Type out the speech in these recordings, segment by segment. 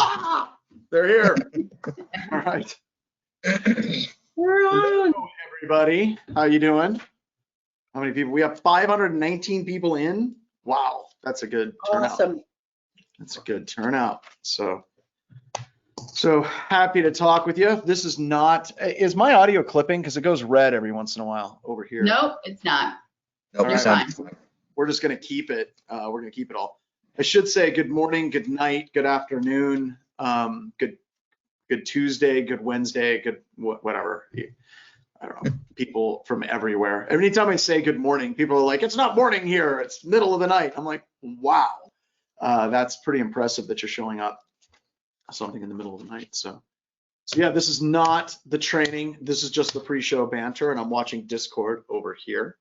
Ah! They're here. All right. We're on. Hello, everybody. How you doing? How many people? We have 519 people in. Wow, that's a good turnout. Awesome. That's a good turnout. So happy to talk with you. This is not, is my audio clipping? Because it goes red every once in a while over here. Nope, it's not. Nope, You're fine. We're just going to keep it. We're going to keep it all. I should say good morning, good night, good afternoon, good Tuesday, good Wednesday, good whatever. I don't know, people from everywhere. Anytime I say good morning, people are like, it's not morning here, it's middle of the night. I'm like, wow, that's pretty impressive that you're showing up something in the middle of the night. So yeah, this is not the training. This is just the pre-show banter, and I'm watching Discord over here.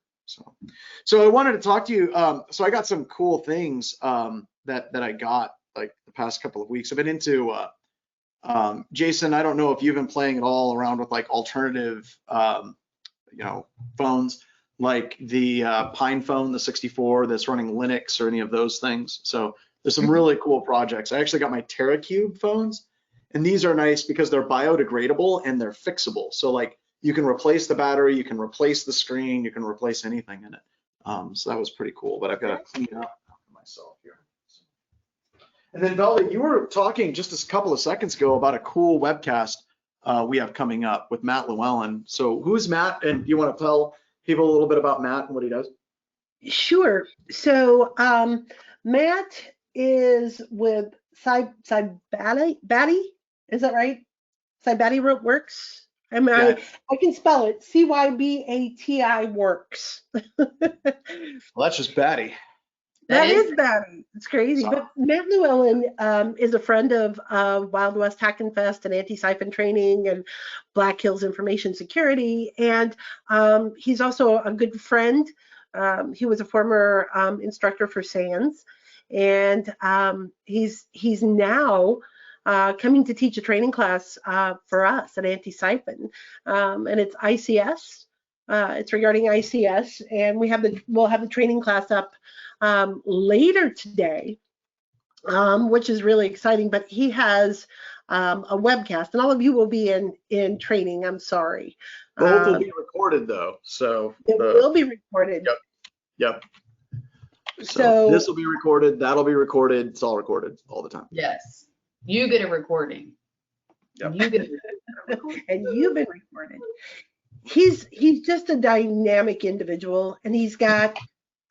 So I wanted to talk to you. So I got some cool things that I got like the past couple of weeks. I've been into Jason, I don't know if you've been playing at all around with like alternative phones, like the Pine phone, the 64 that's running Linux or any of those things. So there's some really cool projects. I actually got my TerraCube phones, and these are nice because they're biodegradable and they're fixable. So like you can replace the battery, you can replace the screen, you can replace anything in it. So that was pretty cool, but I've got to clean up myself here. And then Bella, you were talking just a couple of seconds ago about a cool webcast we have coming up with Matt Llewellyn. So who's Matt, and you want to tell people a little bit about Matt and what he does? Sure. So Matt is with Cybati, is that right? Cybati Works. I mean, Yeah. I can spell it, Cybati Works. Well, that's just Batty. That is Batty. It's crazy. So, but Matt Llewellyn is a friend of Wild West Hack Fest and Anti-Siphon Training and Black Hills Information Security. And he's also a good friend. He was a former instructor for SANS. And he's now coming to teach a training class for us at Anti-Siphon. And it's ICS. It's regarding ICS. And we'll have the training class up later today, which is really exciting, but he has a webcast, and all of you will be in training. I'm sorry. Both will be recorded though, so it will be recorded. Yep. So this will be recorded, that'll be recorded, it's all recorded all the time. Yes, you get a recording. Yep. You get a and you've been recorded. He's just a dynamic individual, and he's got,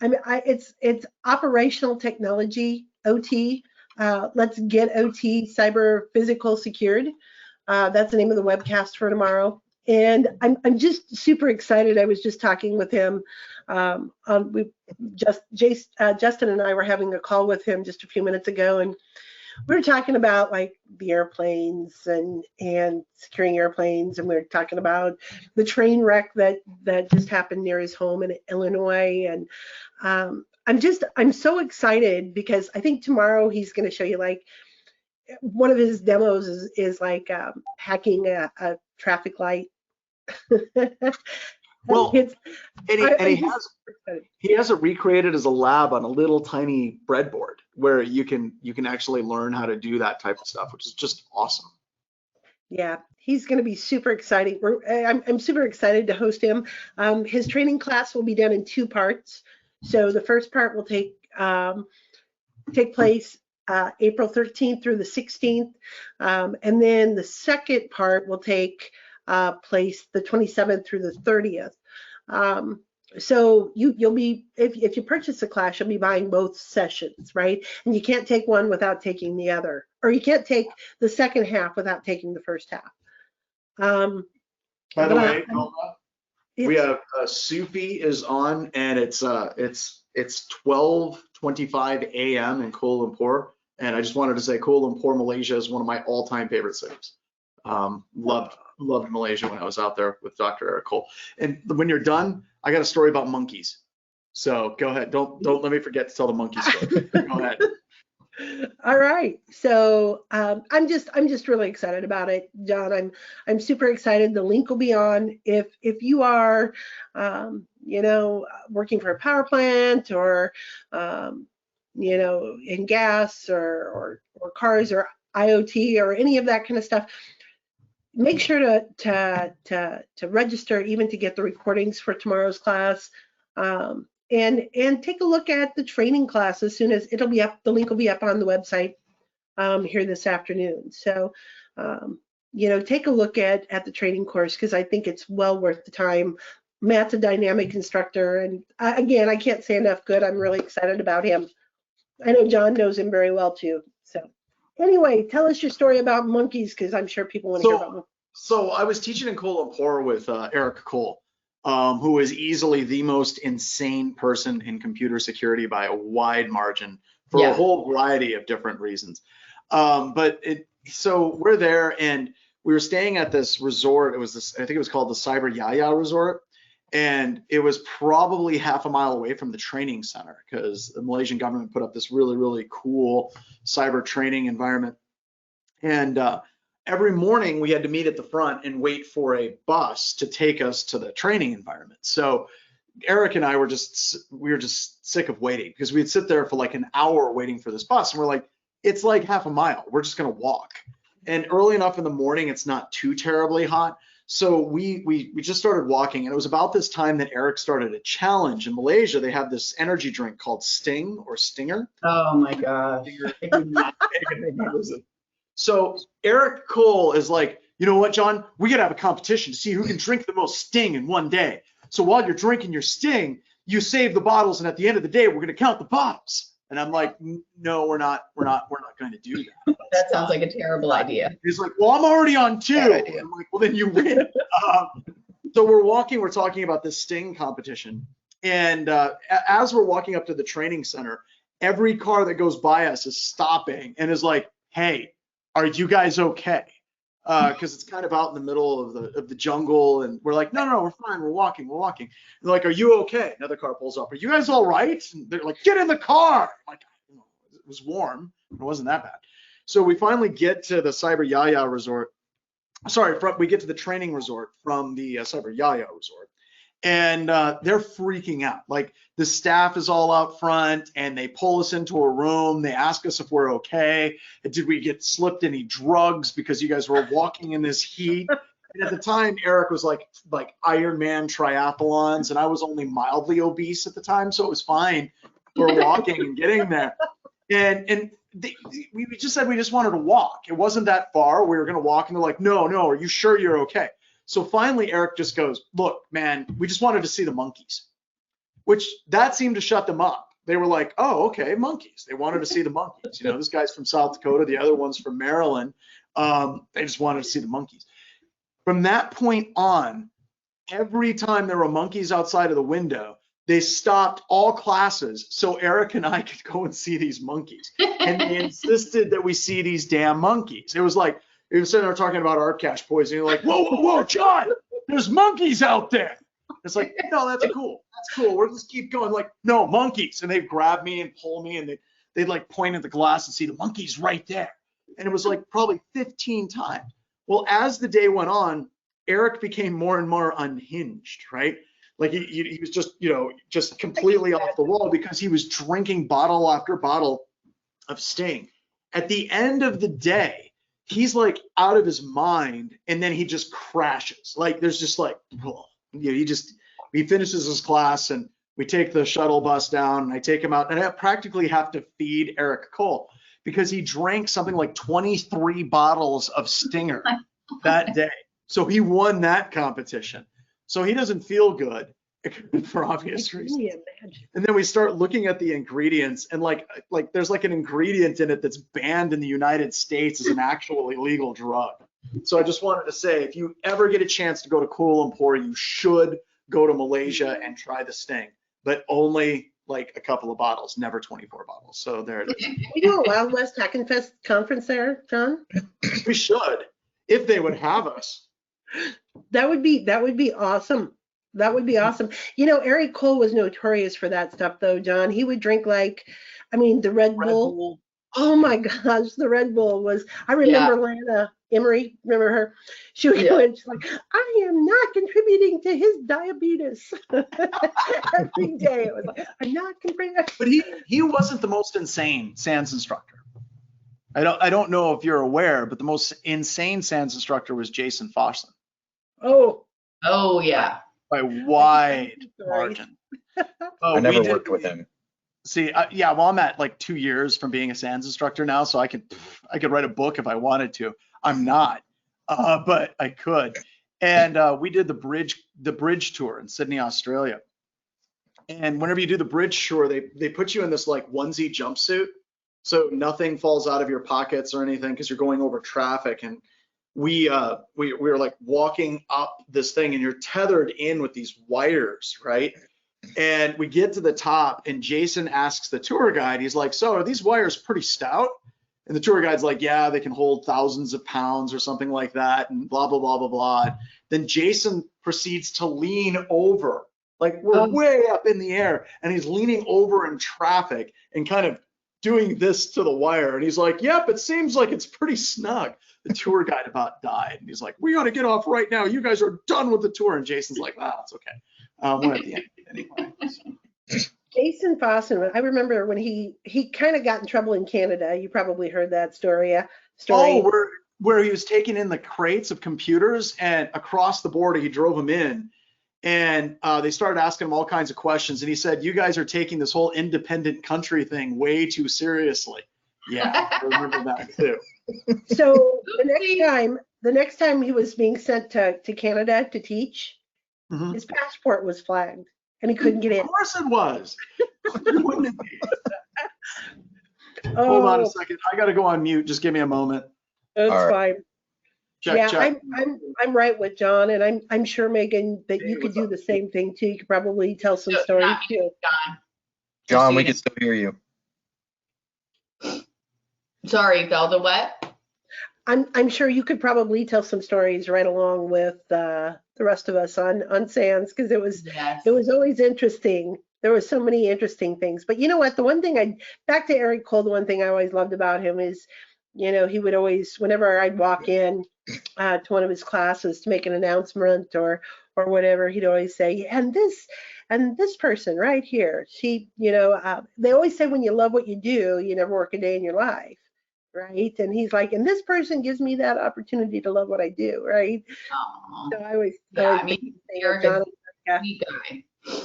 I mean, it's operational technology, OT. Let's get OT, cyber physical secured. That's the name of the webcast for tomorrow. And I'm just super excited. I was just talking with him. Justin and I were having a call with him just a few minutes ago, and we were talking about like the airplanes and securing airplanes, and we were talking about the train wreck that just happened near his home in Illinois. And I'm so excited because I think tomorrow he's going to show you, like, one of his demos is like hacking a traffic light. Well, he has it recreated as a lab on a little tiny breadboard where you can actually learn how to do that type of stuff, which is just awesome. Yeah, he's going to be super exciting. I'm super excited to host him. His training class will be done in 2 parts. So the first part will take place April 13th through the 16th, and then the second part will take place the 27th through the 30th. So you'll be, if you purchase a class, you'll be buying both sessions, right? And you can't take one without taking the other, or you can't take the second half without taking the first half. By the way, we have Sufi is on, and it's 12:25 a.m. in Kuala Lumpur, and I just wanted to say Kuala Lumpur, Malaysia is one of my all-time favorite cities. Loved Malaysia when I was out there with Dr. Eric Cole. And when you're done, I got a story about monkeys. So go ahead. Don't let me forget to tell the monkey story. Go ahead. All right. So I'm just really excited about it, John. I'm super excited. The link will be on. If you are working for a power plant, or in gas or cars, or IoT or any of that kind of stuff, make sure to register, even to get the recordings for tomorrow's class. And take a look at the training class as soon as it'll be up. The link will be up on the website here this afternoon. So, take a look at the training course, because I think it's well worth the time. Matt's a dynamic instructor, and again, I can't say enough good. I'm really excited about him. I know John knows him very well too. So anyway, tell us your story about monkeys, because I'm sure people want to hear about monkeys. So I was teaching in Kuala Lumpur with Eric Cole, who is easily the most insane person in computer security by a wide margin for a whole variety of different reasons. So we're there, and we were staying at this resort. It was this, I think it was called the Cyber Yaya Resort. And it was probably half a mile away from the training center, because the Malaysian government put up this really, really cool cyber training environment. And every morning we had to meet at the front and wait for a bus to take us to the training environment. So Eric and I were just sick of waiting, because we'd sit there for like an hour waiting for this bus, and we're like, it's like half a mile. We're just gonna walk. And early enough in the morning, it's not too terribly hot. So we just started walking, and it was about this time that Eric started a challenge. In Malaysia, they have this energy drink called Sting or Stinger. Oh my gosh. So Eric Cole is like, you know what, John? We gotta have a competition to see who can drink the most Sting in one day. So while you're drinking your Sting, you save the bottles, and at the end of the day, we're gonna count the bottles. And I'm like, no, we're not going to do that. That sounds like a terrible idea. He's like, well, I'm already on 2. I'm like, well, then you win. So we're talking about this Sting competition. And as we're walking up to the training center, every car that goes by us is stopping and is like, hey, are you guys okay? Because it's kind of out in the middle of the jungle, and we're like, no, we're fine, we're walking. And they're like, are you okay? Another car pulls up. Are you guys all right? And they're like, get in the car. I'm like, it was warm. It wasn't that bad. So we finally get to the Cyber Yaya Resort. We get to the training resort from the Cyber Yaya Resort, and they're freaking out. Like, the staff is all out front, and they pull us into a room. They ask us if we're okay. Did we get slipped any drugs because you guys were walking in this heat? And at the time, Eric was like Ironman triathlons, and I was only mildly obese at the time, so it was fine. We're walking and getting there, and we just said we just wanted to walk. It wasn't that far. We were gonna walk, and they're like, no, are you sure you're okay? So finally, Eric just goes, look, man, we just wanted to see the monkeys, which that seemed to shut them up. They were like, oh, okay, monkeys. They wanted to see the monkeys. You know, this guy's from South Dakota, the other one's from Maryland. They just wanted to see the monkeys. From that point on, every time there were monkeys outside of the window, they stopped all classes so Eric and I could go and see these monkeys. And they insisted that we see these damn monkeys. It was like, we were sitting there talking about our cash poisoning. You're like, whoa, John, there's monkeys out there. It's like, no, that's cool. We'll just keep going. Like, no, monkeys. And they'd grab me and pull me, and they'd like point at the glass and see the monkeys right there. And it was like probably 15 times. Well, as the day went on, Eric became more and more unhinged, right? Like he was just completely off the wall, because he was drinking bottle after bottle of Sting. At the end of the day, he's like out of his mind, and then he just crashes. Like, there's just like, he finishes his class, and we take the shuttle bus down, and I take him out, and I practically have to feed Eric Cole, because he drank something like 23 bottles of Stinger that day. So he won that competition. So he doesn't feel good for obvious reasons. And then we start looking at the ingredients, and like there's like an ingredient in it that's banned in the United States as an actual illegal drug. So I just wanted to say, if you ever get a chance to go to Kuala Lumpur, you should go to Malaysia and try the Sting, but only like a couple of bottles, never 24 bottles. So there it is. We do a Wild West Hack and Fest conference there, John? We should, if they would have us. That would be awesome. That would be awesome. You know, Eric Cole was notorious for that stuff, though, John. He would drink the Red Bull. Oh my gosh, the Red Bull was. I remember Lana Emery. Remember her? She's like, I am not contributing to his diabetes. Every day it was like, I'm not contributing. But he wasn't the most insane SANS instructor. I don't know if you're aware, but the most insane SANS instructor was Jason Fossen Oh, Oh, yeah. by wide Sorry. margin. I We never did- worked with him. See, yeah, well, I'm at like 2 years from being a SANS instructor now, so I could write a book if I wanted to. I'm not, but I could. And we did the bridge tour in Sydney, Australia. And whenever you do the bridge tour, they put you in this like onesie jumpsuit, so nothing falls out of your pockets or anything because you're going over traffic. And we were like walking up this thing, and you're tethered in with these wires, right? And we get to the top, and Jason asks the tour guide, he's like, so are these wires pretty stout? And the tour guide's like, yeah, they can hold thousands of pounds or something like that, and blah, blah, blah, blah, blah. Then Jason proceeds to lean over, like we're way up in the air, and he's leaning over in traffic and kind of doing this to the wire. And he's like, yep, it seems like it's pretty snug. The tour guide about died. And he's like, we got to get off right now. You guys are done with the tour. And Jason's like, oh, it's okay. We're at the end anyway. So. Jason Fossen, I remember when he kind of got in trouble in Canada. You probably heard that story. Oh, where he was taking in the crates of computers, and across the border, he drove them in, and they started asking him all kinds of questions. And he said, you guys are taking this whole independent country thing way too seriously. Yeah, I remember that too. So the next time he was being sent to Canada to teach, Mhm. his passport was flagged and he couldn't get in. Of course it was. Wouldn't it be? Oh, Hold on a second. I got to go on mute. Just give me a moment. that's All fine. Check. I'm right with John, and I'm sure, Megan, that Hey, you could what's do up? the same thing too. You could probably tell some No, stories not me, too. John, we Christina. can still hear you. Sorry, Velda, what? I'm sure you could probably tell some stories right along with the rest of us on SANS, because it was Yes. always interesting. There were so many interesting things. But you know what? The one thing back to Eric Cole, the one thing I always loved about him is, you know, he would always, whenever I'd walk in to one of his classes to make an announcement or whatever, he'd always say, and this person right here, she, you know, they always say when you love what you do, you never work a day in your life. Right. And he's like, and this person gives me that opportunity to love what I do. Right. Aw, So I always, Yeah, always I mean, think the same Eric with John. is sweet guy.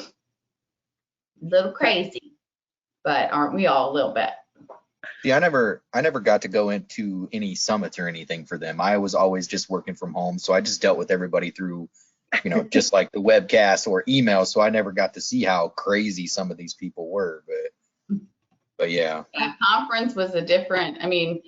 Little crazy, but aren't we all a little bit? See, I never got to go into any summits or anything for them. I was always just working from home, so I just dealt with everybody through, you know, just like the webcast or email. So I never got to see how crazy some of these people were. But yeah, That conference was a different, I mean,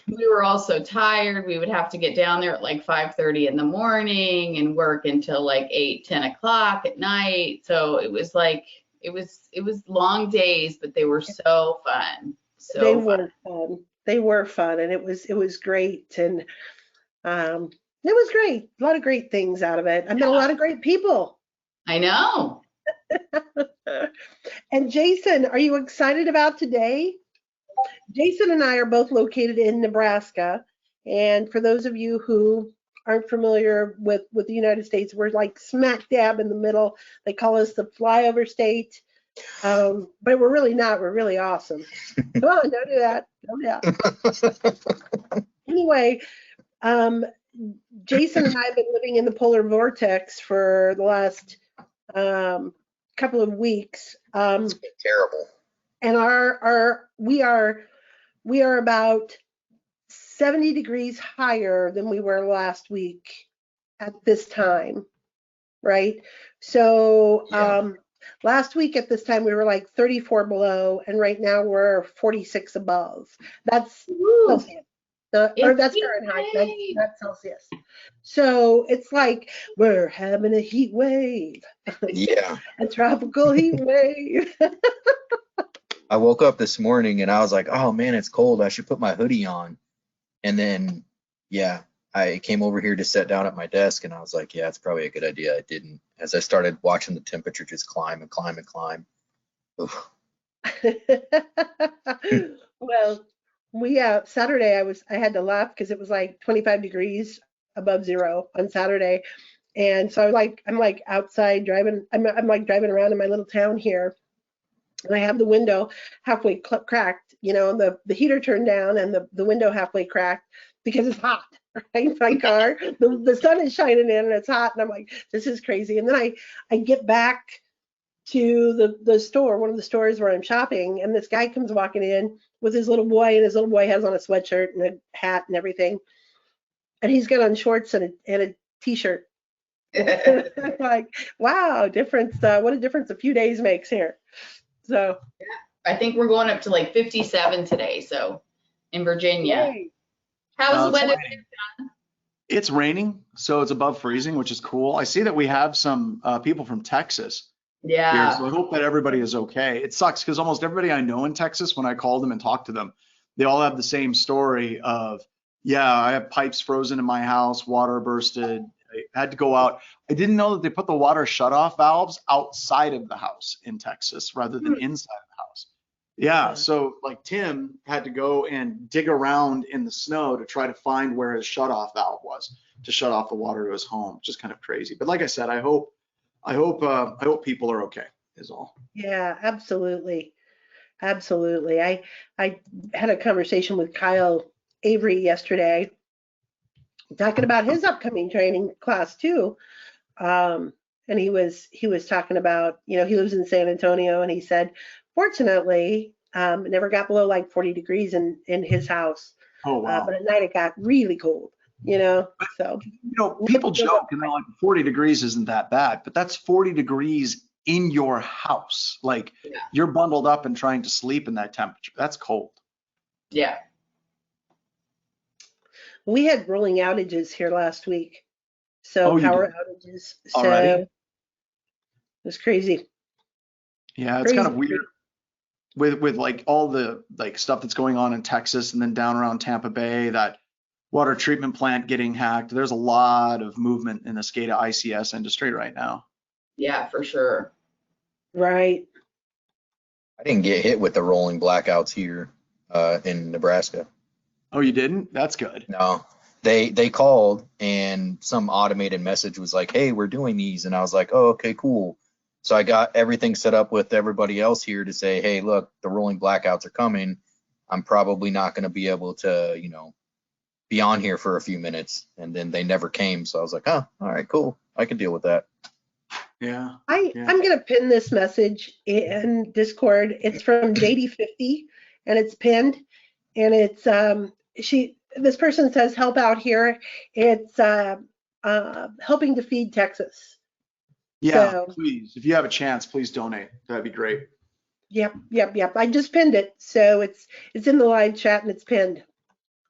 we were all so tired. We would have to get down there at like 5:30 in the morning and work until like 8, 10 o'clock at night. So it was like, it was long days, but they were so fun. So They fun. were fun. They were fun, and it was great, and it was great. A lot of great things out of it. I met a lot of great people. I know. And Jason, are you excited about today? Jason and I are both located in Nebraska, and for those of you who aren't familiar with the United States, we're like smack dab in the middle. They call us the flyover state, but we're really not. We're really awesome. Come on, don't do that. Don't do that. Anyway, Jason and I have been living in the polar vortex for the last couple of weeks, it's been terrible. and we are about 70 degrees higher than we were last week at this time, right? So Yeah. last week at this time we were like 34 below, and right now we're 46 above. That's Celsius. Or It's that's heat Fahrenheit, wave. that's Celsius. So it's like we're having a heat wave, Yeah. a tropical heat wave. I woke up this morning and I was like, oh man, it's cold. I should put my hoodie on. And then, yeah, I came over here to sit down at my desk and I was like, yeah, it's probably a good idea. I didn't. As I started watching the temperature just climb and climb and climb. Oof. Well, Saturday I had to laugh because it was like 25 degrees above zero on Saturday. And so I'm like outside driving, I'm like driving around in my little town here. And I have the window halfway cracked, you know, and the heater turned down and the window halfway cracked because it's hot, right? My car, the sun is shining in and it's hot. And I'm like, this is crazy. And then I get back to the store, one of the stores where I'm shopping, and this guy comes walking in with his little boy, and his little boy has on a sweatshirt and a hat and everything. And he's got on shorts and a t-shirt. I'm like, wow, difference, what a difference a few days makes here. So I think we're going up to like 57 today, so in Virginia. yay. How's the It's weather? raining. It's raining, so it's above freezing, which is cool. I see that we have some people from Texas here, Yeah. so I hope that everybody is okay. It sucks because almost everybody I know in Texas, when I call them and talk to them, they all have the same story of, yeah, I have pipes frozen in my house, water bursted, I had to go out. I didn't know that they put the water shutoff valves outside of the house in Texas rather than inside of the house. Yeah, so like Tim had to go and dig around in the snow to try to find where his shutoff valve was to shut off the water to his home. Just kind of crazy. But like I said, I hope people are okay is all. Yeah, absolutely. Absolutely. I had a conversation with Kyle Avery yesterday talking about his upcoming training class too. And he was talking about, you know, he lives in San Antonio, and he said, fortunately, it never got below like 40 degrees in his house. Oh, wow. But at night it got really cold, you know, so. You know, people joke and they're like, 40 degrees isn't that bad, but that's 40 degrees in your house. Like you're bundled up and trying to sleep in that temperature. That's cold. Yeah. We had rolling outages here last week. So Oh, you power did? outages. So Already? it was crazy. Yeah, it's kind of Crazy. weird with like all the like stuff that's going on in Texas and then down around Tampa Bay, that water treatment plant getting hacked. There's a lot of movement in the SCADA ICS industry right now. Yeah, for sure. Right. I didn't get hit with the rolling blackouts here in Nebraska. Oh, you didn't? That's good. No, they called and some automated message was like, hey, we're doing these. And I was like, oh, okay, cool. So I got everything set up with everybody else here to say, hey, look, the rolling blackouts are coming. I'm probably not going to be able to, you know, be on here for a few minutes. And then they never came. So I was like, oh, all right, cool. I can deal with that. Yeah. I'm going to pin this message in Discord. It's from JD50 and it's pinned, and it's this person says help out here. It's helping to feed Texas. Yeah, So, please. If you have a chance, please donate. That'd be great. Yep. I just pinned it. So it's in the live chat and it's pinned.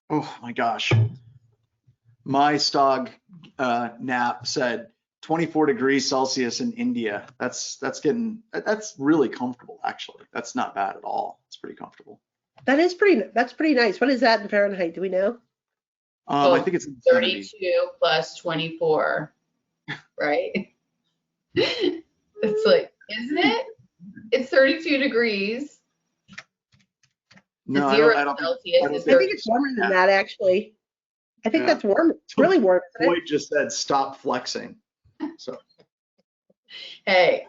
Oh my gosh. My Stog nap said 24 degrees Celsius in India. That's really comfortable, actually. That's not bad at all. It's pretty comfortable. That's pretty nice. What is that in Fahrenheit? Do we know? I think it's in the 70s. 32 plus 24, right? It's like, isn't it? It's 32 degrees. No, I Zero don't think. Celsius I don't is I think it's warmer than that, actually. I think that's warm. It's really warm, isn't it? Boyd just said stop flexing. So Hey,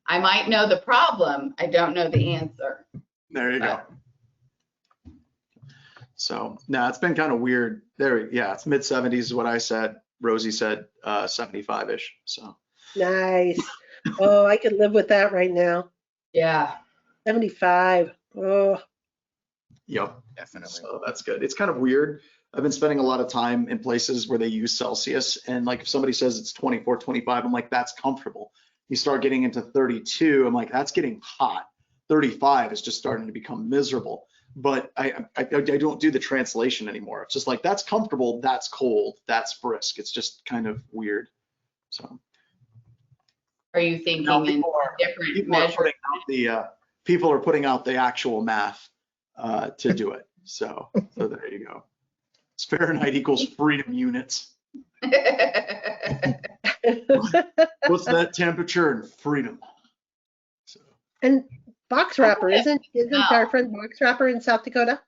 I might know the problem. I don't know the answer. there you go. So no, it's been kind of weird. It's mid 70s is what I said. Rosie said 75-ish. So Nice. Oh, I could live with that right now. Yeah. 75. Oh, yep. Definitely. So that's good. It's kind of weird. I've been spending a lot of time in places where they use Celsius, and like if somebody says it's 24, 25, I'm like, that's comfortable. You start getting into 32, I'm like, that's getting hot. 35 is just starting to become miserable. But I don't do the translation anymore. It's just like, that's comfortable, that's cold, that's brisk. It's just kind of weird. So Are you thinking now in different measures? People are putting out the actual math to do it. So there you go. It's Fahrenheit equals freedom units. What's that temperature in freedom? So and Box Wrapper, isn't our friend Box Wrapper in South Dakota?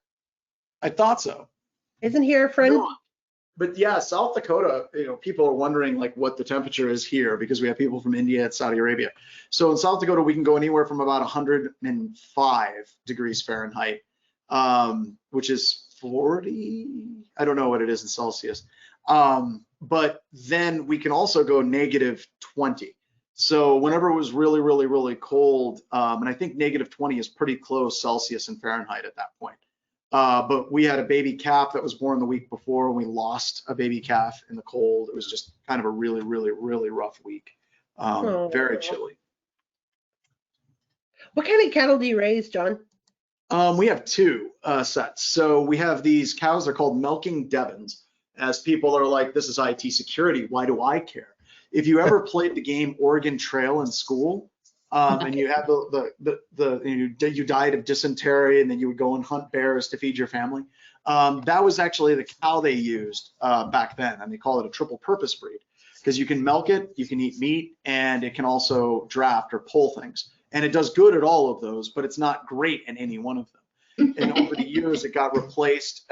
I thought so. Isn't he our friend? But yeah, South Dakota, people are wondering like what the temperature is here because we have people from India and Saudi Arabia. So in South Dakota, we can go anywhere from about 105 degrees Fahrenheit, which is 40. I don't know what it is in Celsius. But then we can also go -20. So whenever it was really, really, really cold, and I think -20 is pretty close Celsius and Fahrenheit at that point. But we had a baby calf that was born the week before, and we lost a baby calf in the cold. It was just kind of a really, really, really rough week. Very chilly. What kind of cattle do you raise, John? We have two sets. So we have these cows, they're called milking Devons. As people are like, this is IT security, why do I care? If you ever played the game Oregon Trail in school, and you had you died of dysentery, and then you would go and hunt bears to feed your family. That was actually the cow they used back then, and they call it a triple purpose breed because you can milk it, you can eat meat, and it can also draft or pull things. And it does good at all of those, but it's not great in any one of them. And over the years, it got replaced,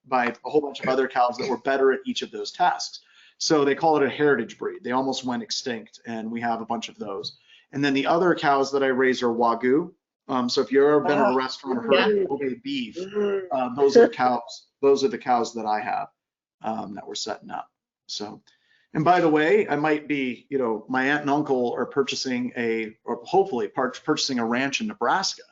by a whole bunch of other cows that were better at each of those tasks. So they call it a heritage breed. They almost went extinct, and we have a bunch of those. And then the other cows that I raise are Wagyu. So if you've ever been at a restaurant or heard of Kobe beef, those are the cows. Those are the cows that I have that we're setting up. So, and by the way, I might be, my aunt and uncle are hopefully purchasing a ranch in Nebraska,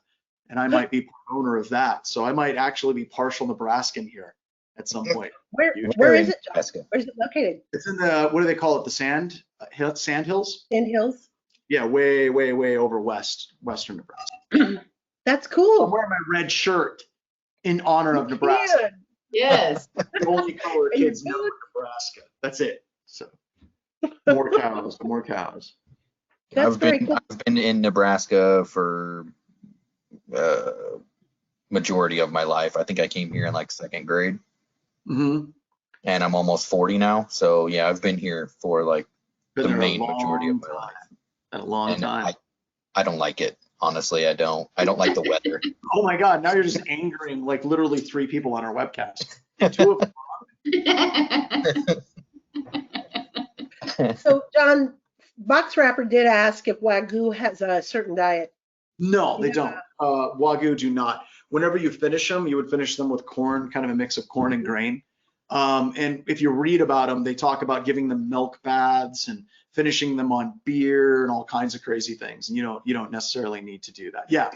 and I might be part owner of that. So I might actually be partial Nebraskan here at some point. Where is it, John? Where is it located? It's in the, what do they call it? The sand hills? Sand Hills? Yeah, way, way, way over western Nebraska. That's cool. I'm wearing my red shirt in honor of Nebraska. Yes. The only color kids know in Nebraska. That's it. So more cows, more cows. That's very cool. I've been in Nebraska for majority of my life. I think I came here in like second grade. Mm-hmm. And I'm almost 40 now. So yeah, I've been here for like the main majority of my life. A long time. I don't like it. Honestly, I don't like the weather. Oh my God, now you're just angering like literally 3 people on our webcast. 2 of them. So John, Box Rapper did ask if Wagyu has a certain diet. No, they don't. Wagyu do not. Whenever you finish them, you would finish them with corn, kind of a mix of corn and grain. And if you read about them, they talk about giving them milk baths and finishing them on beer and all kinds of crazy things. And you don't necessarily need to do that. Yeah,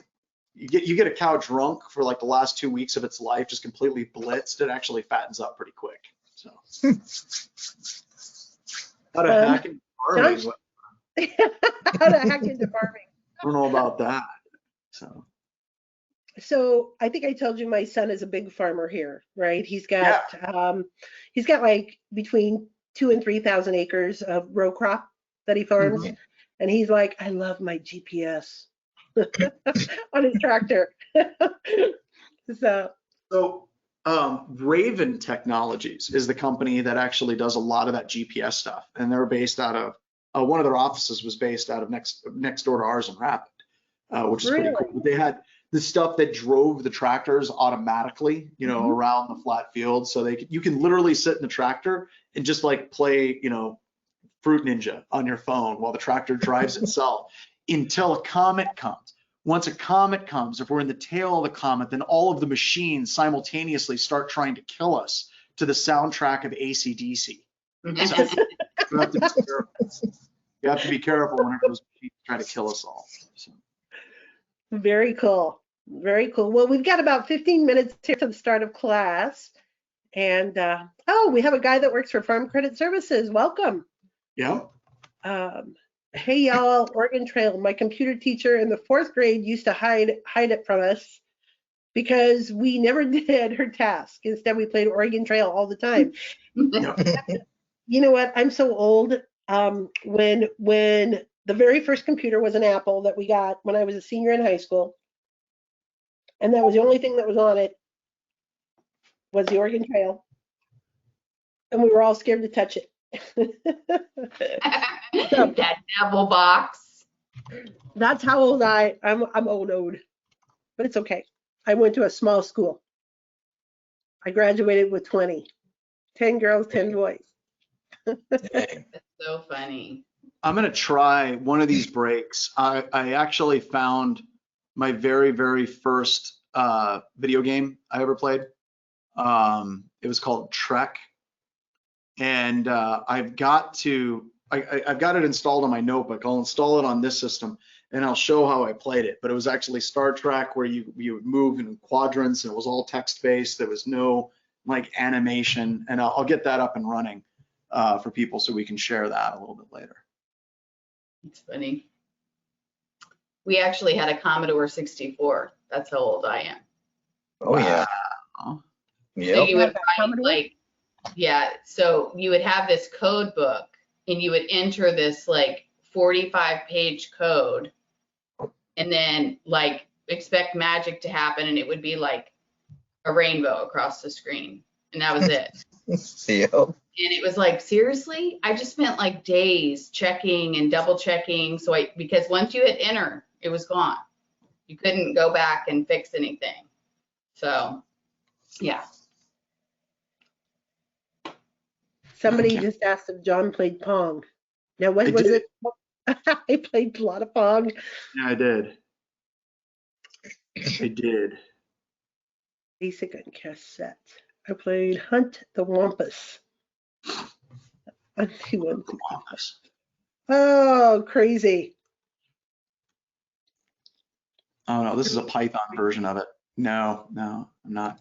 you get a cow drunk for like the last 2 weeks of its life, just completely blitzed. It actually fattens up pretty quick. So how to hack into farming? How to hack into farming? I don't know about that. So I think I told you my son is a big farmer here, right? He's got like between 2,000 and 3,000 acres of row crop that he farms, and he's like, I love my GPS on his tractor. So Raven Technologies is the company that actually does a lot of that GPS stuff, and they're based out of one of their offices was based out of next door to ours in Rapid, which is pretty cool. They had the stuff that drove the tractors automatically, around the flat field. So you can literally sit in the tractor and just like play, Fruit Ninja on your phone while the tractor drives itself until a comet comes. Once a comet comes, if we're in the tail of the comet, then all of the machines simultaneously start trying to kill us to the soundtrack of AC/DC. So you have to be careful whenever those machines try to kill us all. So. Very cool. Very cool. Well, we've got about 15 minutes here to the start of class. And we have a guy that works for Farm Credit Services. Welcome. Yeah. Hey, y'all, Oregon Trail. My computer teacher in the 4th grade used to hide it from us because we never did her task. Instead, we played Oregon Trail all the time. You know what? I'm so old. When the very first computer was an Apple that we got when I was a senior in high school, and that was the only thing that was on it was the Oregon Trail, and we were all scared to touch it. That devil box. That's how old I'm old, but it's okay. I went to a small school. I graduated with 20. 10 girls, 10 boys. Dang. That's so funny. I'm gonna try one of these breaks. I actually found my very first video game I ever played. It was called Trek, and I've got it installed on my notebook. I'll install it on this system, and I'll show how I played it. But it was actually Star Trek, where you would move in quadrants, and it was all text based. There was no like animation, and I'll get that up and running for people so we can share that a little bit later. It's funny. We actually had a Commodore 64. That's how old I am. Oh yeah. Wow. So Yep. you would That write Commodore? like, yeah, so you would have this code book and you would enter this like 45-page code and then like expect magic to happen and it would be like a rainbow across the screen. And that was it. Yep. And it was like, seriously? I just spent like days checking and double checking. Because once you hit enter, it was gone. You couldn't go back and fix anything. So, yeah. Somebody Okay. just asked if John played Pong. Now, when I was did. it? I played a lot of Pong. Yeah, I did. I did. Basic on cassette. I played Hunt the Wampus. On 2-1. Office. Oh, crazy. Oh no, this is a Python version of it. No, I'm not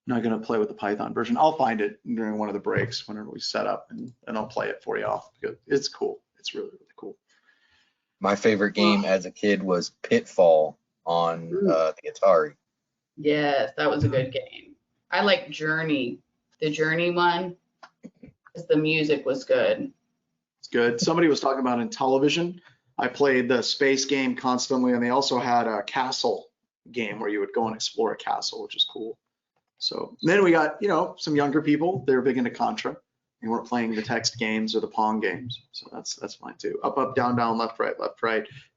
gonna play with the Python version. I'll find it during one of the breaks whenever we set up, and I'll play it for you off because it's cool. It's really cool. My favorite game as a kid was Pitfall on the Atari. Yes, that was a good game. I like Journey, the Journey one, because the music was good. It's good. Somebody was talking about in television. I played the space game constantly, and they also had a castle game where you would go and explore a castle, which is cool. So then we got, some younger people. They're big into Contra, and we're playing the text games or the Pong games. So that's fine too. Up, up, down, down, left, right,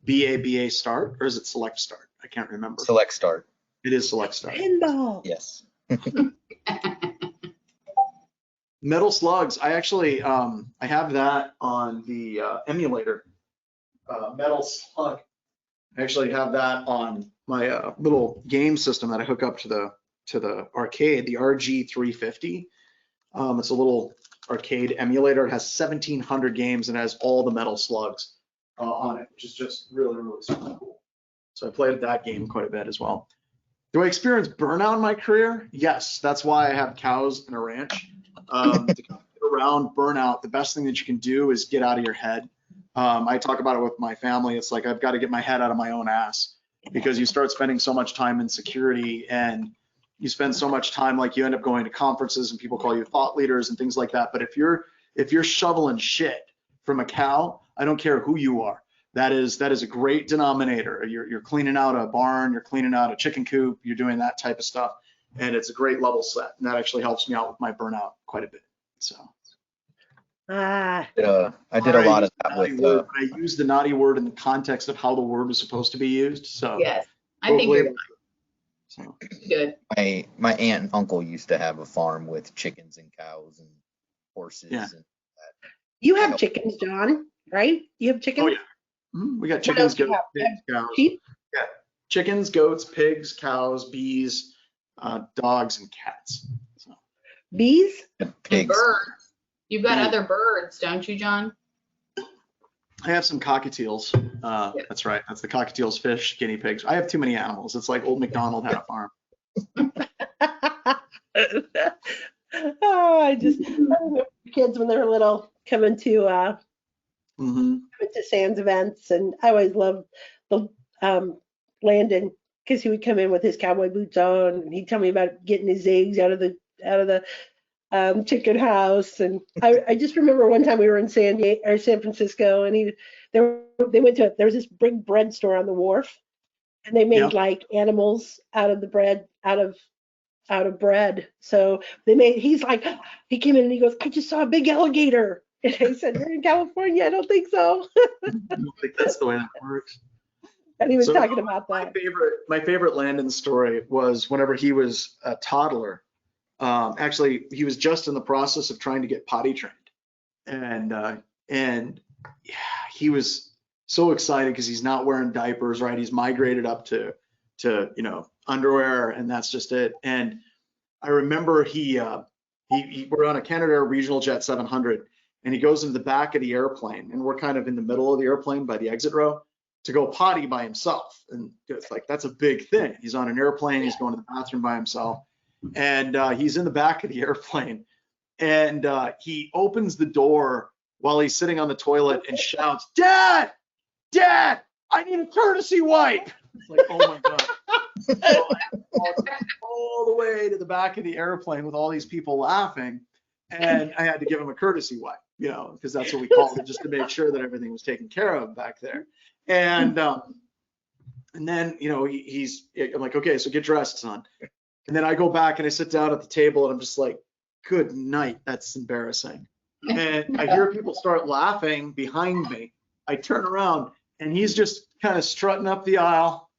BA, start, or is it select start? I can't remember. Select Start. It is select start. Pinball. Yes. Metal Slugs. I actually, I have that on the emulator. Metal Slug. I actually have that on my little game system that I hook up to the arcade, the RG350. It's a little arcade emulator. It has 1,700 games and it has all the Metal Slugs on it, which is just really super cool. So I played that game quite a bit as well. Do I experience burnout in my career? Yes, that's why I have cows and a ranch. To get around burnout, the best thing that you can do is get out of your head. I talk about it with my family. It's like I've got to get my head out of my own ass because you start spending so much time in security and you spend so much time, like you end up going to conferences and people call you thought leaders and things like that. But if you're shoveling shit from a cow, I don't care who you are. That is a great denominator. You're cleaning out a barn, you're cleaning out a chicken coop, you're doing that type of stuff. And it's a great level set. And that actually helps me out with my burnout quite a bit. So Ah, I did a lot of that with I used the naughty word in the context of how the word was supposed to be used. So Yes, I think you're so. good. my aunt and uncle used to have a farm with chickens and cows and horses. Yeah. And you have chickens, John, right? You have chickens? Oh, yeah. We got What chickens, else do you goats, have? pigs, cows. Sheep? Yeah, chickens, goats, pigs, cows, bees, dogs, and cats. So Bees? And pigs. birds. You've got Yeah. other birds, don't you, John? I have some cockatiels. That's right. That's the cockatiels, fish, guinea pigs. I have too many animals. It's like old MacDonald had a farm. Oh, I remember kids when they were little coming to Sands events, and I always loved the Landon because he would come in with his cowboy boots on, and he'd tell me about getting his eggs out of the chicken house. And I just remember one time we were in San Francisco, and there was this big bread store on the wharf, and they made like animals out of the bread, out of bread. So he came in and he goes, I just saw a big alligator. And I said, you're in California? I don't think so. I don't think that's the way that works. And he was So, talking about that. My favorite Landon story was whenever he was a toddler. Actually, he was just in the process of trying to get potty trained. And yeah, he was so excited because he's not wearing diapers, right? He's migrated up to underwear, and that's just it. And I remember we're on a Canadair regional jet 700, and he goes into the back of the airplane, and we're kind of in the middle of the airplane by the exit row to go potty by himself. And it's like, that's a big thing. He's on an airplane, he's going to the bathroom by himself, and he's in the back of the airplane, and he opens the door while he's sitting on the toilet and shouts, "Dad, Dad, I need a courtesy wipe." It's like, oh my God. So I walked all the way to the back of the airplane with all these people laughing, and I had to give him a courtesy wipe, because that's what we called it, just to make sure that everything was taken care of back there. And then, I'm like, okay, so get dressed, son. And then I go back and I sit down at the table, and I'm just like, good night, that's embarrassing. And I hear people start laughing behind me. I turn around, and he's just kind of strutting up the aisle,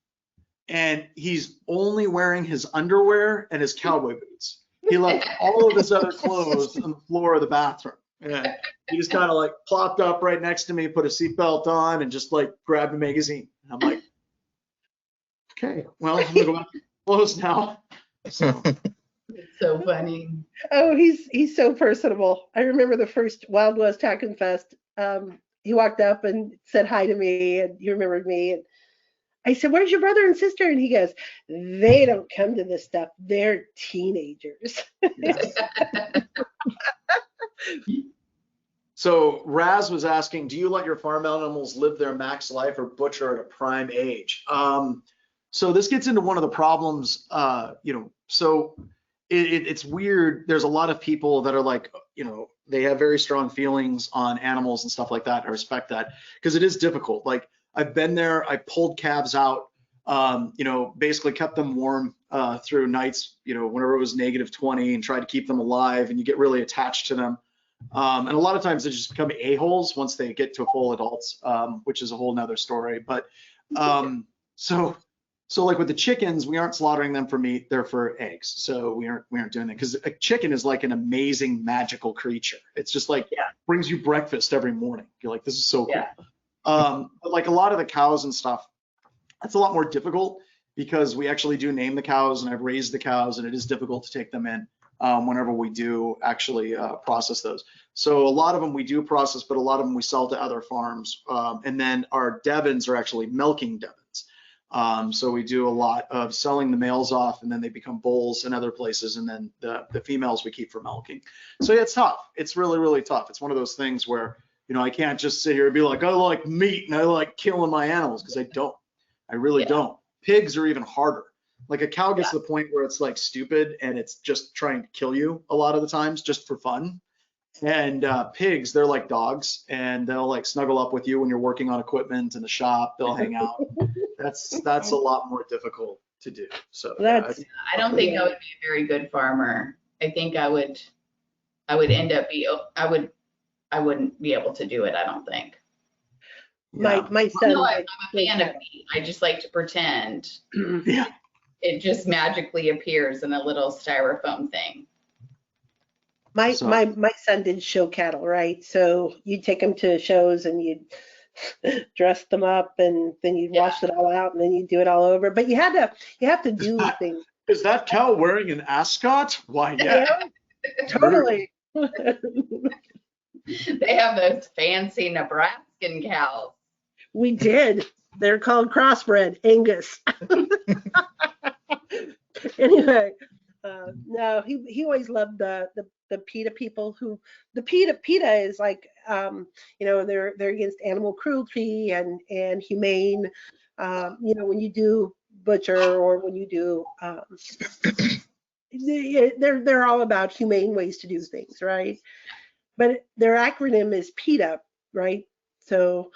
and he's only wearing his underwear and his cowboy boots. He left all of his other clothes on the floor of the bathroom. And he just kind of like plopped up right next to me, put a seatbelt on, and just like grabbed a magazine. And I'm like, okay, well, I'm gonna go back to clothes now. So. It's so funny. Oh, he's so personable. I remember the first Wild West Tackle Fest. He walked up and said hi to me, and he remembered me. And I said, "Where's your brother and sister?" And he goes, "They don't come to this stuff. They're teenagers." So Raz was asking, do you let your farm animals live their max life or butcher at a prime age? So this gets into one of the problems, so it's weird. There's a lot of people that are like, they have very strong feelings on animals and stuff like that. I respect that because it is difficult. Like I've been there, I pulled calves out, basically kept them warm through nights, whenever it was -20 and tried to keep them alive, and you get really attached to them. And a lot of times they just become a-holes once they get to full adults, which is a whole nother story. But so like with the chickens, we aren't slaughtering them for meat, they're for eggs. So we aren't doing that because a chicken is like an amazing magical creature. It's just like brings you breakfast every morning. You're like, this is so cool. But like a lot of the cows and stuff, that's a lot more difficult because we actually do name the cows, and I've raised the cows, and it is difficult to take them in whenever we do actually process those. So a lot of them we do process, but a lot of them we sell to other farms. And then our Devons are actually milking Devons. So we do a lot of selling the males off, and then they become bulls in other places, and then the females we keep for milking. So yeah, it's tough. It's really, really tough. It's one of those things where, I can't just sit here and be like, I like meat and I like killing my animals, because I don't. I really don't. Pigs are even harder. Like a cow gets to the point where it's like stupid and it's just trying to kill you a lot of the times just for fun. And pigs, they're like dogs, and they'll like snuggle up with you when you're working on equipment in the shop. They'll hang out. That's a lot more difficult to do. So I don't think I would be a very good farmer. I think I would end up I wouldn't be able to do it, I don't think. My son. No, I'm a fan of meat. I just like to pretend. Yeah. It just magically appears in a little styrofoam thing. My son did show cattle, right? So you'd take them to shows and you'd dress them up, and then you'd wash it all out, and then you'd do it all over. But you have to do things. Is that cow wearing an ascot? Why, yeah. Totally. They have those fancy Nebraskan cows. We did. They're called crossbred Angus. Anyway, no, he always loved the PETA people. Who the PETA is like, they're against animal cruelty and humane. When you do butcher or when you do, they're all about humane ways to do things, right? But their acronym is PETA, right? So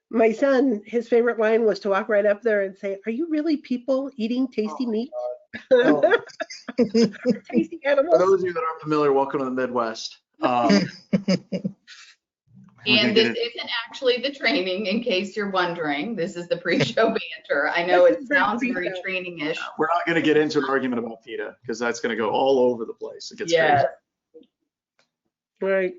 my son, his favorite line was to walk right up there and say, "Are you really people eating tasty meat?" Tasty animals. For those of you that aren't familiar, welcome to the Midwest. And this isn't actually the training, in case you're wondering. This is the pre-show banter. I know it sounds very training-ish. We're not going to get into an argument about PETA because that's going to go all over the place. It gets crazy. Right.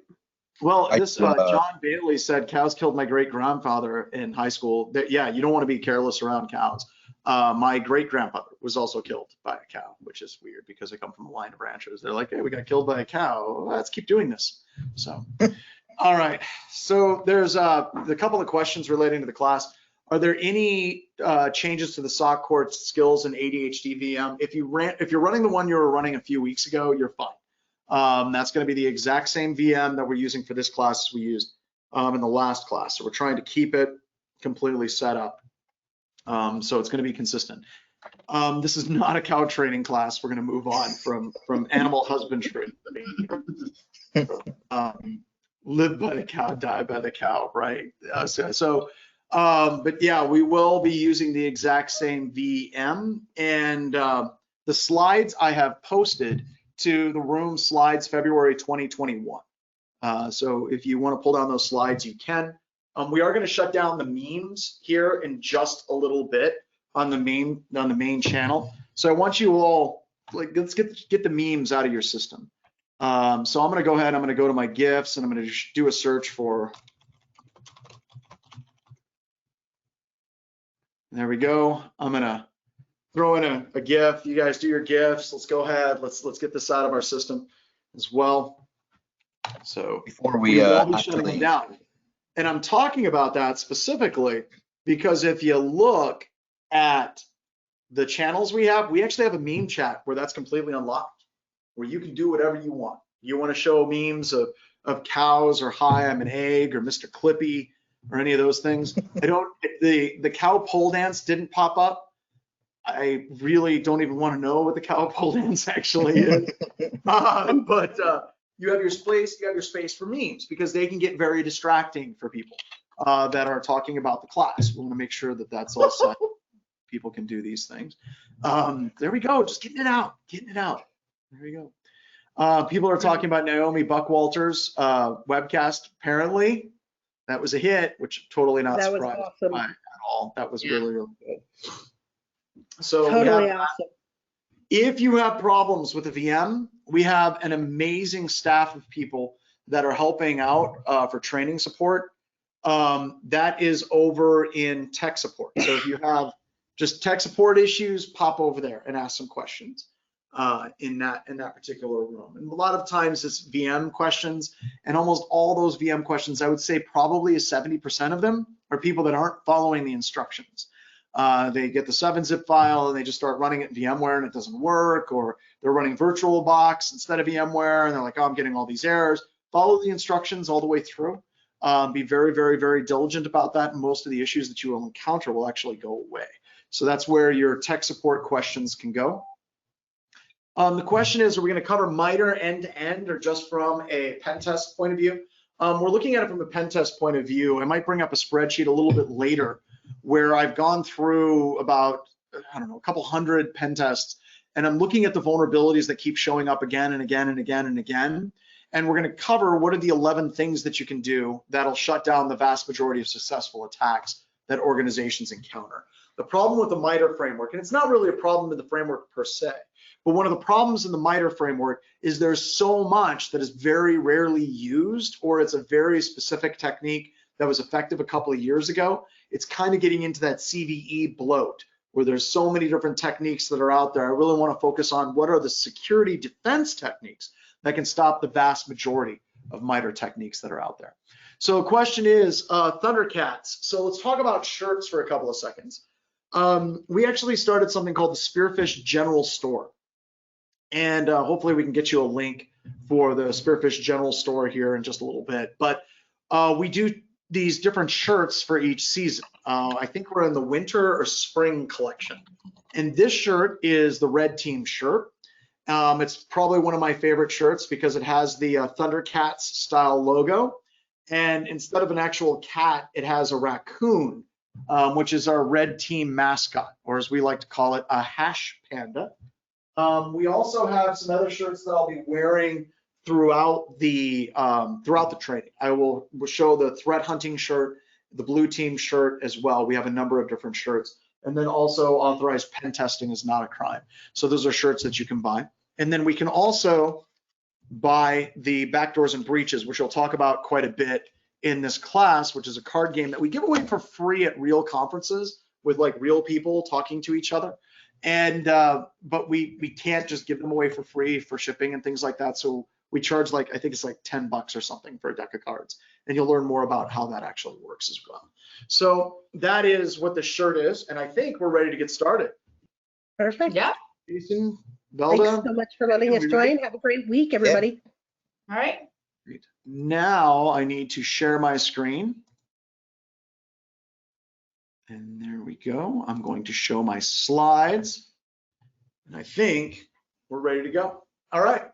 Well, this John Bailey said cows killed my great grandfather in high school. That, yeah, you don't want to be careless around cows. My great grandfather was also killed by a cow, which is weird because I come from a line of ranchers. They're like, hey, we got killed by a cow. Let's keep doing this. So, all right. So there's a couple of questions relating to the class. Are there any changes to the SOC Core skills and ADHD VM? If you're running the one you were running a few weeks ago, you're fine. That's going to be the exact same VM that we're using for this class as we used in the last class. So we're trying to keep it completely set up. So it's going to be consistent. This is not a cow training class. We're going to move on from animal husbandry. Live by the cow, die by the cow, right? But yeah, we will be using the exact same VM, and the slides I have posted to the room slides February 2021. So if you want to pull down those slides, you can. We are going to shut down the memes here in just a little bit on the main channel. So I want you all, like, let's get the memes out of your system. So I'm going to go ahead. I'm going to go to my GIFs and I'm going to do a search for. There we go. I'm going to throw in a GIF. You guys do your GIFs. Let's go ahead. Let's get this out of our system as well. So before we will be shutting them down. And I'm talking about that specifically because if you look at the channels we actually have a meme chat where that's completely unlocked, where you can do whatever you want. You want to show memes of cows or hi, I'm an egg or Mr. Clippy or any of those things. The cow pole dance didn't pop up. I really don't even want to know what the cow pole dance actually is. But you have your space for memes because they can get very distracting for people that are talking about the class. We want to make sure that that's all set. People can do these things. There we go, just getting it out. There we go. People are talking about Naomi Buckwalter's webcast. Apparently, that was a hit, which totally not surprised awesome. by at all. That was really, really good. So totally awesome. If you have problems with the VM, we have an amazing staff of people that are helping out for training support. That is over in tech support. So if you have just tech support issues, pop over there and ask some questions in that particular room. And a lot of times it's VM questions, and almost all those VM questions, I would say probably 70% of them are people that aren't following the instructions. They get the 7-zip file and they just start running it in VMware and it doesn't work, or they're running VirtualBox instead of VMware and they're like, oh, I'm getting all these errors. Follow the instructions all the way through. Be very, very, very diligent about that, and most of the issues that you will encounter will actually go away. So that's where your tech support questions can go. The question is, are we going to cover MITRE end to end or just from a pen test point of view? We're looking at it from a pen test point of view. I might bring up a spreadsheet a little bit later where I've gone through about, I don't know, a couple hundred pen tests, and I'm looking at the vulnerabilities that keep showing up again and again and again and again. And we're going to cover what are the 11 things that you can do that'll shut down the vast majority of successful attacks that organizations encounter. The problem with the MITRE framework, and it's not really a problem in the framework per se, but one of the problems in the MITRE framework is there's so much that is very rarely used, or it's a very specific technique that was effective a couple of years ago. It's kind of getting into that CVE bloat where there's so many different techniques that are out there. I really want to focus on what are the security defense techniques that can stop the vast majority of MITRE techniques that are out there. So the question is Thundercats. So let's talk about shirts for a couple of seconds. We actually started something called the Spearfish General Store. And hopefully we can get you a link for the Spearfish General Store here in just a little bit. But we do these different shirts for each season. I think we're in the winter or spring collection. And this shirt is the Red Team shirt. It's probably one of my favorite shirts because it has the Thundercats style logo. And instead of an actual cat, it has a raccoon, which is our Red Team mascot, or as we like to call it, a hash panda. We also have some other shirts that I'll be wearing throughout the training. I will show the threat hunting shirt, the blue team shirt as well. We have a number of different shirts. And then also authorized pen testing is not a crime. So those are shirts that you can buy. And then we can also buy the backdoors and breaches, which we'll talk about quite a bit in this class, which is a card game that we give away for free at real conferences with like real people talking to each other. And but we can't just give them away for free for shipping and things like that. So we charge like, I think it's like $10 or something for a deck of cards. And you'll learn more about how that actually works as well. So that is what the shirt is. And I think we're ready to get started. Perfect. Yeah. Jason, Thanks Velda. so much for letting us join. Have a great week, everybody. All right. Great. Now I need to share my screen. And there we go. I'm going to show my slides. And I think we're ready to go. All right.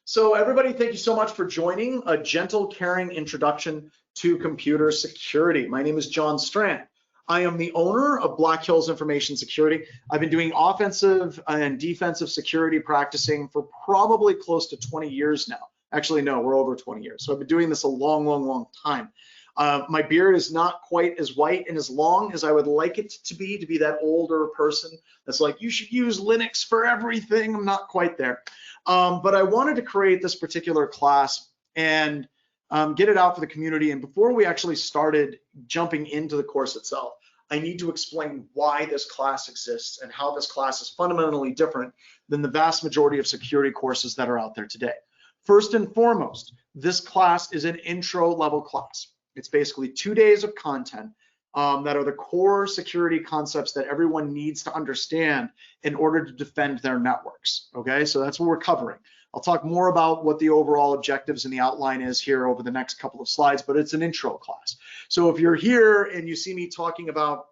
So everybody, thank you so much for joining a gentle, caring introduction to computer security. My name is John Strand. I am the owner of Black Hills Information Security. I've been doing offensive and defensive security practicing for probably close to 20 years now. Actually, no, we're over 20 years. So I've been doing this a long, long, long time. My beard is not quite as white and as long as I would like it to be that older person that's like, you should use Linux for everything. I'm not quite there. But I wanted to create this particular class and get it out for the community. And before we actually started jumping into the course itself, I need to explain why this class exists and how this class is fundamentally different than the vast majority of security courses that are out there today. First and foremost, this class is an intro level class. It's basically 2 days of content that are the core security concepts that everyone needs to understand in order to defend their networks. Okay, so that's what we're covering. I'll talk more about what the overall objectives and the outline is here over the next couple of slides, but it's an intro class. So if you're here and you see me talking about,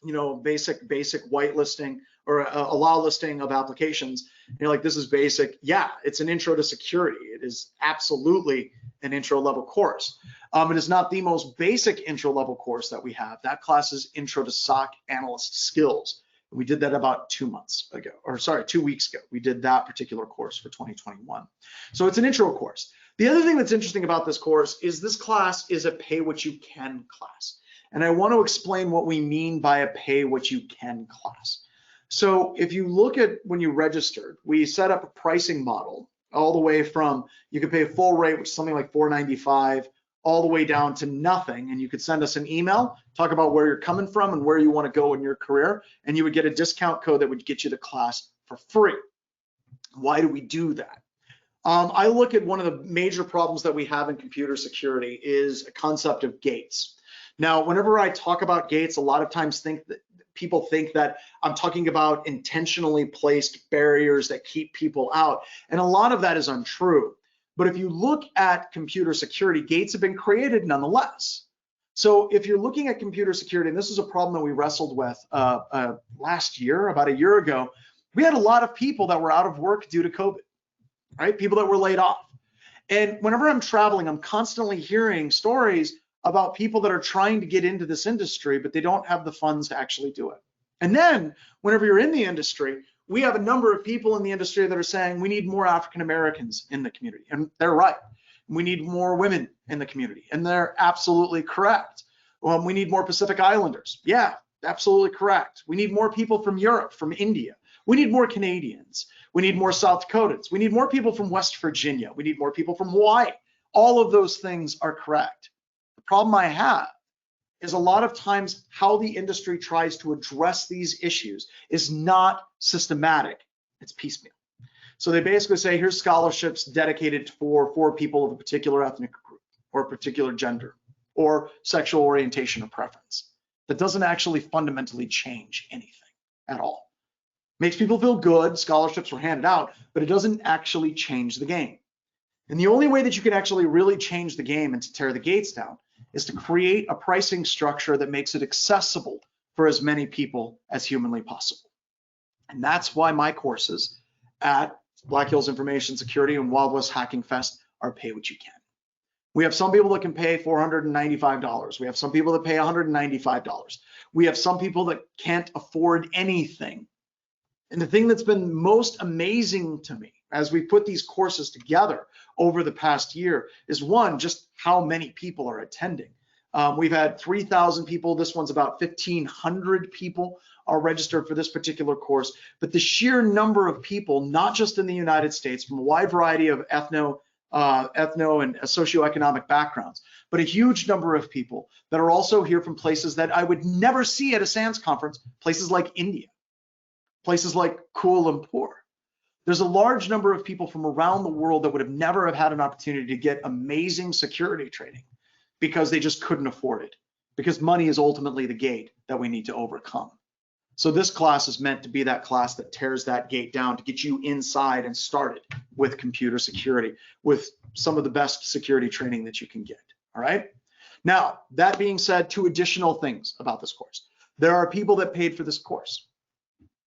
you know, basic whitelisting or allow listing of applications, you're like, this is basic. Yeah, it's an intro to security. It is absolutely an intro level course. It is not the most basic intro level course that we have. That class is Intro to SOC Analyst Skills. We did that about 2 months ago, or sorry, 2 weeks ago. We did that particular course for 2021. So it's an intro course. The other thing that's interesting about this course is this class is a pay what you can class. And I want to explain what we mean by a pay what you can class. So if you look at when you registered, we set up a pricing model all the way from, you could pay a full rate, which is something like $4.95, all the way down to nothing. And you could send us an email, talk about where you're coming from and where you want to go in your career, and you would get a discount code that would get you the class for free. Why do we do that? I look at one of the major problems that we have in computer security is a concept of gates. Now, whenever I talk about gates, a lot of times people think that I'm talking about intentionally placed barriers that keep people out. And a lot of that is untrue. But if you look at computer security, gates have been created nonetheless. So if you're looking at computer security, and this is a problem that we wrestled with last year, about a year ago, we had a lot of people that were out of work due to COVID, right? People that were laid off. And whenever I'm traveling, I'm constantly hearing stories about people that are trying to get into this industry, but they don't have the funds to actually do it. And then whenever you're in the industry, we have a number of people in the industry that are saying we need more African Americans in the community, and they're right. We need more women in the community, and they're absolutely correct. We need more Pacific Islanders. Yeah, absolutely correct. We need more people from Europe, from India. We need more Canadians. We need more South Dakotans. We need more people from West Virginia. We need more people from Hawaii. All of those things are correct. The problem I have is a lot of times how the industry tries to address these issues is not systematic, it's piecemeal. So they basically say, here's scholarships dedicated for people of a particular ethnic group or a particular gender or sexual orientation or preference. That doesn't actually fundamentally change anything at all. Makes people feel good, scholarships were handed out, but it doesn't actually change the game. And the only way that you can actually really change the game and to tear the gates down is to create a pricing structure that makes it accessible for as many people as humanly possible. And that's why my courses at Black Hills Information Security and Wild West Hacking Fest are pay what you can. We have some people that can pay $495. We have some people that pay $195. We have some people that can't afford anything. And the thing that's been most amazing to me, as we put these courses together over the past year is one, just how many people are attending. We've had 3,000 people. This one's about 1,500 people are registered for this particular course. But the sheer number of people, not just in the United States, from a wide variety of ethno and socioeconomic backgrounds, but a huge number of people that are also here from places that I would never see at a SANS conference, places like India, places like Kuala Lumpur. There's a large number of people from around the world that would have never have had an opportunity to get amazing security training because they just couldn't afford it, because money is ultimately the gate that we need to overcome. So this class is meant to be that class that tears that gate down to get you inside and started with computer security, with some of the best security training that you can get, all right? Now, that being said, 2 additional things about this course. There are people that paid for this course.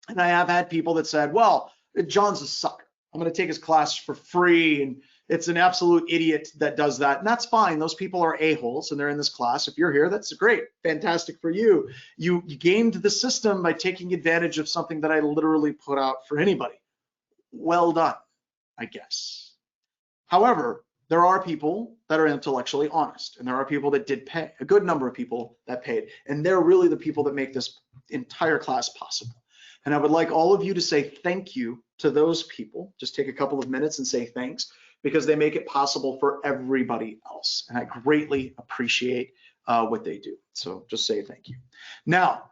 And I have had people that said, well, John's a sucker. I'm going to take his class for free, and it's an absolute idiot that does that. And that's fine. Those people are a-holes and they're in this class. If you're here, that's great. Fantastic for you. You gamed the system by taking advantage of something that I literally put out for anybody. Well done, I guess. However, there are people that are intellectually honest, and there are people that did pay, a good number of people that paid, and they're really the people that make this entire class possible. And I would like all of you to say thank you to those people. Just take a couple of minutes and say thanks, because they make it possible for everybody else. And I greatly appreciate what they do. So just say thank you. Now,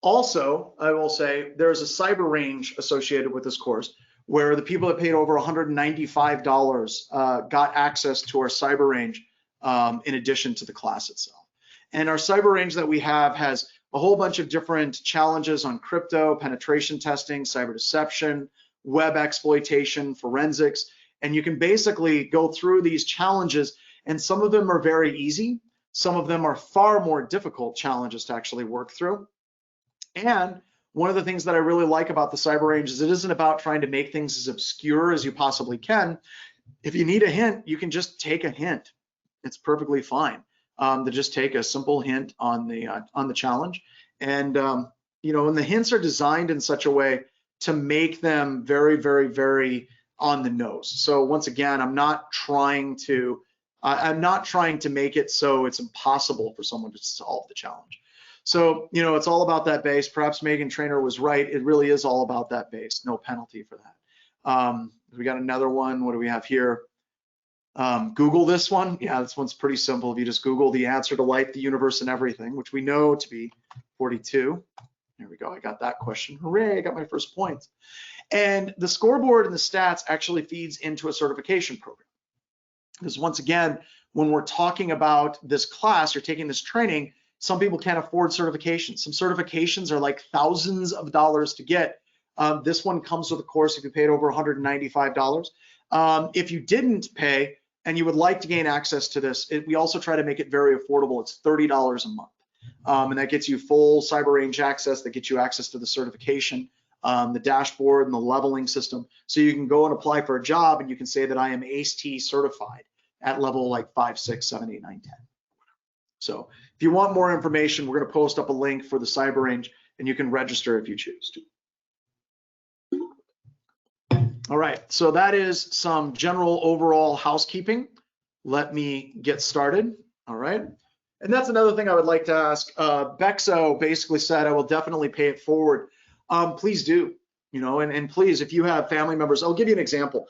also, I will say there's a cyber range associated with this course where the people that paid over $195 got access to our cyber range in addition to the class itself. And our cyber range that we have has a whole bunch of different challenges on crypto, penetration testing, cyber deception, web exploitation, forensics. And you can basically go through these challenges, and some of them are very easy. Some of them are far more difficult challenges to actually work through. And one of the things that I really like about the cyber range is it isn't about trying to make things as obscure as you possibly can. If you need a hint, you can just take a hint. It's perfectly fine to just take a simple hint on the challenge. And you know, and the hints are designed in such a way to make them very, very, very on the nose. So once again, I'm not trying to make it so it's impossible for someone to solve the challenge. So, you know, it's all about that base. Perhaps Megan Trainor was right. It really is all about that base. No penalty for that. We got another one. What do we have here? Google this one. Yeah, this one's pretty simple. If you just Google the answer to life, the universe, and everything, which we know to be 42. There we go. I got that question. Hooray, I got my first points. And the scoreboard and the stats actually feeds into a certification program. Because once again, when we're talking about this class, you're taking this training, some people can't afford certifications. Some certifications are like thousands of dollars to get. This one comes with a course if you paid over $195. If you didn't pay and you would like to gain access to this, we also try to make it very affordable. It's $30 a month. And that gets you full cyber range access, that gets you access to the certification, the dashboard and the leveling system. So you can go and apply for a job and you can say that I am ACE-T certified at level like 5, 6, 7, 8, 9, 10. So if you want more information, we're going to post up a link for the cyber range and you can register if you choose to. All right, so that is some general overall housekeeping. Let me get started. All right. And that's another thing I would like to ask. Bexo basically said, I will definitely pay it forward. Please do, you know, and please, if you have family members, I'll give you an example.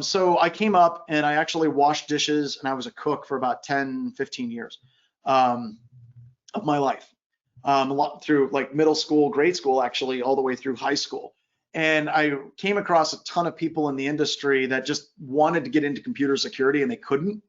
So I came up and I actually washed dishes and I was a cook for about 10, 15 years of my life, a lot through like middle school, grade school, actually, all the way through high school. And I came across a ton of people in the industry that just wanted to get into computer security and they couldn't.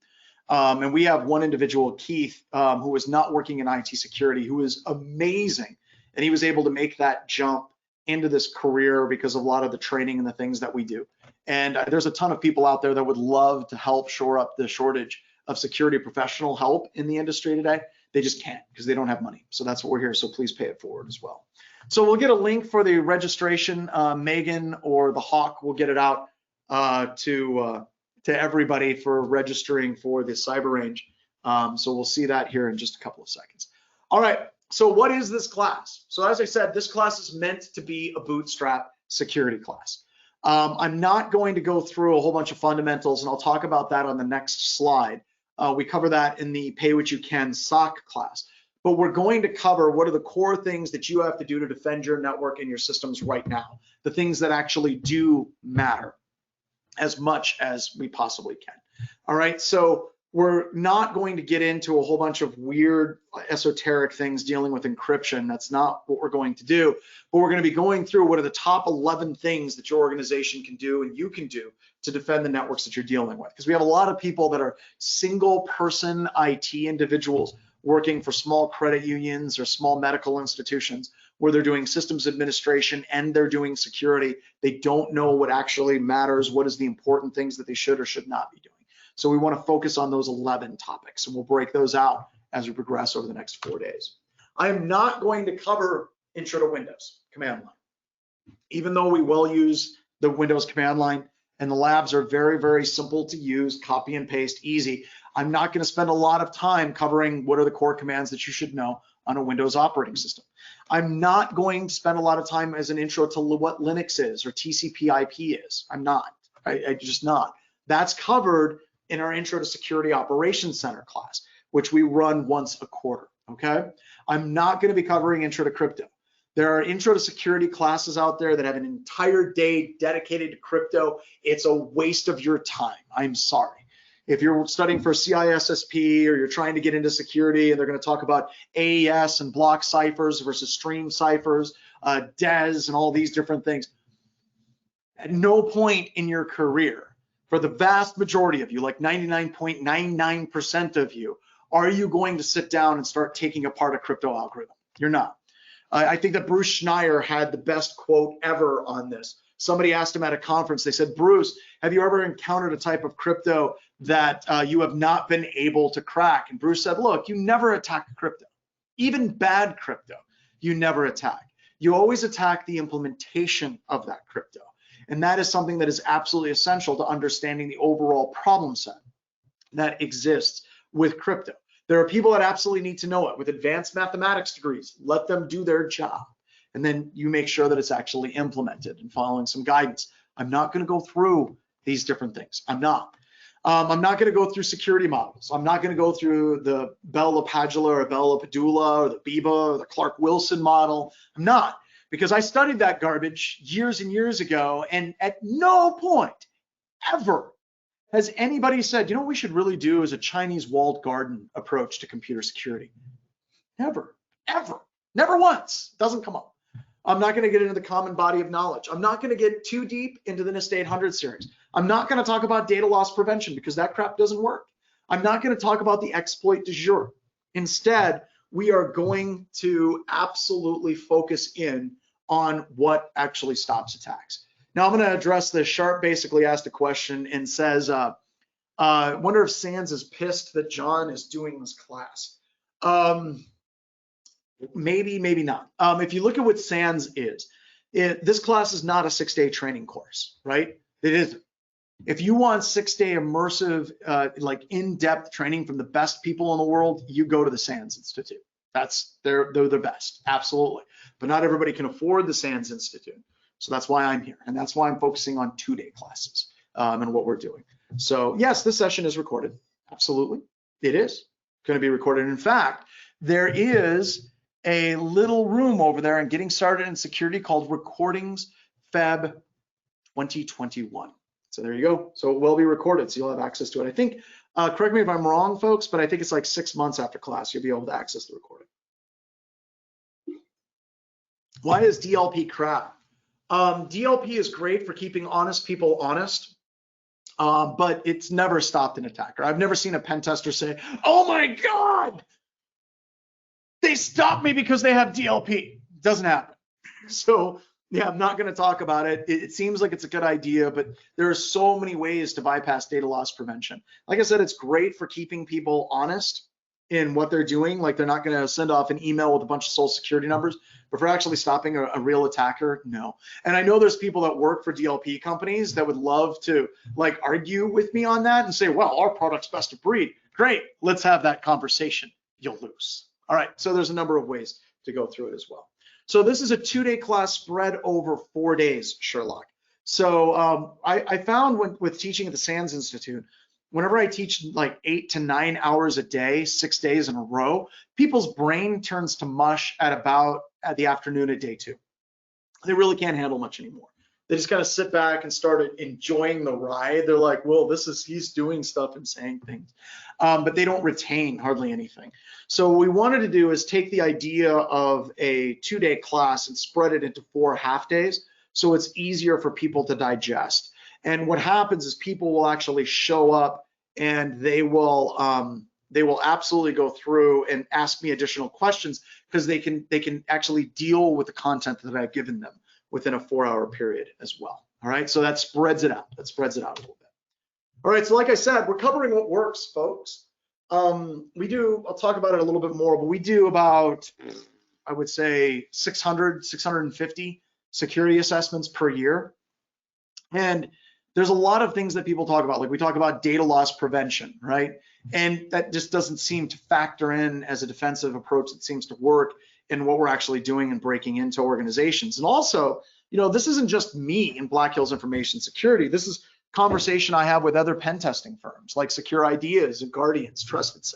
And we have one individual, Keith, who was not working in IT security, who is amazing. And he was able to make that jump into this career because of a lot of the training and the things that we do. And there's a ton of people out there that would love to help shore up the shortage of security professional help in the industry today. They just can't because they don't have money. So that's what we're here. So please pay it forward as well. So we'll get a link for the registration. Megan or the Hawk will get it out to everybody for registering for the cyber range. So we'll see that here in just a couple of seconds. All right, so what is this class? So as I said, this class is meant to be a bootstrap security class. I'm not going to go through a whole bunch of fundamentals, and I'll talk about that on the next slide. We cover that in the Pay What You Can SOC class. But we're going to cover what are the core things that you have to do to defend your network and your systems right now, the things that actually do matter as much as we possibly can. All right, so we're not going to get into a whole bunch of weird esoteric things dealing with encryption. That's not what we're going to do. But we're going to be going through what are the top 11 things that your organization can do and you can do to defend the networks that you're dealing with. Because we have a lot of people that are single person IT individuals working for small credit unions or small medical institutions where they're doing systems administration and they're doing security. They don't know what actually matters, what is the important things that they should or should not be doing. So we want to focus on those 11 topics, and we'll break those out as we progress over the next 4 days. I am not going to cover Intro to Windows command line, even though we will use the Windows command line, and the labs are very, very simple to use, copy and paste, easy. I'm not going to spend a lot of time covering what are the core commands that you should know on a Windows operating system. I'm not going to spend a lot of time as an intro to what Linux is or TCP/IP is. I'm not. I just not. That's covered in our Intro to Security Operations Center class, which we run once a quarter, okay? I'm not gonna be covering Intro to Crypto. There are Intro to Security classes out there that have an entire day dedicated to crypto. It's a waste of your time, I'm sorry. If you're studying for CISSP or you're trying to get into security and they're gonna talk about AES and block ciphers versus stream ciphers, DES and all these different things, at no point in your career, for the vast majority of you, like 99.99% of you, are you going to sit down and start taking apart a crypto algorithm? You're not. I think that Bruce Schneier had the best quote ever on this. Somebody asked him at a conference, they said, Bruce, have you ever encountered a type of crypto that you have not been able to crack? And Bruce said, look, you never attack crypto, even bad crypto, you never attack. You always attack the implementation of that crypto. And that is something that is absolutely essential to understanding the overall problem set that exists with crypto. There are people that absolutely need to know it with advanced mathematics degrees. Let them do their job. And then you make sure that it's actually implemented and following some guidance. I'm not going to go through these different things. I'm not. I'm not going to go through security models. I'm not going to go through the Bell LaPadula or Bell LaPadula or the BIBA or the Clark Wilson model. I'm not. Because I studied that garbage years and years ago, and at no point ever has anybody said, you know what we should really do is a Chinese walled garden approach to computer security. Never, ever, never once. Doesn't come up. I'm not going to get into the common body of knowledge. I'm not going to get too deep into the NIST 800 series. I'm not going to talk about data loss prevention because that crap doesn't work. I'm not going to talk about the exploit du jour. Instead, we are going to absolutely focus in on what actually stops attacks. Now I'm going to address this. Sharp basically asked a question and says, I wonder if SANS is pissed that John is doing this class. Maybe, maybe not. If you look at what SANS is, this class is not a 6-day training course, right? It isn't. If you want 6-day immersive, like in-depth training from the best people in the world, you go to the SANS Institute. They're the best, absolutely. But not everybody can afford the SANS Institute. So that's why I'm here. And that's why I'm focusing on 2-day classes and what we're doing. So yes, this session is recorded. Absolutely. It is going to be recorded. In fact, there is a little room over there in Getting Started in Security called Recordings Feb 2021. So there you go. So it will be recorded. So you'll have access to it. I think, correct me if I'm wrong, folks, but I think it's like 6 months after class, you'll be able to access the recording. Why is DLP crap? DLP is great for keeping honest people honest, but it's never stopped an attacker. I've never seen a pen tester say, oh my God, they stopped me because they have DLP. Doesn't happen. So yeah, I'm not going to talk about it. It seems like it's a good idea, but there are so many ways to bypass data loss prevention. Like I said, it's great for keeping people honest in what they're doing. Like they're not going to send off an email with a bunch of social security numbers, but for actually stopping a real attacker, no. And I know there's people that work for DLP companies that would love to like argue with me on that and say, well, our product's best of breed. Great, let's have that conversation. You'll lose. All right, so there's a number of ways to go through it as well. So this is a 2-day class spread over 4 days, Sherlock. So I found with teaching at the SANS Institute, whenever I teach like 8 to 9 hours a day, 6 days in a row, people's brain turns to mush at the afternoon of day 2. They really can't handle much anymore. They just kind of sit back and start enjoying the ride. They're like, well, he's doing stuff and saying things, but they don't retain hardly anything. So what we wanted to do is take the idea of a 2-day class and spread it into 4 half days, so it's easier for people to digest. And what happens is people will actually show up and they will absolutely go through and ask me additional questions, because they can actually deal with the content that I've given them within a 4-hour period as well. All right, so that spreads it out. A little bit. All right, so like I said, we're covering what works, folks. I'll talk about it a little bit more, but we do about, I would say 650 security assessments per year. And there's a lot of things that people talk about, like we talk about data loss prevention, right? And that just doesn't seem to factor in as a defensive approach that seems to work in what we're actually doing and breaking into organizations. And also, this isn't just me in Black Hills Information Security. This is conversation I have with other pen testing firms like Secure Ideas and Guardians, TrustedSec,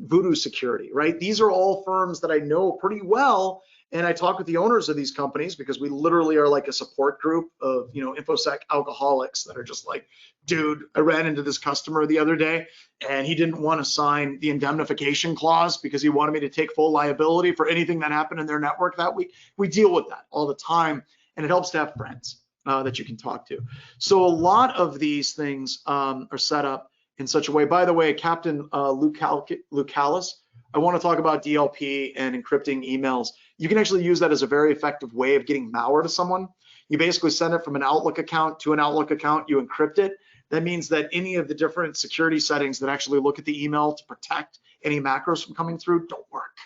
Voodoo Security, right? These are all firms that I know pretty well. And I talk with the owners of these companies because we literally are like a support group of, InfoSec alcoholics that are just like, dude, I ran into this customer the other day and he didn't want to sign the indemnification clause because he wanted me to take full liability for anything that happened in their network that week. We deal with that all the time, and it helps to have friends that you can talk to. So a lot of these things are set up in such a way. By the way, Captain Lucalis, I want to talk about DLP and encrypting emails. You can actually use that as a very effective way of getting malware to someone. You basically send it from an Outlook account to an Outlook account, you encrypt it. That means that any of the different security settings that actually look at the email to protect any macros from coming through don't work.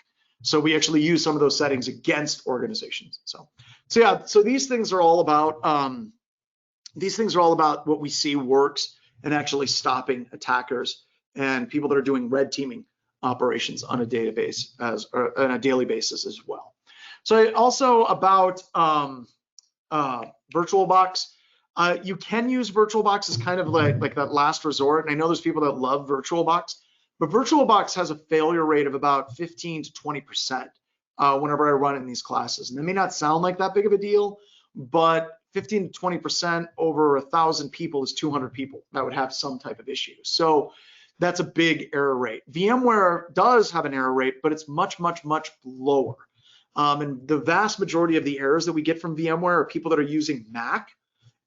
So we actually use some of those settings against organizations. So these things are all about what we see works and actually stopping attackers and people that are doing red teaming operations on a daily basis as well. So also about VirtualBox. You can use VirtualBox as kind of like that last resort. And I know there's people that love VirtualBox, but VirtualBox has a failure rate of about 15 to 20% whenever I run in these classes. And it may not sound like that big of a deal, but 15 to 20% over 1,000 people is 200 people that would have some type of issue. So that's a big error rate. VMware does have an error rate, but it's much, much, much lower. And the vast majority of the errors that we get from VMware are people that are using Mac.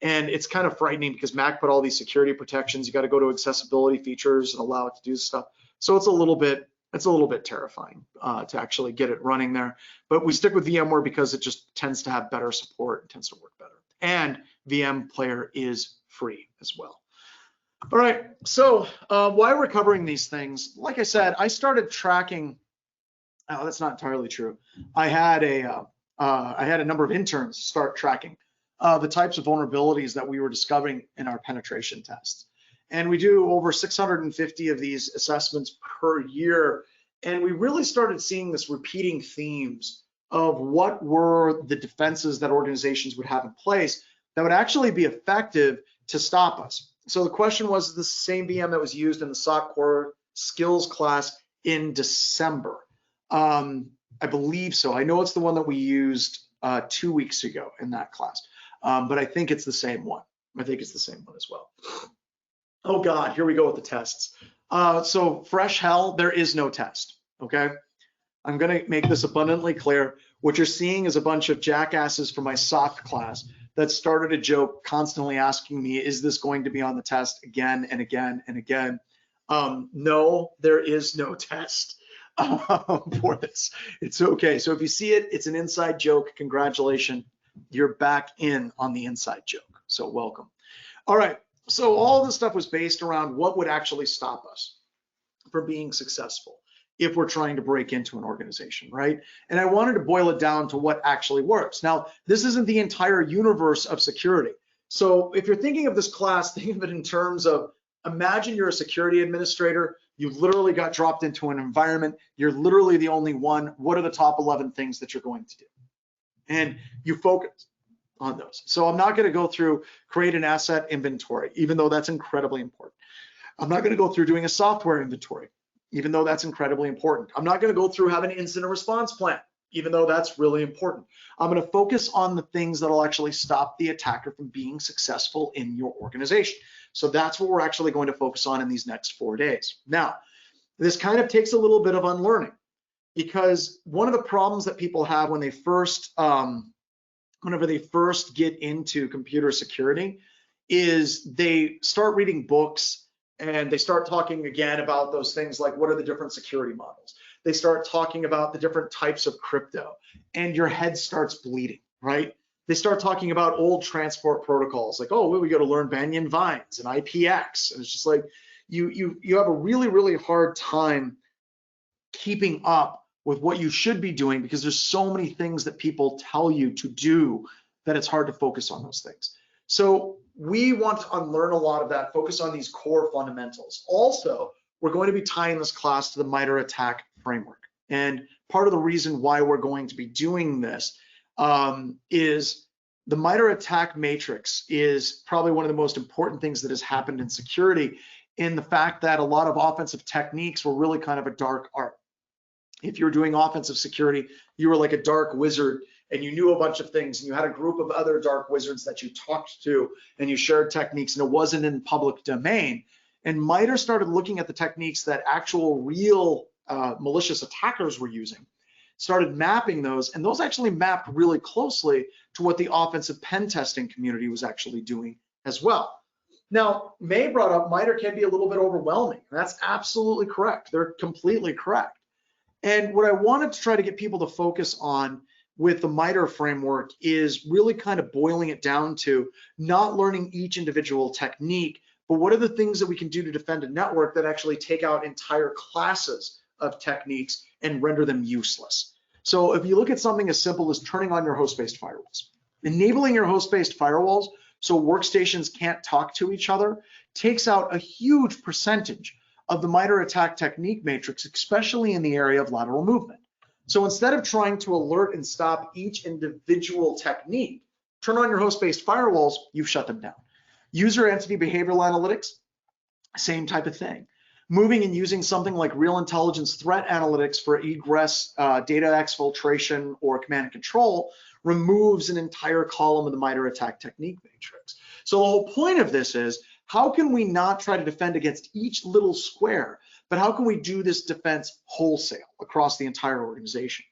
And it's kind of frightening because Mac put all these security protections. You got to go to accessibility features and allow it to do stuff. So it's a little bit terrifying to actually get it running there. But we stick with VMware because it just tends to have better support, it tends to work better. And VM Player is free as well. All right, so why we're covering these things, like I said, I started tracking. Oh, that's not entirely true. I had a number of interns start tracking the types of vulnerabilities that we were discovering in our penetration tests. And we do over 650 of these assessments per year. And we really started seeing this repeating themes of what were the defenses that organizations would have in place that would actually be effective to stop us. So the question was, is the same VM that was used in the SOC Core Skills class in December? I believe so. I know it's the one that we used 2 weeks ago in that class, but I think it's the same one. I think it's the same one as well. Oh God, here we go with the tests. So fresh hell, there is no test, okay? I'm gonna make this abundantly clear. What you're seeing is a bunch of jackasses from my SOC class that started a joke constantly asking me, is this going to be on the test again and again and again? No, there is no test for this. It's okay. So if you see it, it's an inside joke. Congratulations, you're back in on the inside joke. So welcome. All right. So all this stuff was based around what would actually stop us from being successful if we're trying to break into an organization, right? And I wanted to boil it down to what actually works. Now, this isn't the entire universe of security. So if you're thinking of this class, think of it in terms of, imagine you're a security administrator, you literally got dropped into an environment, you're literally the only one. What are the top 11 things that you're going to do? And you focus on those. So I'm not going to go through create an asset inventory, even though that's incredibly important. I'm not going to go through doing a software inventory, even though that's incredibly important. I'm not going to go through having an incident response plan, even though that's really important. I'm going to focus on the things that'll actually stop the attacker from being successful in your organization. So that's what we're actually going to focus on in these next 4 days. Now, this kind of takes a little bit of unlearning, because one of the problems that people have when they first, whenever they first get into computer security, is they start reading books and they start talking again about those things like what are the different security models. They start talking about the different types of crypto, and your head starts bleeding, right? They start talking about old transport protocols, like, oh, well, we got to learn Banyan Vines and IPX, and it's just like you have a really, really hard time keeping up with what you should be doing, because there's so many things that people tell you to do that it's hard to focus on those things. So we want to unlearn a lot of that, focus on these core fundamentals. Also, we're going to be tying this class to the MITRE ATT&CK framework. And part of the reason why we're going to be doing this is the MITRE ATT&CK matrix is probably one of the most important things that has happened in security, in the fact that a lot of offensive techniques were really kind of a dark art. If you were doing offensive security, you were like a dark wizard and you knew a bunch of things, and you had a group of other dark wizards that you talked to and you shared techniques, and it wasn't in public domain. And MITRE started looking at the techniques that actual real malicious attackers were using, started mapping those, and those actually mapped really closely to what the offensive pen testing community was actually doing as well. Now, May brought up MITRE can be a little bit overwhelming. That's absolutely correct. They're completely correct. And what I wanted to try to get people to focus on with the MITRE framework is really kind of boiling it down to not learning each individual technique, but what are the things that we can do to defend a network that actually take out entire classes of techniques and render them useless. So if you look at something as simple as turning on your host-based firewalls, enabling your host-based firewalls so workstations can't talk to each other takes out a huge percentage of the MITRE ATT&CK technique matrix, especially in the area of lateral movement. So instead of trying to alert and stop each individual technique, turn on your host-based firewalls, you've shut them down. User entity behavioral analytics, same type of thing. Moving and using something like real intelligence threat analytics for egress, data exfiltration, or command and control removes an entire column of the MITRE ATT&CK technique matrix. So the whole point of this is, how can we not try to defend against each little square, but how can we do this defense wholesale across the entire organization?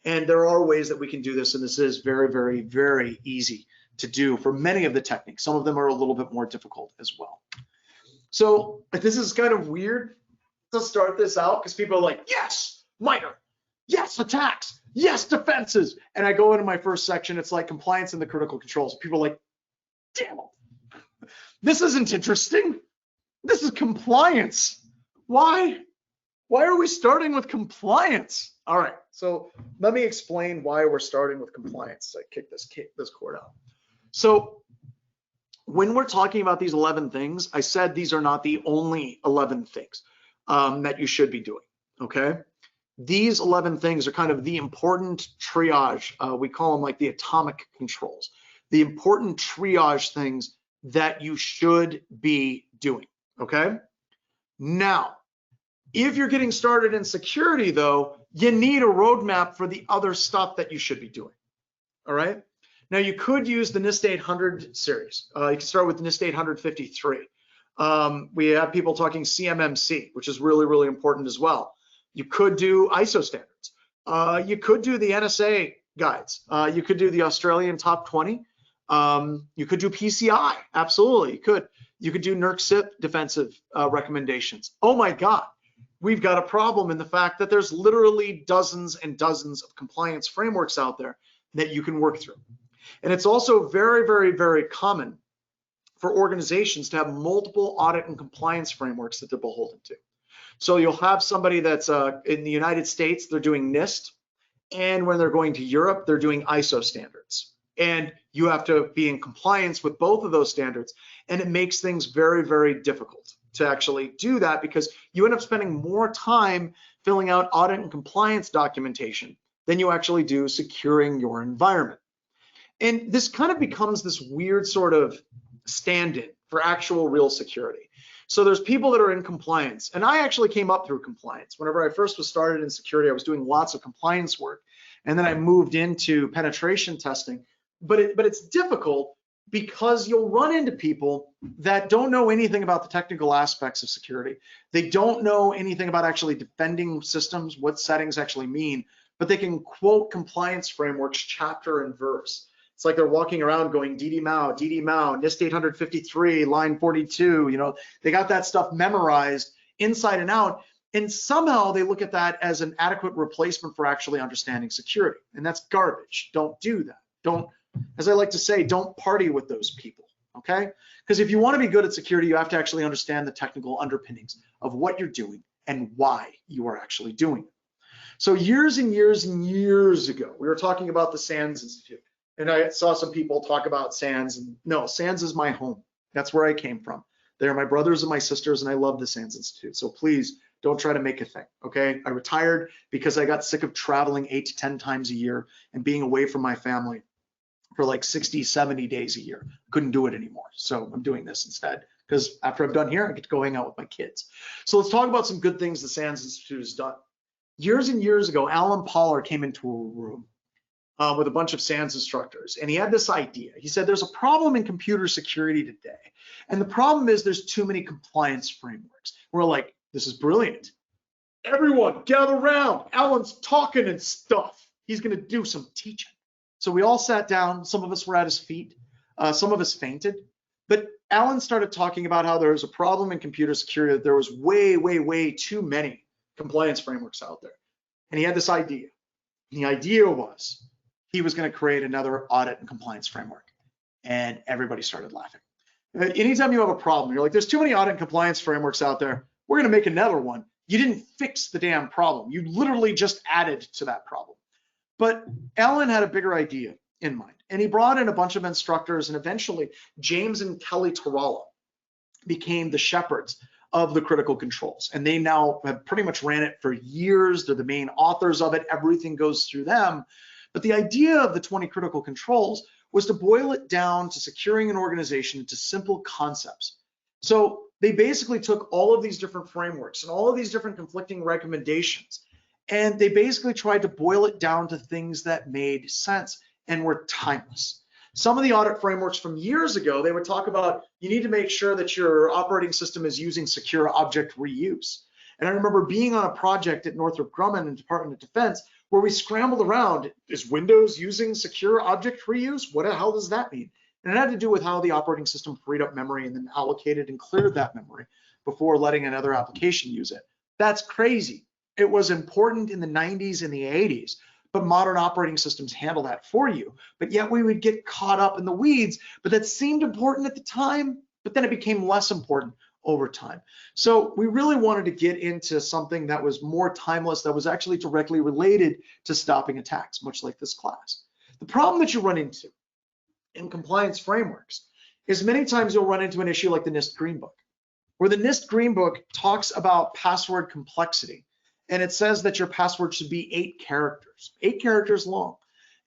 And there are ways that we can do this, and this is very, very, very easy to do for many of the techniques. Some of them are a little bit more difficult as well. So this is kind of weird to start this out, because people are like, yes, MITRE, yes, attacks, yes, defenses. And I go into my first section, it's like compliance and the critical controls. People are like, damn it, this isn't interesting. This is compliance. Why? Why are we starting with compliance? All right, so let me explain why we're starting with compliance. I kick this cord out. So when we're talking about these 11 things, I said these are not the only 11 things that you should be doing, okay? These 11 things are kind of the important triage. We call them like the atomic controls, the important triage things that you should be doing, okay? Now, if you're getting started in security though, you need a roadmap for the other stuff that you should be doing, all right? Now you could use the NIST 800 series. You can start with NIST 853. We have people talking CMMC, which is really, really important as well. You could do ISO standards. You could do the NSA guides. You could do the Australian top 20. You could do PCI, absolutely, you could. You could do NERC-CIP defensive recommendations. Oh my God, we've got a problem in the fact that there's literally dozens and dozens of compliance frameworks out there that you can work through. And it's also very, very, very common for organizations to have multiple audit and compliance frameworks that they're beholden to. So you'll have somebody that's in the United States, they're doing NIST, and when they're going to Europe, they're doing ISO standards. And you have to be in compliance with both of those standards. And it makes things very, very difficult to actually do that, because you end up spending more time filling out audit and compliance documentation than you actually do securing your environment. And this kind of becomes this weird sort of stand-in for actual real security. So there's people that are in compliance, and I actually came up through compliance. Whenever I first was started in security, I was doing lots of compliance work, and then I moved into penetration testing. But it's difficult because you'll run into people that don't know anything about the technical aspects of security. They don't know anything about actually defending systems, what settings actually mean, but they can quote compliance frameworks chapter and verse. It's like they're walking around going DD-MAU, NIST 853, line 42, you know, they got that stuff memorized inside and out. And somehow they look at that as an adequate replacement for actually understanding security. And that's garbage. Don't do that. Don't, as I like to say, don't party with those people, okay? Because if you want to be good at security, you have to actually understand the technical underpinnings of what you're doing and why you are actually doing it. So years and years and years ago, we were talking about the SANS Institute. And I saw some people talk about SANS, and no, SANS is my home. That's where I came from. They're my brothers and my sisters, and I love the SANS Institute. So please don't try to make a thing, okay? I retired because I got sick of traveling 8 to 10 times a year and being away from my family for like 60, 70 days a year. Couldn't do it anymore. So I'm doing this instead, because after I'm done here, I get to go hang out with my kids. So let's talk about some good things the SANS Institute has done. Years and years ago, Alan Pollard came into a room with a bunch of SANS instructors, and he had this idea. He said, there's a problem in computer security today, and the problem is there's too many compliance frameworks. We're like, this is brilliant. Everyone gather around. Alan's talking and stuff. He's gonna do some teaching. So we all sat down. Some of us were at his feet. Some of us fainted. But Alan started talking about how there was a problem in computer security, that there was way, way, way too many compliance frameworks out there. And he had this idea. And the idea was, he was going to create another audit and compliance framework. And everybody started laughing. Anytime you have a problem, you're like, there's too many audit and compliance frameworks out there. We're going to make another one. You didn't fix the damn problem. You literally just added to that problem. But Alan had a bigger idea in mind. And he brought in a bunch of instructors, and eventually James and Kelly Taralla became the shepherds of the critical controls. And they now have pretty much ran it for years. They're the main authors of it. Everything goes through them. But the idea of the 20 critical controls was to boil it down to securing an organization into simple concepts. So they basically took all of these different frameworks and all of these different conflicting recommendations, and they basically tried to boil it down to things that made sense and were timeless. Some of the audit frameworks from years ago, they would talk about, you need to make sure that your operating system is using secure object reuse. And I remember being on a project at Northrop Grumman and Department of Defense where we scrambled around, is Windows using secure object reuse? What the hell does that mean? And it had to do with how the operating system freed up memory and then allocated and cleared that memory before letting another application use it. That's crazy. It was important in the 90s and the 80s, but modern operating systems handle that for you. But yet we would get caught up in the weeds, but that seemed important at the time, but then it became less important over time. So we really wanted to get into something that was more timeless, that was actually directly related to stopping attacks, much like this class. The problem that you run into in compliance frameworks is many times you'll run into an issue like the NIST Green Book, where the NIST Green Book talks about password complexity. And it says that your password should be 8 characters long.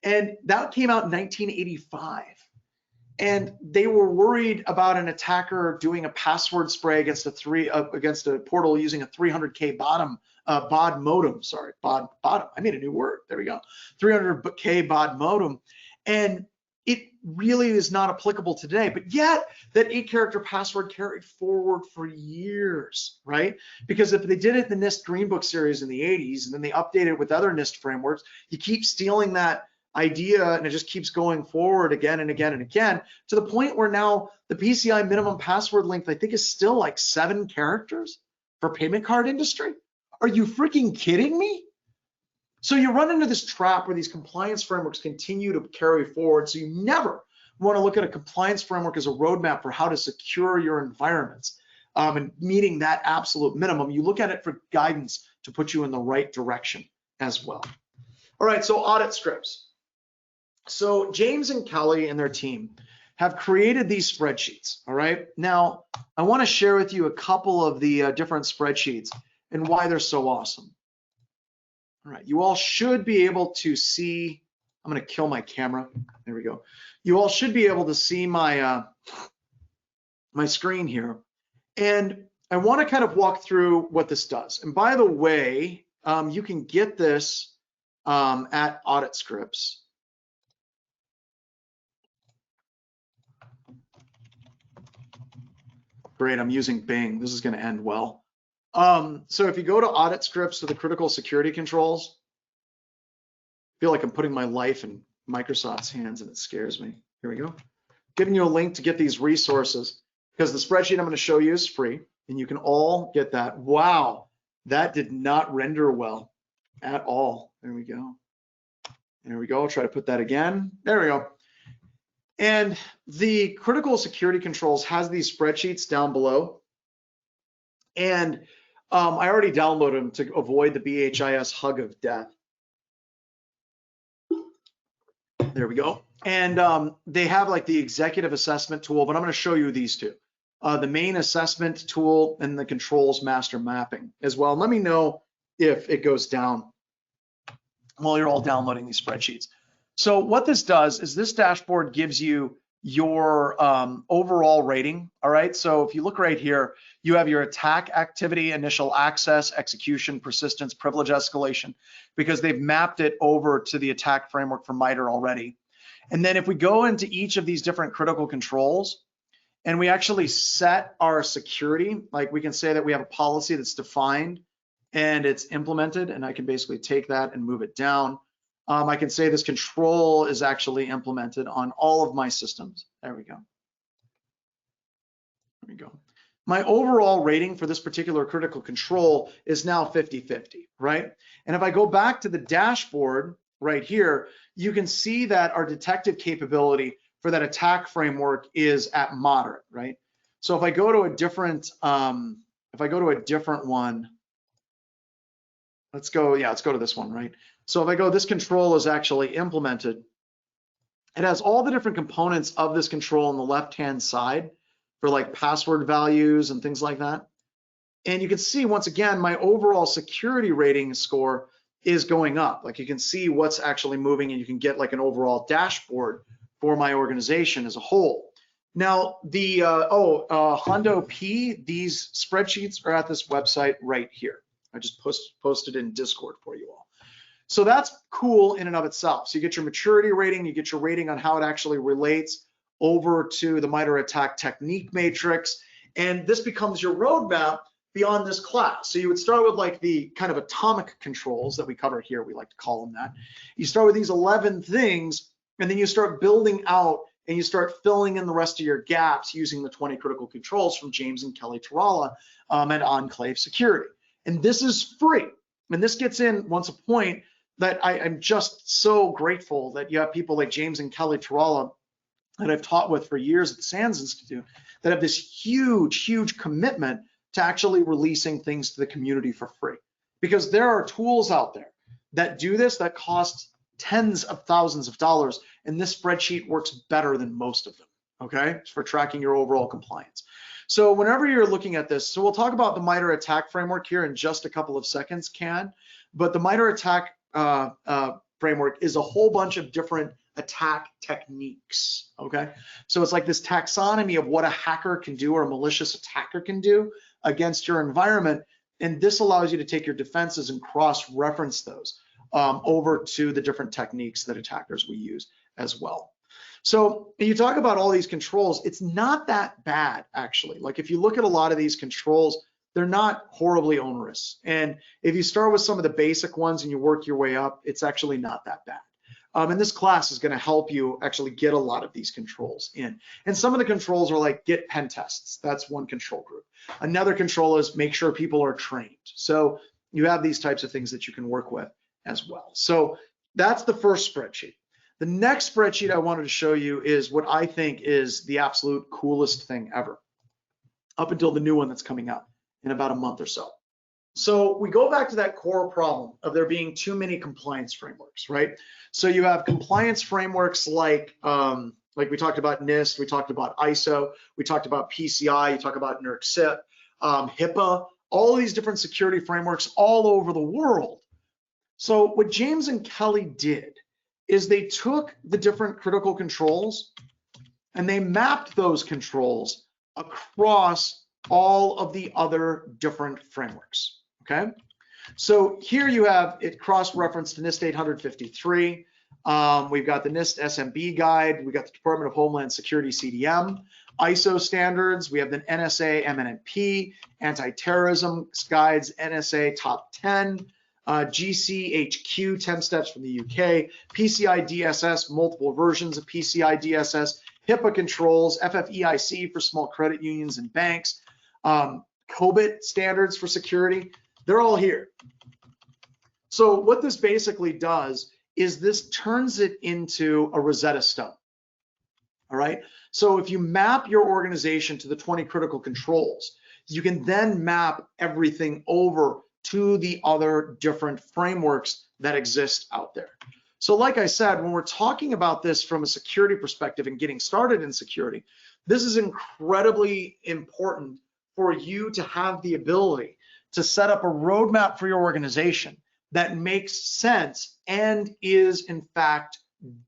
And that came out in 1985. And they were worried about an attacker doing a password spray against a portal using a 300K baud modem. Sorry, baud bottom. I made a new word. There we go. 300K baud modem. And it really is not applicable today, but yet that 8-character password carried forward for years, right? Because if they did it in the NIST Green Book series in the 80s, and then they updated it with other NIST frameworks, you keep stealing that idea and it just keeps going forward again and again and again, to the point where now the PCI minimum password length, I think, is still like 7 characters for payment card industry. Are you freaking kidding me? So you run into this trap where these compliance frameworks continue to carry forward. So you never want to look at a compliance framework as a roadmap for how to secure your environments and meeting that absolute minimum. You look at it for guidance to put you in the right direction as well. All right, so audit scripts. So James and Kelly and their team have created these spreadsheets, all right? Now, I want to share with you a couple of the different spreadsheets and why they're so awesome. All right, you all should be able to see I'm going to kill my camera. There we go. You all should be able to see my my screen here. And I want to kind of walk through what this does. And by the way, you can get this at Audit Scripts. Great, I'm using Bing. This is going to end well. So if you go to Audit Scripts to the critical security controls, I feel like I'm putting my life in Microsoft's hands and it scares me. Here we go. Giving you a link to get these resources because the spreadsheet I'm going to show you is free and you can all get that. Wow, that did not render well at all. There we go. There we go. I'll try to put that again. There we go. And the critical security controls has these spreadsheets down below. And I already downloaded them to avoid the BHIS hug of death. There we go. And they have like the executive assessment tool, but I'm going to show you these two. The main assessment tool and the controls master mapping as well. Let me know if it goes down while you're all downloading these spreadsheets. So what this does is this dashboard gives you your overall rating. All right, so if you look right here, you have your attack activity, initial access, execution, persistence, privilege escalation, because they've mapped it over to the attack framework for MITRE already. And then if we go into each of these different critical controls and we actually set our security, like we can say that we have a policy that's defined and it's implemented, and I can basically take that and move it down. I can say this control is actually implemented on all of my systems. There we go. There we go. My overall rating for this particular critical control is now 50-50, right? And if I go back to the dashboard right here, you can see that our detective capability for that attack framework is at moderate, right? So if I go to a different, one, let's go to this one, right? So if I go, this control is actually implemented. It has all the different components of this control on the left-hand side for like password values and things like that. And you can see, once again, my overall security rating score is going up. Like you can see what's actually moving and you can get like an overall dashboard for my organization as a whole. Now, the Hondo P, these spreadsheets are at this website right here. I just posted in Discord for you all. So that's cool in and of itself. So you get your maturity rating, you get your rating on how it actually relates over to the MITRE ATT&CK technique matrix, and this becomes your roadmap beyond this class. So you would start with like the kind of atomic controls that we cover here, we like to call them that. You start with these 11 things, and then you start building out and you start filling in the rest of your gaps using the 20 critical controls from James and Kelly Tarala at Enclave Security. And this is free. And this gets in once a point that I'm just so grateful that you have people like James and Kelly Tarala that I've taught with for years at the SANS Institute that have this huge, huge commitment to actually releasing things to the community for free. Because there are tools out there that do this that cost tens of thousands of dollars, and this spreadsheet works better than most of them, okay, for tracking your overall compliance. So whenever you're looking at this, so we'll talk about the MITRE ATT&CK framework here in just a couple of seconds, but the MITRE ATT&CK framework is a whole bunch of different attack techniques, okay? So it's like this taxonomy of what a hacker can do or a malicious attacker can do against your environment, and this allows you to take your defenses and cross-reference those over to the different techniques that attackers will use as well. So you talk about all these controls, it's not that bad actually. Like if you look at a lot of these controls, they're not horribly onerous. And if you start with some of the basic ones and you work your way up, it's actually not that bad. And this class is going to help you actually get a lot of these controls in. And some of the controls are like get pen tests. That's one control group. Another control is make sure people are trained. So you have these types of things that you can work with as well. So that's the first spreadsheet. The next spreadsheet I wanted to show you is what I think is the absolute coolest thing ever, up until the new one that's coming out in about a month or so. So we go back to that core problem of there being too many compliance frameworks, right? So you have compliance frameworks like we talked about NIST, we talked about ISO, we talked about PCI, you talk about NERC-CIP, HIPAA, all of these different security frameworks all over the world. So what James and Kelly did is they took the different critical controls and they mapped those controls across all of the other different frameworks, okay? So here you have it cross-referenced to NIST 853. We've got the NIST SMB guide. We've got the Department of Homeland Security CDM, ISO standards. We have the NSA MNP, anti-terrorism guides, NSA top 10, GCHQ 10 steps from the UK, PCI DSS, multiple versions of PCI DSS, HIPAA controls, FFEIC for small credit unions and banks, COBIT standards for security. They're all here. So what this basically does is this turns it into a Rosetta Stone. All right. So if you map your organization to the 20 critical controls, you can then map everything over to the other different frameworks that exist out there. So like I said, when we're talking about this from a security perspective and getting started in security, this is incredibly important for you to have the ability to set up a roadmap for your organization that makes sense and is in fact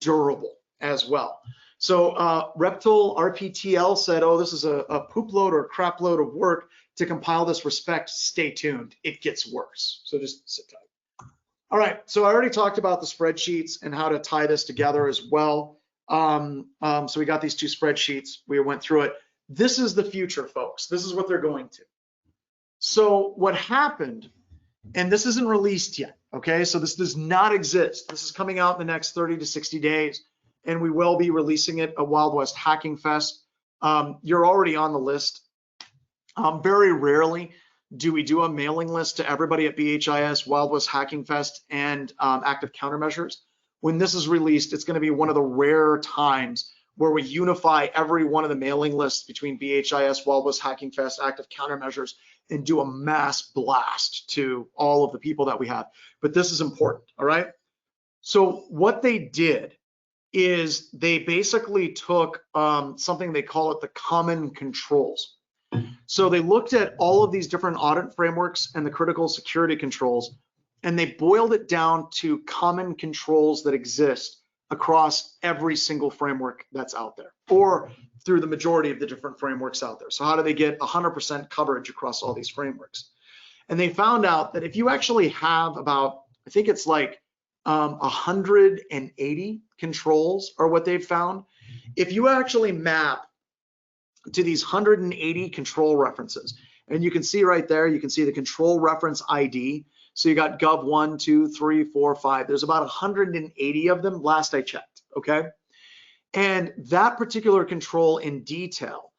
durable as well. So Reptil RPTL said, oh, this is a poop load or a crap load of work to compile this respect. Stay tuned, it gets worse. So just sit tight. All right, so I already talked about the spreadsheets and how to tie this together as well. So we got these two spreadsheets, we went through it. This is the future, folks. This is what they're going to. So what happened, and this isn't released yet, okay? So this does not exist. This is coming out in the next 30 to 60 days, and we will be releasing it at Wild West Hacking Fest. You're already on the list. Very rarely do we do a mailing list to everybody at BHIS, Wild West Hacking Fest, and Active Countermeasures. When this is released, it's going to be one of the rare times where we unify every one of the mailing lists between BHIS, Wild West Hacking Fest, Active Countermeasures, and do a mass blast to all of the people that we have. But this is important, all right? So what they did is they basically took something, they call it the common controls. So they looked at all of these different audit frameworks and the critical security controls, and they boiled it down to common controls that exist across every single framework that's out there, or through the majority of the different frameworks out there. So how do they get 100% coverage across all these frameworks? And they found out that if you actually have about, I think it's like 180 controls are what they've found. If you actually map to these 180 control references, and you can see right there, you can see the control reference ID. So you got Gov 1, 2, 3, 4, 5. There's about 180 of them last I checked, okay? And that particular control in detail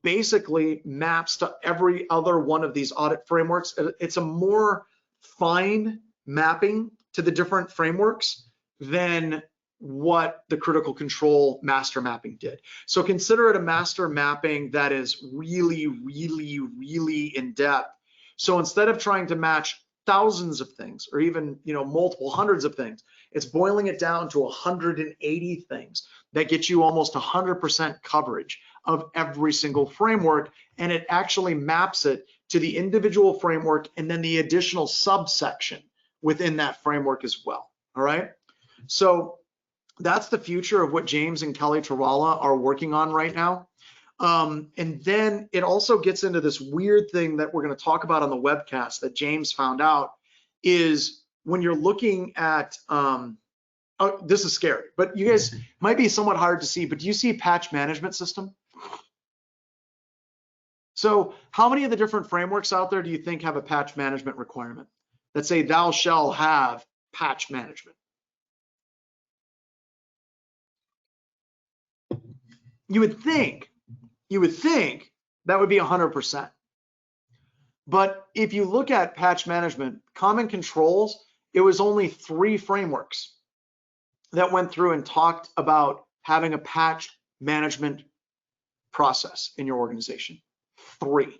basically maps to every other one of these audit frameworks. It's a more fine mapping to the different frameworks than what the critical control master mapping did. So consider it a master mapping that is really, really, really in depth. So instead of trying to match thousands of things or even multiple hundreds of things, it's boiling it down to 180 things that get you almost 100% coverage of every single framework, and it actually maps it to the individual framework and then the additional subsection within that framework as well. All right, so that's the future of what James and Kelly Trewalla are working on right now. And then it also gets into this weird thing that we're going to talk about on the webcast that James found out is when you're looking at, oh, this is scary, but you guys might be somewhat hard to see, but do you see patch management system? So how many of the different frameworks out there do you think have a patch management requirement that say thou shall have patch management? You would think that would be 100%. But if you look at patch management, common controls, it was only 3 frameworks that went through and talked about having a patch management process in your organization. 3.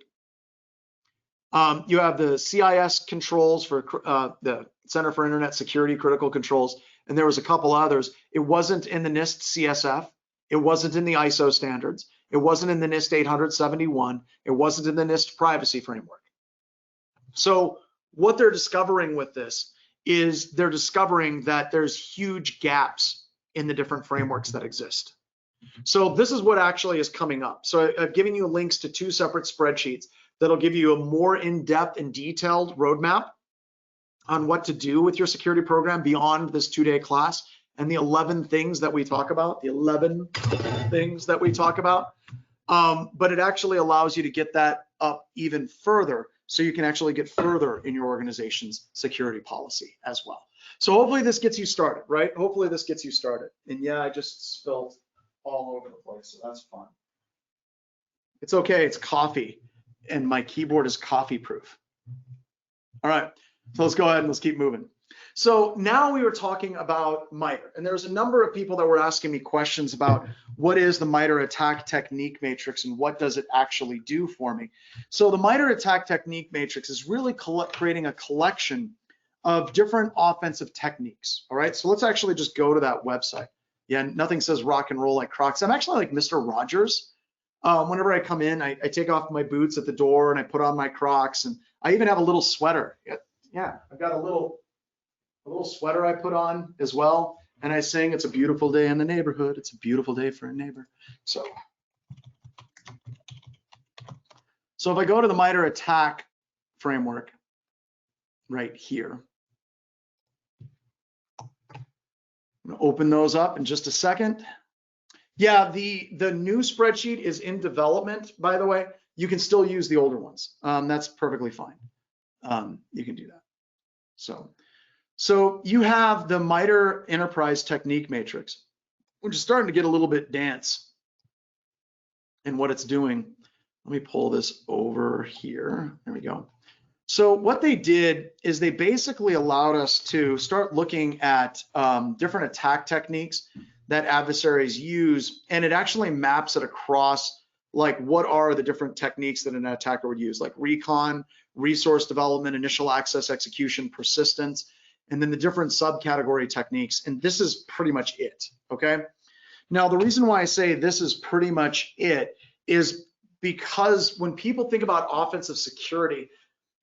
You have the CIS controls for the Center for Internet Security Critical Controls, and there was a couple others. It wasn't in the NIST CSF. It wasn't in the ISO standards. It wasn't in the NIST 871. It wasn't in the NIST privacy framework. So what they're discovering with this is they're discovering that there's huge gaps in the different frameworks that exist. So this is what actually is coming up. So I've given you links to 2 separate spreadsheets that'll give you a more in-depth and detailed roadmap on what to do with your security program beyond this 2-day class and the 11 things that we talk about, but it actually allows you to get that up even further so you can actually get further in your organization's security policy as well. So hopefully this gets you started, right? Hopefully this gets you started. And yeah, I just spilled all over the place, so that's fun. It's okay, it's coffee, and my keyboard is coffee proof. All right, so let's go ahead and let's keep moving. So now we were talking about MITRE, and there's a number of people that were asking me questions about what is the MITRE attack technique matrix and what does it actually do for me. So the MITRE attack technique matrix is really creating a collection of different offensive techniques. All right, so let's actually just go to that website. Yeah, nothing says rock and roll like Crocs. I'm actually like Mr. Rogers. Whenever I come in, I take off my boots at the door and I put on my Crocs, and I even have a little sweater. Yeah, I've got a little sweater I put on as well, and I sing, "It's a beautiful day in the neighborhood. It's a beautiful day for a neighbor." So if I go to the MITRE attack framework right here, I'm gonna open those up in just a second. Yeah, the new spreadsheet is in development, by the way. You can still use the older ones. That's perfectly fine. You can do that. So you have the MITRE Enterprise Technique Matrix, which is starting to get a little bit dense in what it's doing. Let me pull this over here. There we go. So what they did is they basically allowed us to start looking at different attack techniques that adversaries use, and it actually maps it across like what are the different techniques that an attacker would use, like recon, resource development, initial access execution, persistence, and then the different subcategory techniques. And this is pretty much it, okay? Now, the reason why I say this is pretty much it is because when people think about offensive security,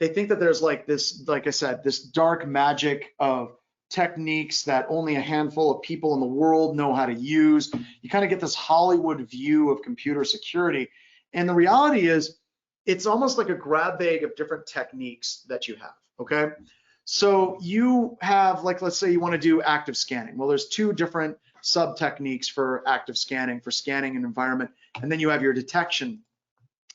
they think that there's like this, like I said, this dark magic of techniques that only a handful of people in the world know how to use. You kind of get this Hollywood view of computer security. And the reality is, it's almost like a grab bag of different techniques that you have, okay? So you have, like, let's say you want to do active scanning. Well, there's 2 different sub techniques for active scanning, for scanning an environment, and then you have your detection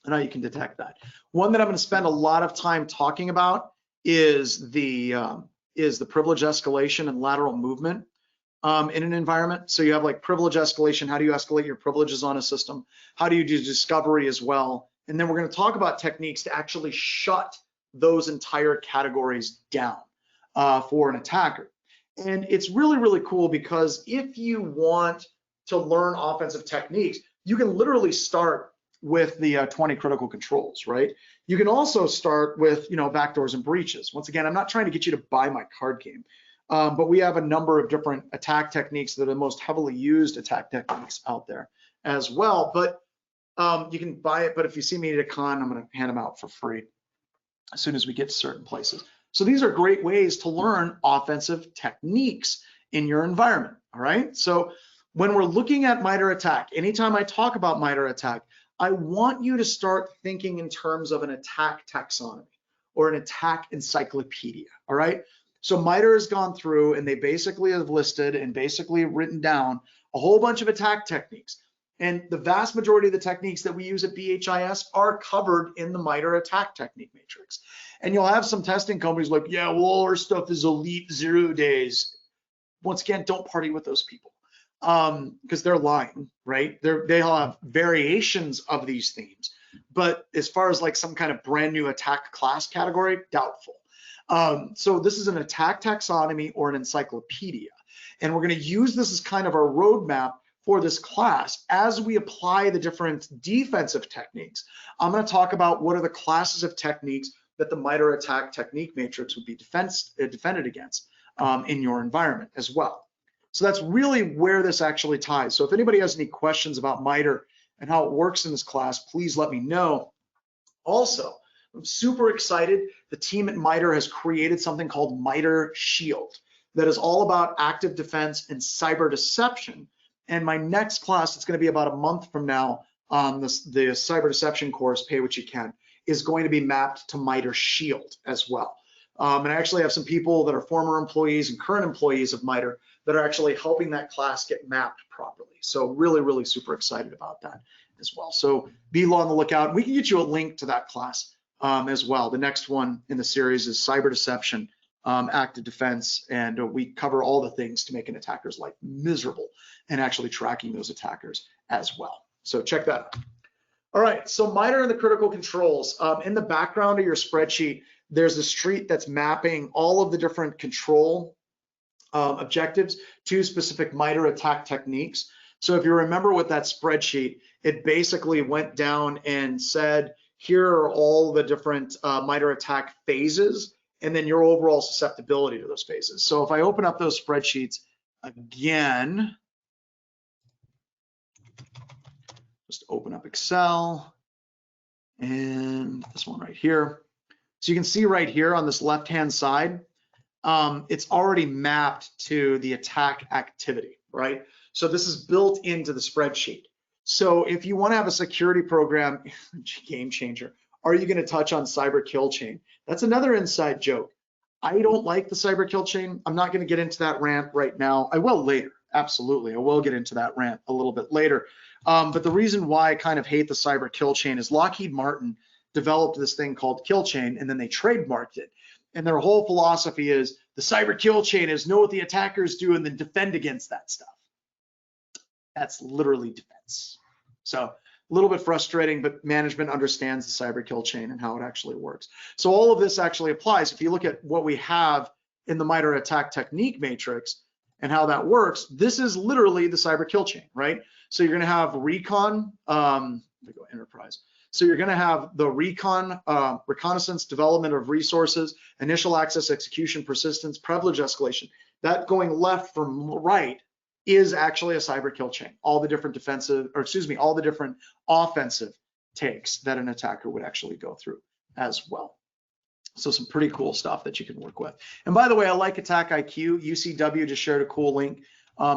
and how you can detect that. One that I'm going to spend a lot of time talking about is the privilege escalation and lateral movement in an environment. So you have like privilege escalation. How do you escalate your privileges on a system? How do you do discovery as well? And then we're going to talk about techniques to actually shut those entire categories down for an attacker. And it's really, really cool because if you want to learn offensive techniques, you can literally start with the 20 critical controls, right? You can also start with, backdoors and breaches. Once again, I'm not trying to get you to buy my card game, but we have a number of different attack techniques that are the most heavily used attack techniques out there as well. But you can buy it, but if you see me at a con, I'm going to hand them out for free as soon as we get to certain places. So these are great ways to learn offensive techniques in your environment, all right? So when we're looking at MITRE attack, anytime I talk about MITRE attack, I want you to start thinking in terms of an attack taxonomy or an attack encyclopedia, all right? So MITRE has gone through and they basically have listed and basically written down a whole bunch of attack techniques. And the vast majority of the techniques that we use at BHIS are covered in the MITRE attack technique matrix. And you'll have some testing companies like, yeah, well, all our stuff is elite 0 days. Once again, don't party with those people because they're lying, right? They'll have variations of these themes. But as far as like some kind of brand new attack class category, doubtful. So this is an attack taxonomy or an encyclopedia. And we're going to use this as kind of our roadmap for this class. As we apply the different defensive techniques, I'm going to talk about what are the classes of techniques that the MITRE attack technique matrix would be defended against in your environment as well. So that's really where this actually ties. So if anybody has any questions about MITRE and how it works in this class, please let me know. Also, I'm super excited. The team at MITRE has created something called MITRE Shield that is all about active defense and cyber deception. And my next class, it's going to be about a month from now, the cyber deception course, Pay What You Can, is going to be mapped to MITRE Shield as well. And I actually have some people that are former employees and current employees of MITRE that are actually helping that class get mapped properly. So really, really super excited about that as well. So be on the lookout. We can get you a link to that class as well. The next one in the series is cyber deception, active defense, and we cover all the things to make an attacker's life miserable and actually tracking those attackers as well. So check that out. All right, so MITRE and the critical controls. In the background of your spreadsheet, there's a street that's mapping all of the different control objectives to specific MITRE attack techniques. So if you remember with that spreadsheet, it basically went down and said, here are all the different MITRE attack phases, and then your overall susceptibility to those phases. So if I open up those spreadsheets again, just open up Excel and this one right here. So you can see right here on this left-hand side, it's already mapped to the attack activity, right? So this is built into the spreadsheet. So if you want to have a security program, game changer, are you going to touch on cyber kill chain? That's another inside joke. I don't like the cyber kill chain. I'm not going to get into that rant right now. I will later. Absolutely. I will get into that rant a little bit later. But the reason why I kind of hate the cyber kill chain is Lockheed Martin developed this thing called kill chain, and then they trademarked it. And their whole philosophy is the cyber kill chain is know what the attackers do and then defend against that stuff. That's literally defense. So a little bit frustrating, but management understands the cyber kill chain and how it actually works. So all of this actually applies. If you look at what we have in the MITRE attack technique matrix and how that works, this is literally the cyber kill chain, right? So you're going to have recon, let me go enterprise. So you're going to have the recon, reconnaissance, development of resources, initial access, execution, persistence, privilege escalation. That going left from right is actually a cyber kill chain. All the different defensive, or excuse me, all the different offensive takes that an attacker would actually go through as well. So some pretty cool stuff that you can work with. And by the way, I like Attack IQ. UCW just shared a cool link.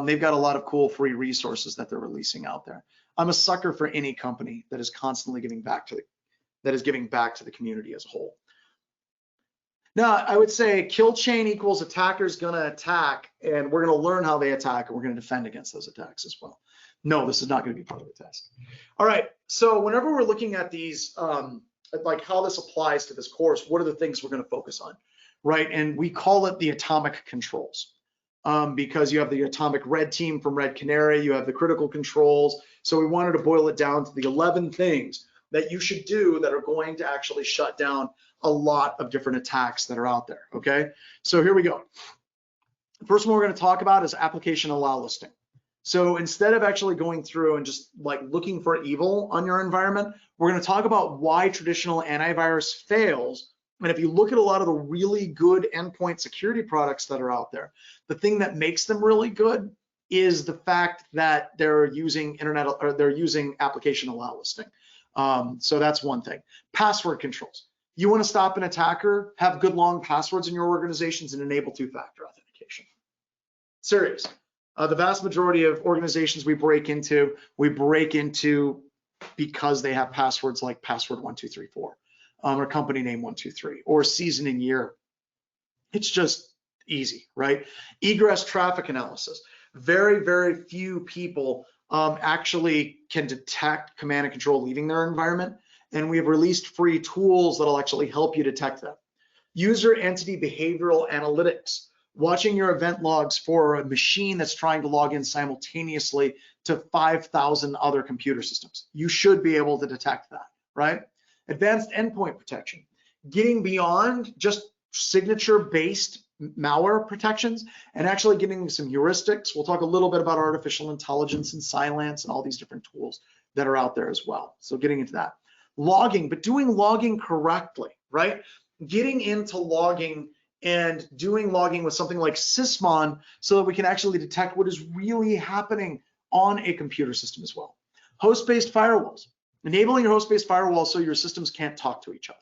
They've got a lot of cool free resources that they're releasing out there. I'm a sucker for any company that is constantly giving back to the community as a whole. Now, I would say kill chain equals attackers gonna attack, and we're gonna learn how they attack, and we're gonna defend against those attacks as well. No, this is not gonna be part of the test. All right, so whenever we're looking at these, like how this applies to this course, what are the things we're gonna focus on, right? And we call it the atomic controls. Because you have the atomic red team from Red Canary, you have the critical controls. So we wanted to boil it down to the 11 things that you should do that are going to actually shut down a lot of different attacks that are out there, okay? So here we go. The first one we're going to talk about is application allow listing. So instead of actually going through and just like looking for evil on your environment, we're going to talk about why traditional antivirus fails. And if you look at a lot of the really good endpoint security products that are out there, the thing that makes them really good is the fact that they're using they're using application allow listing. So that's one thing. Password controls. You want to stop an attacker, have good long passwords in your organizations and enable two-factor authentication. Serious. The vast majority of organizations we break into because they have passwords like password 1234. Or company name 123 or season and year. It's just easy, right? Egress traffic analysis. Very, very few people actually can detect command and control leaving their environment, and we have released free tools that'll actually help you detect them. User entity behavioral analytics. Watching your event logs for a machine that's trying to log in simultaneously to 5,000 other computer systems. You should be able to detect that, right? Advanced endpoint protection, getting beyond just signature-based malware protections and actually getting some heuristics. We'll talk a little bit about artificial intelligence and Cylance and all these different tools that are out there as well. So getting into that. Logging, but doing logging correctly, right? Getting into logging and doing logging with something like Sysmon so that we can actually detect what is really happening on a computer system as well. Host-based firewalls. Enabling your host-based firewall so your systems can't talk to each other.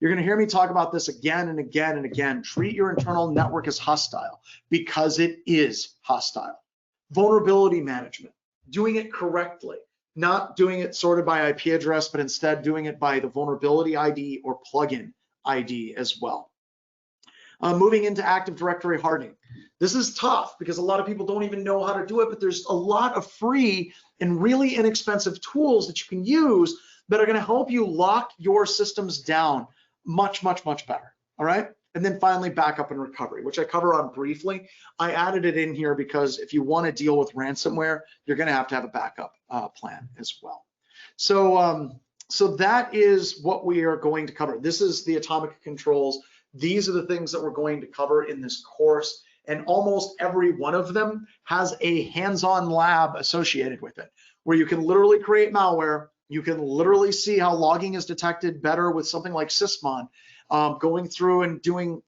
You're going to hear me talk about this again and again and again. Treat your internal network as hostile, because it is hostile. Vulnerability management, doing it correctly, not doing it sorted by IP address, but instead doing it by the vulnerability ID or plugin ID as well. Moving into Active Directory hardening. This is tough because a lot of people don't even know how to do it, but there's a lot of free and really inexpensive tools that you can use that are going to help you lock your systems down much, much, much better. All right. And then finally, backup and recovery, which I cover on briefly. I added it in here because if you want to deal with ransomware, you're going to have a backup plan as well. So that is what we are going to cover. This is the atomic controls. These are the things that we're going to cover in this course. And almost every one of them has a hands-on lab associated with it, where you can literally create malware. You can literally see how logging is detected better with something like Sysmon, going through and doing,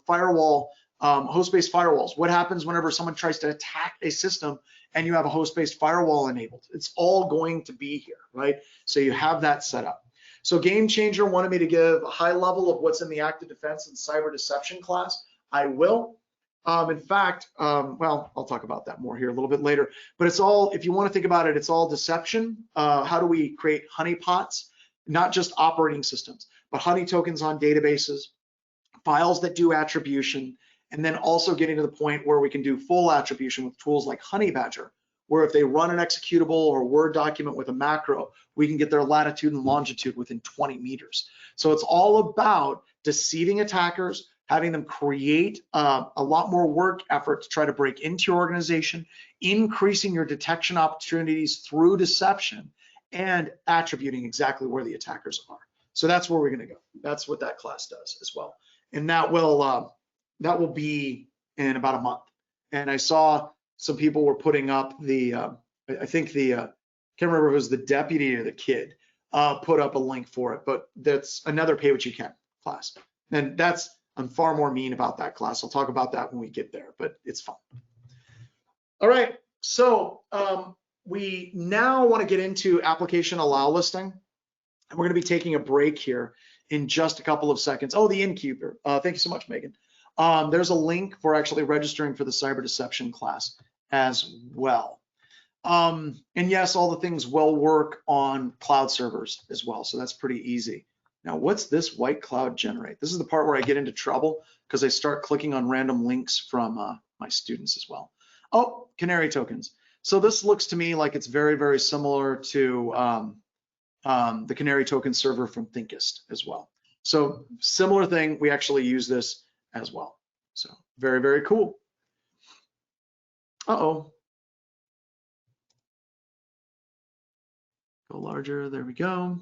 firewall, host-based firewalls. What happens whenever someone tries to attack a system and you have a host-based firewall enabled? It's all going to be here, right? So you have that set up. So Game Changer wanted me to give a high level of what's in the Active Defense and Cyber Deception class. I will. In fact, well, I'll talk about that more here a little bit later, but it's all, if you want to think about it, it's all deception. How do we create honeypots, not just operating systems, but honey tokens on databases, files that do attribution, and then also getting to the point where we can do full attribution with tools like Honeybadger, where if they run an executable or Word document with a macro, we can get their latitude and longitude within 20 meters. So it's all about deceiving attackers, having them create a lot more work effort to try to break into your organization, increasing your detection opportunities through deception, and attributing exactly where the attackers are. So that's where we're going to go. That's what that class does as well. And that will be in about a month. And I saw some people were putting up the, I think the, can't remember if it was the deputy or the kid, put up a link for it, but that's another pay what you can class. And that's, I'm far more mean about that class. I'll talk about that when we get there, but it's fun. All right, so we now want to get into application allow listing. And we're going to be taking a break here in just a couple of seconds. Oh, the Innkeeper. Thank you so much, Megan. There's a link for actually registering for the cyber deception class as well. And yes, all the things will work on cloud servers as well. So that's pretty easy. Now, what's this white cloud generate? This is the part where I get into trouble because I start clicking on random links from my students as well. Oh, canary tokens. So this looks to me like it's very, very similar to the canary token server from Thinkist as well. So similar thing, we actually use this as well. So very, very cool. Uh-oh. Go larger, there we go.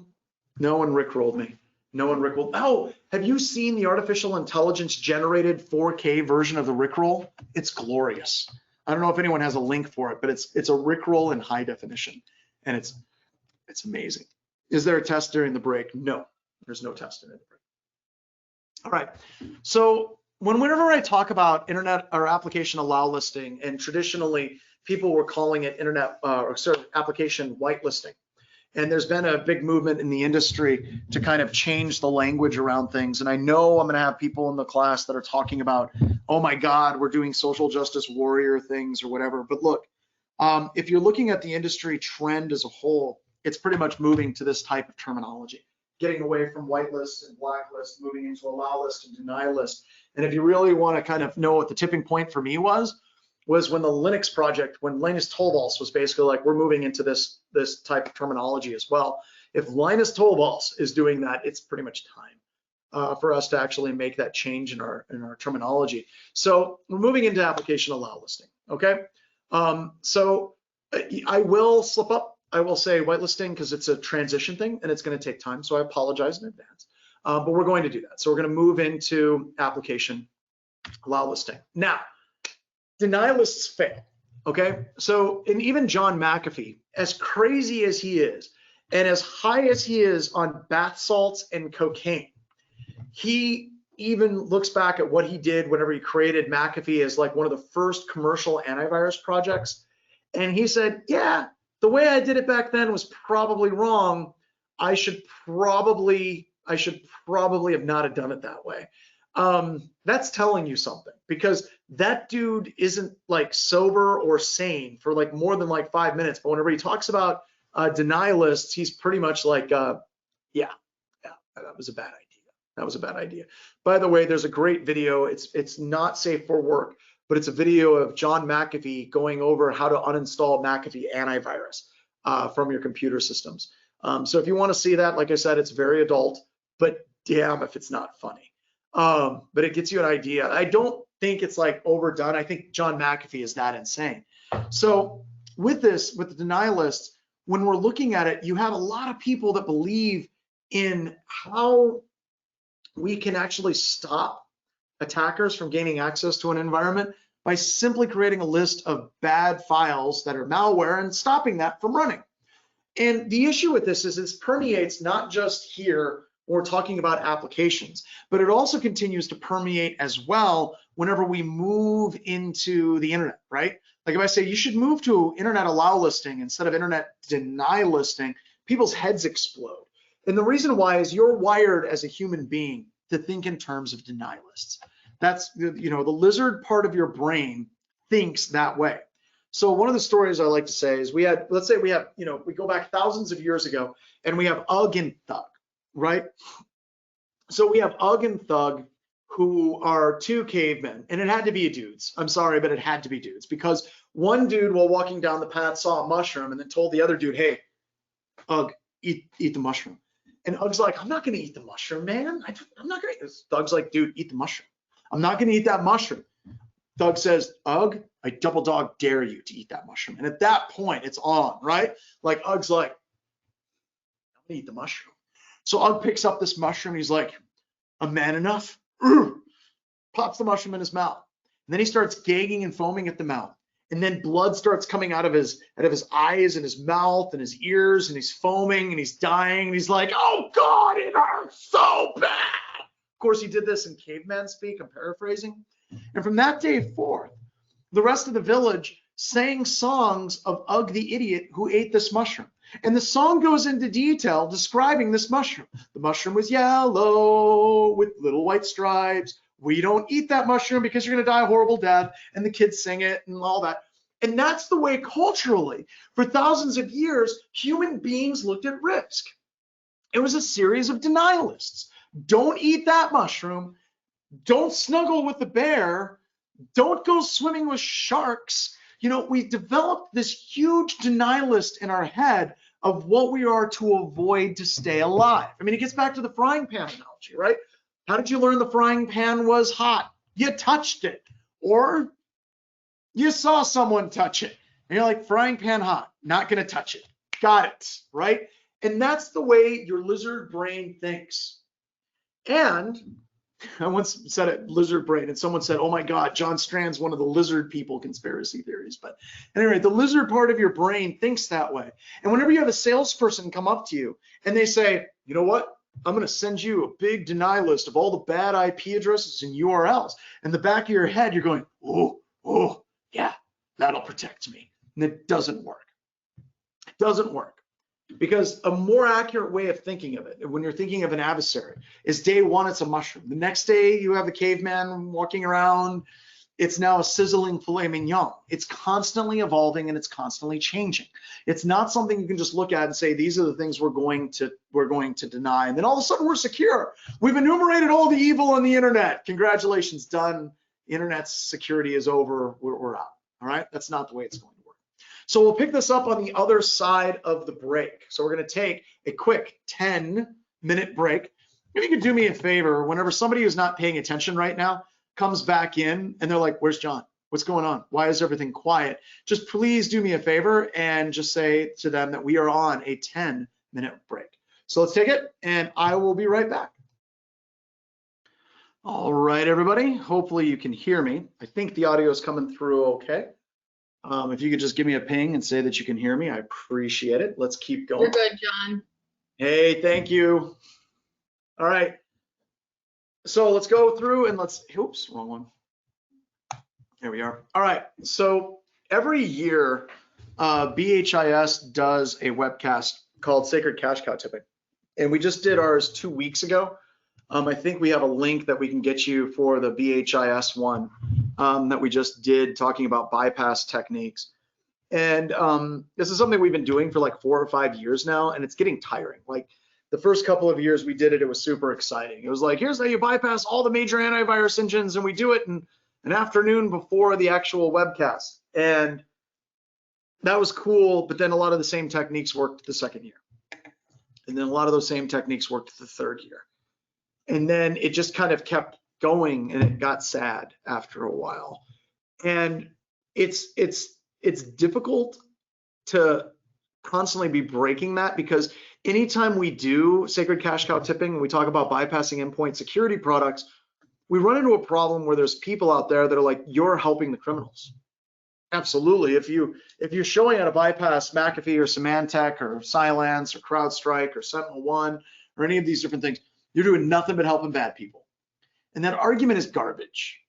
No one rickrolled me. No one rickrolled. Oh, have you seen the artificial intelligence generated 4K version of the rickroll? It's glorious. I don't know if anyone has a link for it, but it's a rickroll in high definition, and it's amazing. Is there a test during the break? No, there's no test in the break. All right, so whenever I talk about internet or application allow listing, and traditionally people were calling it internet or application whitelisting. And there's been a big movement in the industry to kind of change the language around things. And I know I'm going to have people in the class that are talking about, oh my God, we're doing social justice warrior things or whatever. But look, if you're looking at the industry trend as a whole, it's pretty much moving to this type of terminology, getting away from whitelist and blacklist, moving into allow list and deny list. And if you really want to kind of know what the tipping point for me was when the Linux project, when Linus Torvalds was basically like, we're moving into this type of terminology as well. If Linus Torvalds is doing that, it's pretty much time for us to actually make that change in our terminology. So we're moving into application allow listing, okay? So I will slip up. I will say whitelisting because it's a transition thing and it's going to take time, so I apologize in advance. But we're going to do that. So we're going to move into application allow listing. Now, deny lists fail, okay? So, and even John McAfee, as crazy as he is, and as high as he is on bath salts and cocaine, he even looks back at what he did whenever he created McAfee as like one of the first commercial antivirus projects. And he said, yeah, the way I did it back then was probably wrong. I should probably I should probably have not have done it that way. That's telling you something, because that dude isn't like sober or sane for like more than like 5 minutes. But whenever he talks about denialists, he's pretty much like, yeah, that was a bad idea. That was a bad idea. By the way, there's a great video. It's not safe for work, but it's a video of John McAfee going over how to uninstall McAfee antivirus from your computer systems. So if you want to see that, like I said, it's very adult, but damn if it's not funny. But it gets you an idea. I don't think it's like overdone. I think John McAfee is that insane. So with this, with the denialists, when we're looking at it, you have a lot of people that believe in how we can actually stop attackers from gaining access to an environment by simply creating a list of bad files that are malware and stopping that from running. And the issue with this is this permeates not just here when we're talking about applications, but it also continues to permeate as well whenever we move into the internet, right? Like if I say you should move to internet allow listing instead of internet deny listing, people's heads explode. And the reason why is you're wired as a human being to think in terms of deny lists. That's, you know, the lizard part of your brain thinks that way. So one of the stories I like to say is let's say we have, you know, we go back thousands of years ago and we have Ugg and Thug, right? So we have Ugg and Thug who are two cavemen, and it had to be dudes. I'm sorry, but it had to be dudes, because one dude while walking down the path saw a mushroom and then told the other dude, hey, Ugg, eat the mushroom. And Ugg's like, I'm not gonna eat the mushroom, man. I'm not gonna eat this. Thug's like, dude, eat the mushroom. I'm not gonna eat that mushroom. Thug says, Ugg, I double dog dare you to eat that mushroom. And at that point, it's on, right? Like Ugg's like, I'm gonna eat the mushroom. So Ugg picks up this mushroom. He's like, I'm man enough. Pops the mushroom in his mouth. And then he starts gagging and foaming at the mouth. And then blood starts coming out of his eyes and his mouth and his ears, and he's foaming and he's dying. And he's like, oh God, it hurts so bad. Of course, he did this in caveman speak, I'm paraphrasing. And from that day forth, the rest of the village sang songs of Ugg the idiot who ate this mushroom. And the song goes into detail describing this mushroom. The mushroom was yellow with little white stripes. We don't eat that mushroom because you're going to die a horrible death. And the kids sing it and all that. And that's the way culturally, for thousands of years, human beings looked at risk. It was a series of denialists. Don't eat that mushroom. Don't snuggle with the bear. Don't go swimming with sharks. You know, we developed this huge denialist in our head of what we are to avoid to stay alive. I mean, it gets back to the frying pan analogy, right? How did you learn the frying pan was hot? You touched it, or you saw someone touch it, and you're like, frying pan hot, not gonna touch it. Got it, right? And that's the way your lizard brain thinks. And I once said it, lizard brain, and someone said, oh my God, John Strand's one of the lizard people conspiracy theories. But anyway, the lizard part of your brain thinks that way. And whenever you have a salesperson come up to you and they say, you know what? I'm going to send you a big deny list of all the bad IP addresses and URLs. In the back of your head, you're going, oh, yeah, that'll protect me. And it doesn't work. It doesn't work. Because a more accurate way of thinking of it, when you're thinking of an adversary, is day one, it's a mushroom. The next day, you have the caveman walking around. It's now a sizzling filet mignon. It's constantly evolving and it's constantly changing. It's not something you can just look at and say, these are the things we're going to deny. And then all of a sudden we're secure. We've enumerated all the evil on the internet. Congratulations, done. Internet's security is over. We're out. All right. That's not the way it's going to work. So we'll pick this up on the other side of the break. So we're going to take a quick 10-minute break. If you could do me a favor, whenever somebody who's not paying attention right now comes back in and they're like, where's John? What's going on? Why is everything quiet? Just please do me a favor and just say to them that we are on a 10-minute break. So let's take it and I will be right back. All right, everybody. Hopefully you can hear me. I think the audio is coming through okay. If you could just give me a ping and say that you can hear me, I appreciate it. Let's keep going. You're good, John. Hey, thank you. All right. So let's go through and oops, wrong one. There we are. All right. So every year, BHIS does a webcast called Sacred Cash Cow Tipping. And we just did ours 2 weeks ago. I think we have a link that we can get you for the BHIS one that we just did, talking about bypass techniques. And this is something we've been doing for like 4 or 5 years now, and it's getting tiring. Like the first couple of years we did it, it was super exciting. It was like, here's how you bypass all the major antivirus engines, and we do it in an afternoon before the actual webcast. And that was cool, but then a lot of the same techniques worked the second year. And then a lot of those same techniques worked the third year. And then it just kind of kept going, and it got sad after a while. And it's difficult to constantly be breaking that, because anytime we do sacred cash cow tipping and we talk about bypassing endpoint security products, we run into a problem where there's people out there that are like, you're helping the criminals. Absolutely. If you're showing how to bypass McAfee or Symantec or Cylance or CrowdStrike or SentinelOne or any of these different things, you're doing nothing but helping bad people. And that argument is garbage.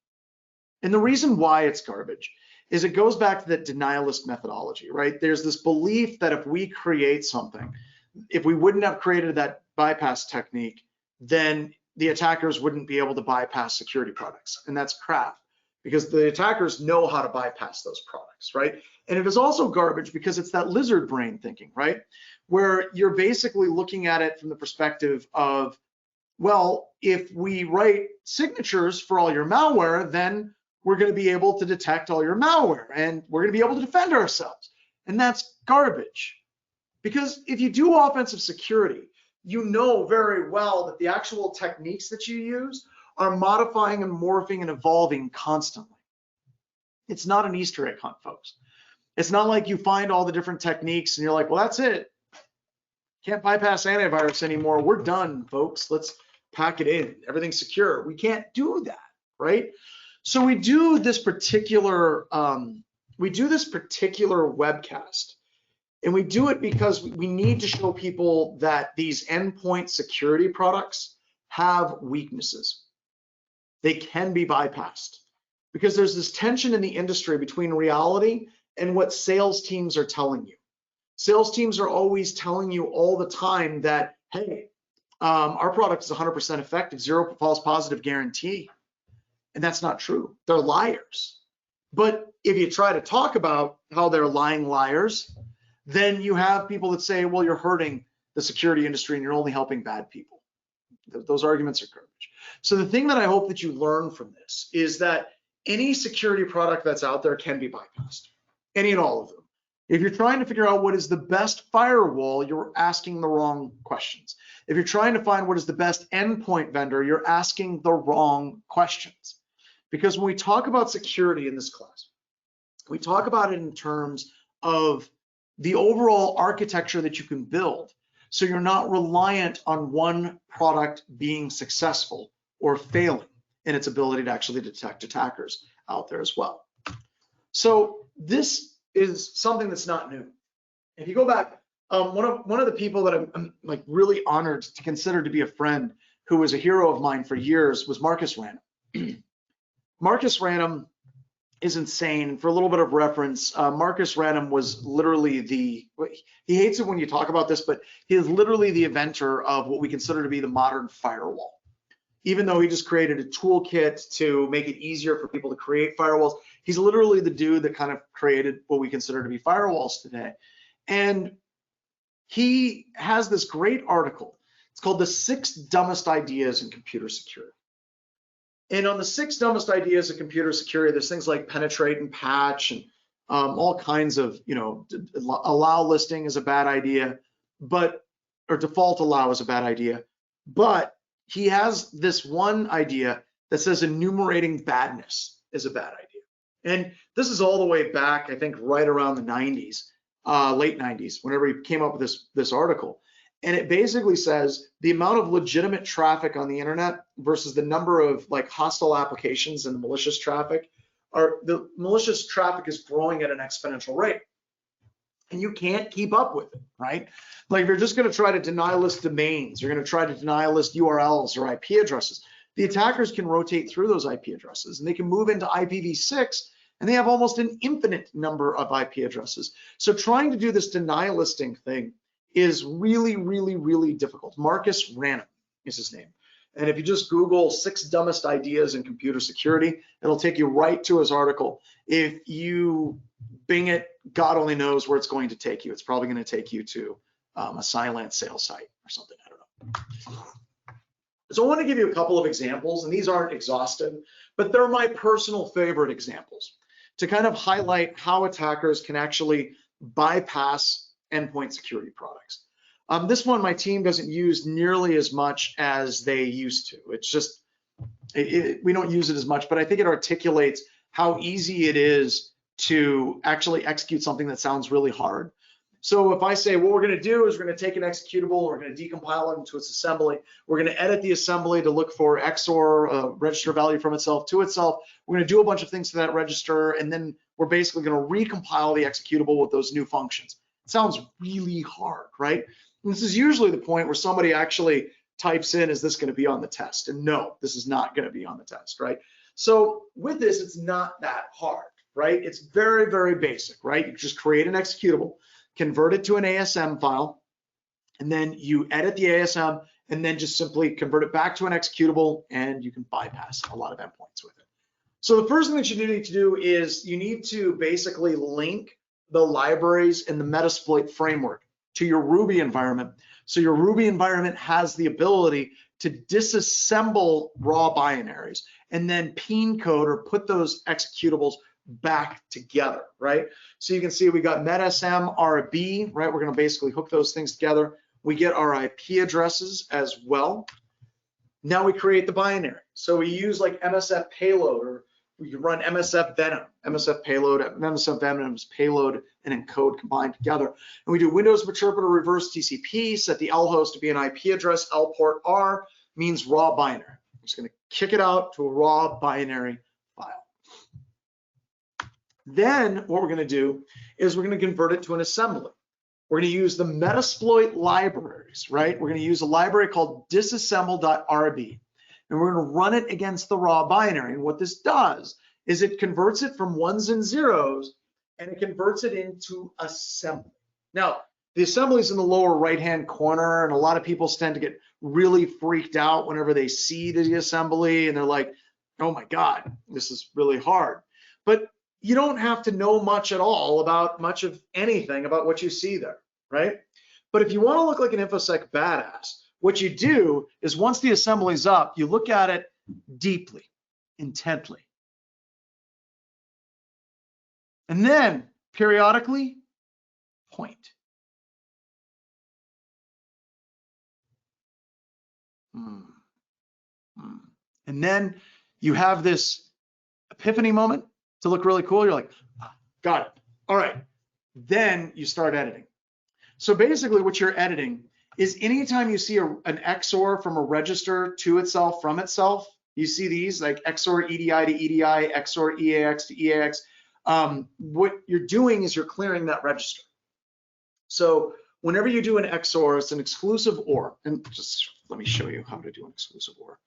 And the reason why it's garbage is it goes back to that denialist methodology, right? There's this belief that if we create something, if we wouldn't have created that bypass technique, then the attackers wouldn't be able to bypass security products. And that's crap, because the attackers know how to bypass those products, right? And it is also garbage because it's that lizard brain thinking, right? Where you're basically looking at it from the perspective of, well, if we write signatures for all your malware, then we're going to be able to detect all your malware and we're going to be able to defend ourselves. And that's garbage. Because if you do offensive security, you know very well that the actual techniques that you use are modifying and morphing and evolving constantly. It's not an Easter egg hunt, folks. It's not like you find all the different techniques and you're like, well, that's it. Can't bypass antivirus anymore. We're done, folks. Let's pack it in. Everything's secure. We can't do that, right? So we do this particular webcast, and we do it because we need to show people that these endpoint security products have weaknesses. They can be bypassed, because there's this tension in the industry between reality and what sales teams are telling you. Sales teams are always telling you all the time that, hey, our product is 100% effective, 0 false positive guarantee. And that's not true. They're liars. But if you try to talk about how they're lying liars, then you have people that say, well, you're hurting the security industry and you're only helping bad people. Those arguments are garbage. So the thing that I hope that you learn from this is that any security product that's out there can be bypassed, any and all of them. If you're trying to figure out what is the best firewall, you're asking the wrong questions. If you're trying to find what is the best endpoint vendor, you're asking the wrong questions. Because when we talk about security in this class, we talk about it in terms of the overall architecture that you can build. So you're not reliant on one product being successful or failing in its ability to actually detect attackers out there as well. So this is something that's not new. If you go back, one of the people that I'm like really honored to consider to be a friend, who was a hero of mine for years, was Marcus Random. Marcus Random is insane. For a little bit of reference, Marcus Random was literally he hates it when you talk about this, but he is literally the inventor of what we consider to be the modern firewall. Even though he just created a toolkit to make it easier for people to create firewalls, he's literally the dude that kind of created what we consider to be firewalls today. And he has this great article. It's called The 6 Dumbest Ideas in Computer Security. And on the 6 dumbest ideas of computer security, there's things like penetrate and patch and all kinds of, allow listing is a bad idea, or default allow is a bad idea. But he has this one idea that says enumerating badness is a bad idea. And this is all the way back, I think, right around the 90s, late 90s, whenever he came up with this article. And it basically says the amount of legitimate traffic on the internet versus the number of like hostile applications and malicious traffic, the malicious traffic is growing at an exponential rate. And you can't keep up with it, right? Like if you're just gonna try to deny list domains, you're gonna try to deny list URLs or IP addresses, the attackers can rotate through those IP addresses and they can move into IPv6, and they have almost an infinite number of IP addresses. So trying to do this deny listing thing is really, really, really difficult. Marcus Ranum is his name. And if you just Google 6 dumbest ideas in computer security, it'll take you right to his article. If you Bing it, God only knows where it's going to take you. It's probably going to take you to a Cylance sales site or something. I don't know. So I want to give you a couple of examples, and these aren't exhaustive, but they're my personal favorite examples to kind of highlight how attackers can actually bypass endpoint security products. This one my team doesn't use nearly as much as they used to. It's just, we don't use it as much, but I think it articulates how easy it is to actually execute something that sounds really hard. So if I say what we're going to do is we're going to take an executable, we're going to decompile it into its assembly, we're going to edit the assembly to look for XOR register value from itself to itself, we're going to do a bunch of things to that register, and then we're basically going to recompile the executable with those new functions. It sounds really hard, right? And this is usually the point where somebody actually types in, is this going to be on the test? And no, this is not going to be on the test, right? So with this, it's not that hard, right? It's very, very basic, right? You just create an executable, convert it to an ASM file, and then you edit the ASM, and then just simply convert it back to an executable, and you can bypass a lot of endpoints with it. So the first thing that you need to do is you need to basically link the libraries in the Metasploit framework to your Ruby environment. So your Ruby environment has the ability to disassemble raw binaries and then peen code or put those executables back together, right? So you can see we got MetaSM RB, right? We're going to basically hook those things together. We get our IP addresses as well. Now we create the binary. So we use like MSF payload, or we can run MSF Venom, MSF payload, MSF Venom's payload and encode combined together. And we do Windows interpreter reverse TCP, set the L host to be an IP address. L port R means raw binary. I'm just going to kick it out to a raw binary file. Then what we're going to do is we're going to convert it to an assembly. We're going to use the Metasploit libraries, right? We're going to use a library called disassemble.rb, and we're going to run it against the raw binary. And what this does is it converts it from ones and zeros, and it converts it into assembly. Now, the assembly is in the lower right-hand corner, and a lot of people tend to get really freaked out whenever they see the assembly, and they're like, oh my God, this is really hard. But you don't have to know much at all about much of anything about what you see there, right? But if you want to look like an InfoSec badass, what you do is once the assembly's up, you look at it deeply, intently. And then periodically point. And then you have this epiphany moment to look really cool. You're like, ah, got it. All right. Then you start editing. So basically what you're editing is anytime you see an XOR from a register to itself, from itself, you see these like XOR EDI to EDI, XOR EAX to EAX. What you're doing is you're clearing that register. So whenever you do an XOR, it's an exclusive OR. And just let me show you how to do an exclusive OR.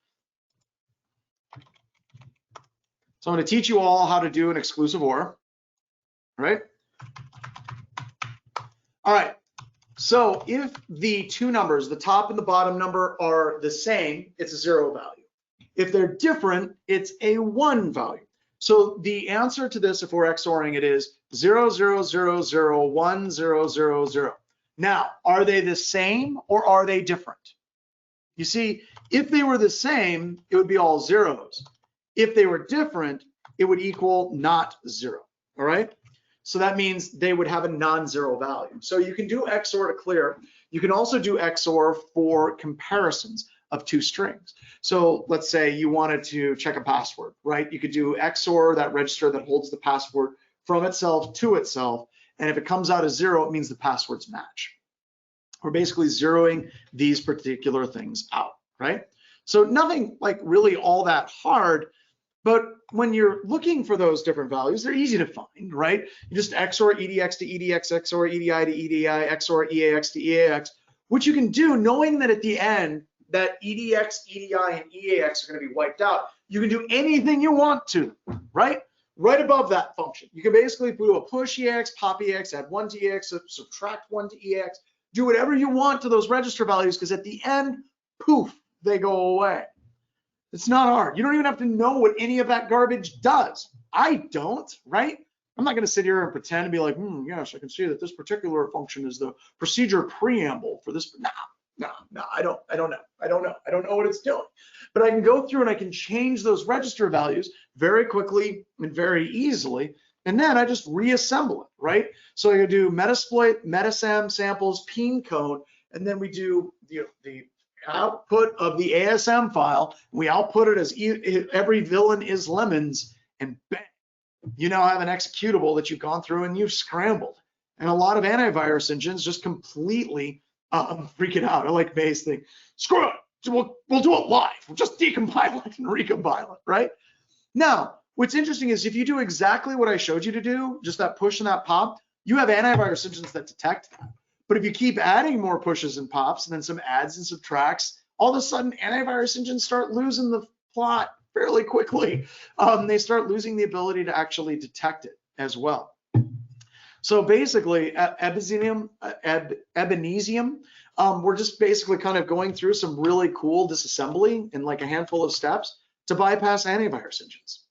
So I'm going to teach you all how to do an exclusive OR, right? All right. So if the two numbers, the top and the bottom number, are the same, it's a 0 value. If they're different, it's a 1 value. So the answer to this, if we're XORing it, is 0, 0, 0, 0, 1, 0, 0, 0. Now, are they the same or are they different? You see, if they were the same, it would be all zeros. If they were different, it would equal not 0, all right? So that means they would have a non-zero value. So you can do XOR to clear. You can also do XOR for comparisons of two strings. So let's say you wanted to check a password, right? You could do XOR, that register that holds the password, from itself to itself. And if it comes out as 0, it means the passwords match. We're basically zeroing these particular things out, right? So nothing like really all that hard, but when you're looking for those different values, they're easy to find, right? You just XOR EDX to EDX, XOR EDI to EDI, XOR EAX to EAX, which you can do knowing that at the end, that EDX, EDI, and EAX are going to be wiped out. You can do anything you want to, right? Right above that function. You can basically do a push EAX, pop EAX, add 1 to EAX, subtract 1 to EAX. do whatever you want to those register values, because at the end, poof, they go away. It's not hard. You don't even have to know what any of that garbage does. I don't, right? I'm not going to sit here and pretend to be like, yes, I can see that this particular function is the procedure preamble for this. No, I don't know. I don't know what it's doing. But I can go through and I can change those register values very quickly and very easily. And then I just reassemble it, right? So I can do Metasploit, Metasam samples, peen code, and then we do the output of the ASM file. We output it as every villain is lemons, and bang, you now have an executable that you've gone through and you've scrambled. And a lot of antivirus engines just completely freaking out. I like May's thing. Screw it. We'll do it live. We'll just decompile it and recompile it, right? Now, what's interesting is if you do exactly what I showed you to do, just that push and that pop, you have antivirus engines that detect that. But if you keep adding more pushes and pops and then some adds and subtracts, all of a sudden antivirus engines start losing the plot fairly quickly. They start losing the ability to actually detect it as well. So basically, Ebenezim, we're just basically kind of going through some really cool disassembly in like a handful of steps to bypass antivirus engines.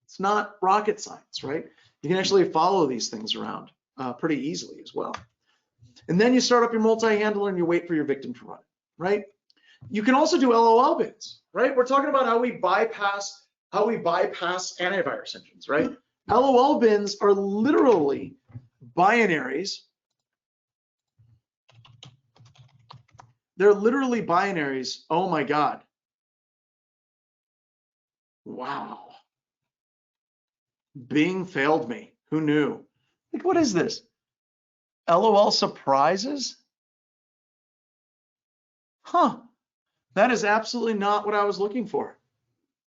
It's not rocket science, right? You can actually follow these things around pretty easily as well. And then you start up your multi-handler and you wait for your victim to run it, right? You can also do LOL bins, right? We're talking about how we bypass antivirus engines, right? LOL bins are literally binaries. They're literally binaries. Oh my God. Wow. Bing failed me. Who knew? Like, what is this? LOL surprises? Huh. That is absolutely not what I was looking for.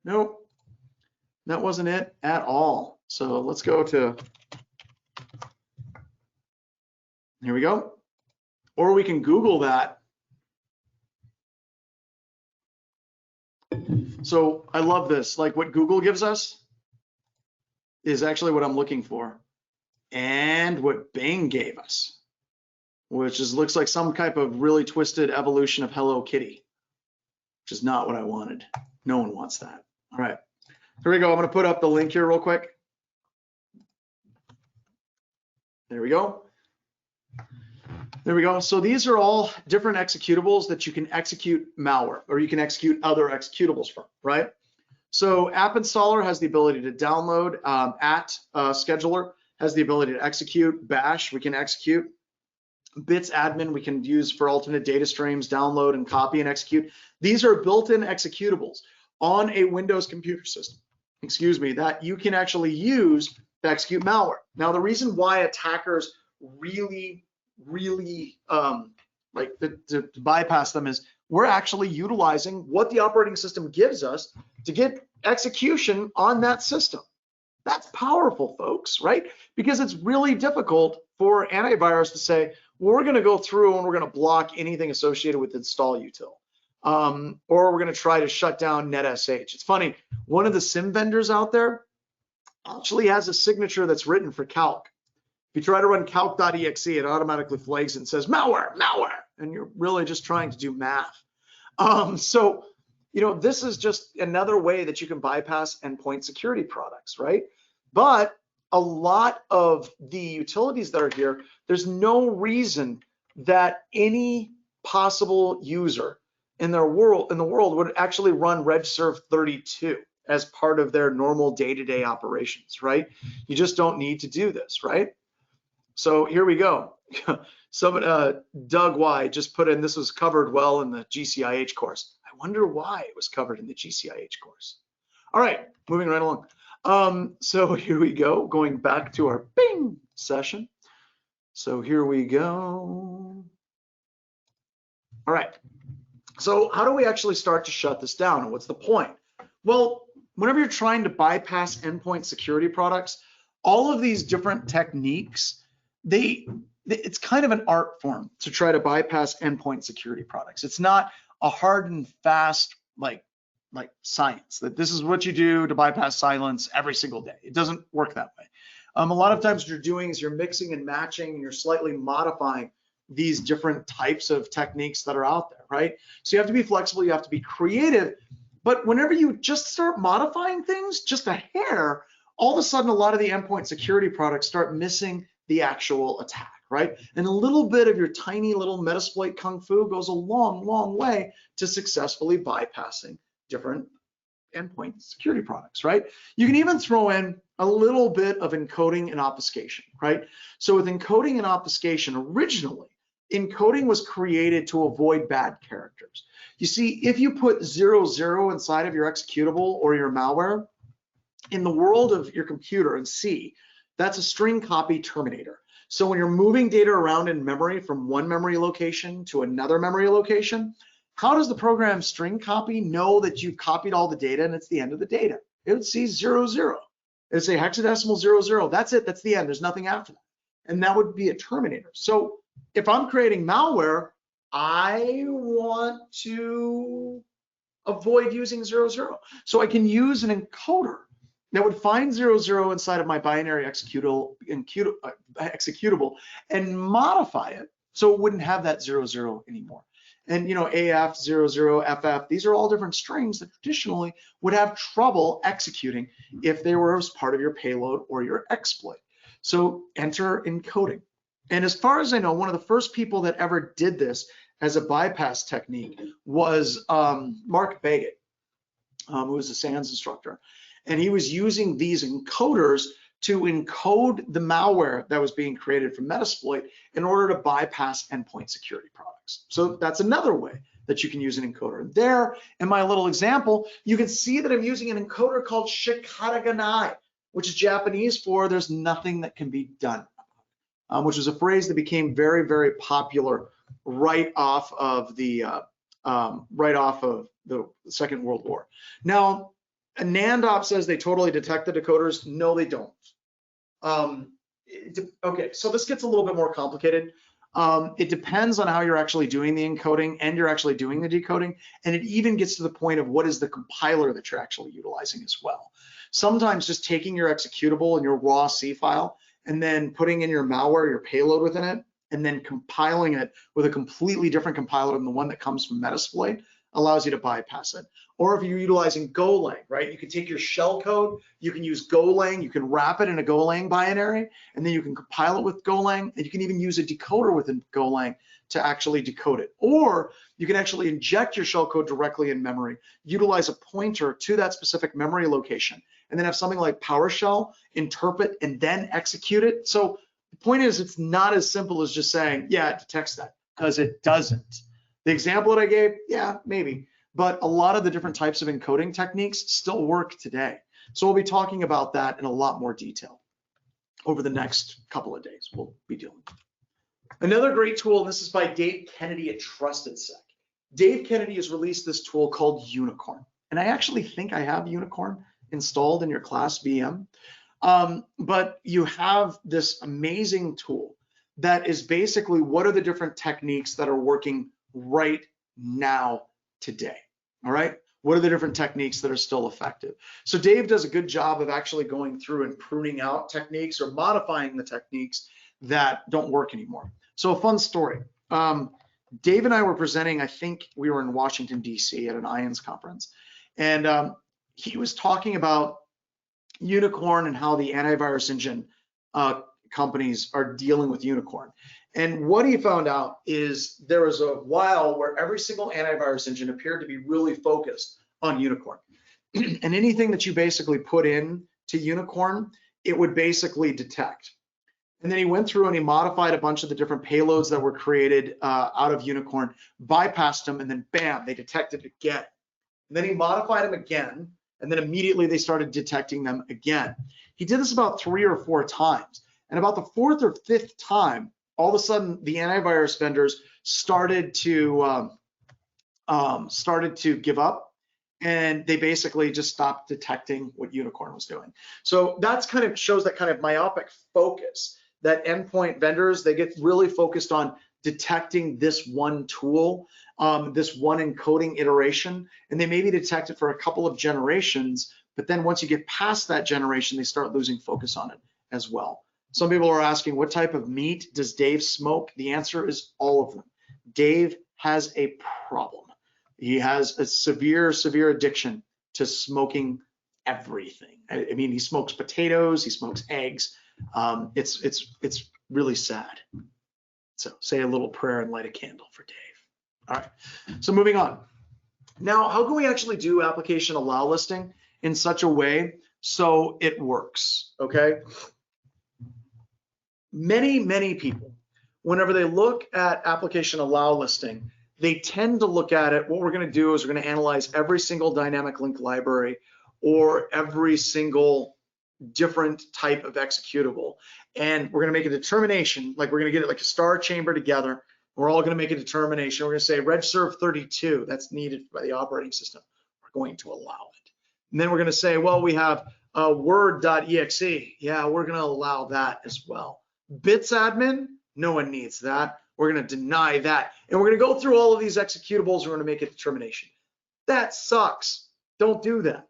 Nope. That wasn't it at all. So let's go to, here we go. Or we can Google that. So I love this. Like what Google gives us is actually what I'm looking for. And what Bing gave us, which is looks like some type of really twisted evolution of Hello Kitty, which is not what I wanted. No one wants that. All right, here we go. I'm going to put up the link here real quick. There we go. There we go. So these are all different executables that you can execute malware, or you can execute other executables from, right? So App Installer has the ability to download. Scheduler has the ability to execute. Bash, we can execute. Bits admin, we can use for alternate data streams, download and copy and execute. These are built-in executables on a Windows computer system, that you can actually use to execute malware. Now, the reason why attackers really like to bypass them is we're actually utilizing what the operating system gives us to get execution on that system. That's powerful, folks, right? Because it's really difficult for antivirus to say, well, we're going to go through and we're going to block anything associated with install util, or we're going to try to shut down NetSH. It's funny, one of the SIM vendors out there actually has a signature that's written for calc. If you try to run calc.exe, it automatically flags it and says malware, and you're really just trying to do math. So, this is just another way that you can bypass endpoint security products, right? But a lot of the utilities that are here, there's no reason that any possible user in the world would actually run RegServe 32 as part of their normal day-to-day operations, right? You just don't need to do this, right? So here we go. Doug Y just put in, this was covered well in the GCIH course. I wonder why it was covered in the GCIH course. All right, moving right along. So here we go, going back to our Bing session. So here we go. All right, so how do we actually start to shut this down, and what's the point? Well, whenever you're trying to bypass endpoint security products, all of these different techniques, it's kind of an art form to try to bypass endpoint security products. It's not a hard and fast like science that this is what you do to bypass silence every single day. It doesn't work that way. A lot of times what you're doing is you're mixing and matching and you're slightly modifying these different types of techniques that are out there, right? So you have to be flexible, you have to be creative, but whenever you just start modifying things just a hair, all of a sudden a lot of the endpoint security products start missing the actual attack, right? And a little bit of your tiny little Metasploit kung fu goes a long, long way to successfully bypassing different endpoint security products, right? You can even throw in a little bit of encoding and obfuscation, right? So with encoding and obfuscation, originally, encoding was created to avoid bad characters. You see, if you put 00 inside of your executable or your malware, in the world of your computer in C, that's a string copy terminator. So when you're moving data around in memory from one memory location to another memory location, how does the program string copy know that you've copied all the data and it's the end of the data? It would see 00. It would say hexadecimal 00. That's it. That's the end. There's nothing after that. And that would be a terminator. So if I'm creating malware, I want to avoid using 00. So I can use an encoder that would find 00 inside of my binary executable and modify it so it wouldn't have that 00 anymore. And you know, AF, 00, FF, these are all different strings that traditionally would have trouble executing if they were as part of your payload or your exploit. So enter encoding. And as far as I know, one of the first people that ever did this as a bypass technique was Mark Baggett, who was a SANS instructor. And he was using these encoders to encode the malware that was being created from Metasploit in order to bypass endpoint security products. So that's another way that you can use an encoder. There, in my little example, you can see that I'm using an encoder called shikaraganai, which is Japanese for there's nothing that can be done, which was a phrase that became very, very popular right off of the Second World War. Now, NANDOP says they totally detect the decoders. No, they don't. Okay, so this gets a little bit more complicated. It depends on how you're actually doing the encoding and you're actually doing the decoding. And it even gets to the point of what is the compiler that you're actually utilizing as well. Sometimes just taking your executable and your raw C file and then putting in your malware, your payload within it, and then compiling it with a completely different compiler than the one that comes from Metasploit allows you to bypass it. Or if you're utilizing Golang, right? You can take your shell code, you can use Golang, you can wrap it in a Golang binary, and then you can compile it with Golang, and you can even use a decoder within Golang to actually decode it. Or you can actually inject your shell code directly in memory, utilize a pointer to that specific memory location, and then have something like PowerShell interpret and then execute it. So the point is, it's not as simple as just saying, yeah, it detects that, because it doesn't. The example that I gave, yeah, maybe, but a lot of the different types of encoding techniques still work today. So we'll be talking about that in a lot more detail over the next couple of days. We'll be dealing with it. Another great tool, and this is by Dave Kennedy at TrustedSec. Dave Kennedy has released this tool called Unicorn. And I actually think I have Unicorn installed in your class VM. But you have this amazing tool that is basically what are the different techniques that are working right now today, all right? What are the different techniques that are still effective? So Dave does a good job of actually going through and pruning out techniques or modifying the techniques that don't work anymore. So a fun story. Dave and I were presenting, I think we were in Washington, DC at an IANS conference. And he was talking about Unicorn and how the antivirus engine companies are dealing with Unicorn. And what he found out is there was a while where every single antivirus engine appeared to be really focused on Unicorn. And anything that you basically put in to Unicorn, it would basically detect. And then he went through and he modified a bunch of the different payloads that were created out of Unicorn, bypassed them, and then bam, they detected again. And then he modified them again, and then immediately they started detecting them again. He did this about 3 or 4 times. And about the 4th or 5th time, all of a sudden the antivirus vendors started to give up, and they basically just stopped detecting what Unicorn was doing. So that's kind of shows that kind of myopic focus that endpoint vendors, they get really focused on detecting this one tool, this one encoding iteration, and they maybe detect it for a couple of generations, but then once you get past that generation, they start losing focus on it as well. Some people are asking, what type of meat does Dave smoke? The answer is all of them. Dave has a problem. He has a severe addiction to smoking everything. I mean, he smokes potatoes, he smokes eggs. It's really sad. So say a little prayer and light a candle for Dave. All right, so moving on. Now, how can we actually do application allow listing in such a way so it works, okay? Many people, whenever they look at application allow listing, they tend to look at it, what we're gonna do is we're gonna analyze every single dynamic link library or every single different type of executable. And we're gonna make a determination, like we're gonna get it like a star chamber together. We're all gonna make a determination. We're gonna say regserve 32, that's needed by the operating system. We're going to allow it. And then we're gonna say, well, we have word.exe. Yeah, we're gonna allow that as well. Bits admin, no one needs that. We're gonna deny that. And we're gonna go through all of these executables. We're gonna make a determination. That sucks. Don't do that.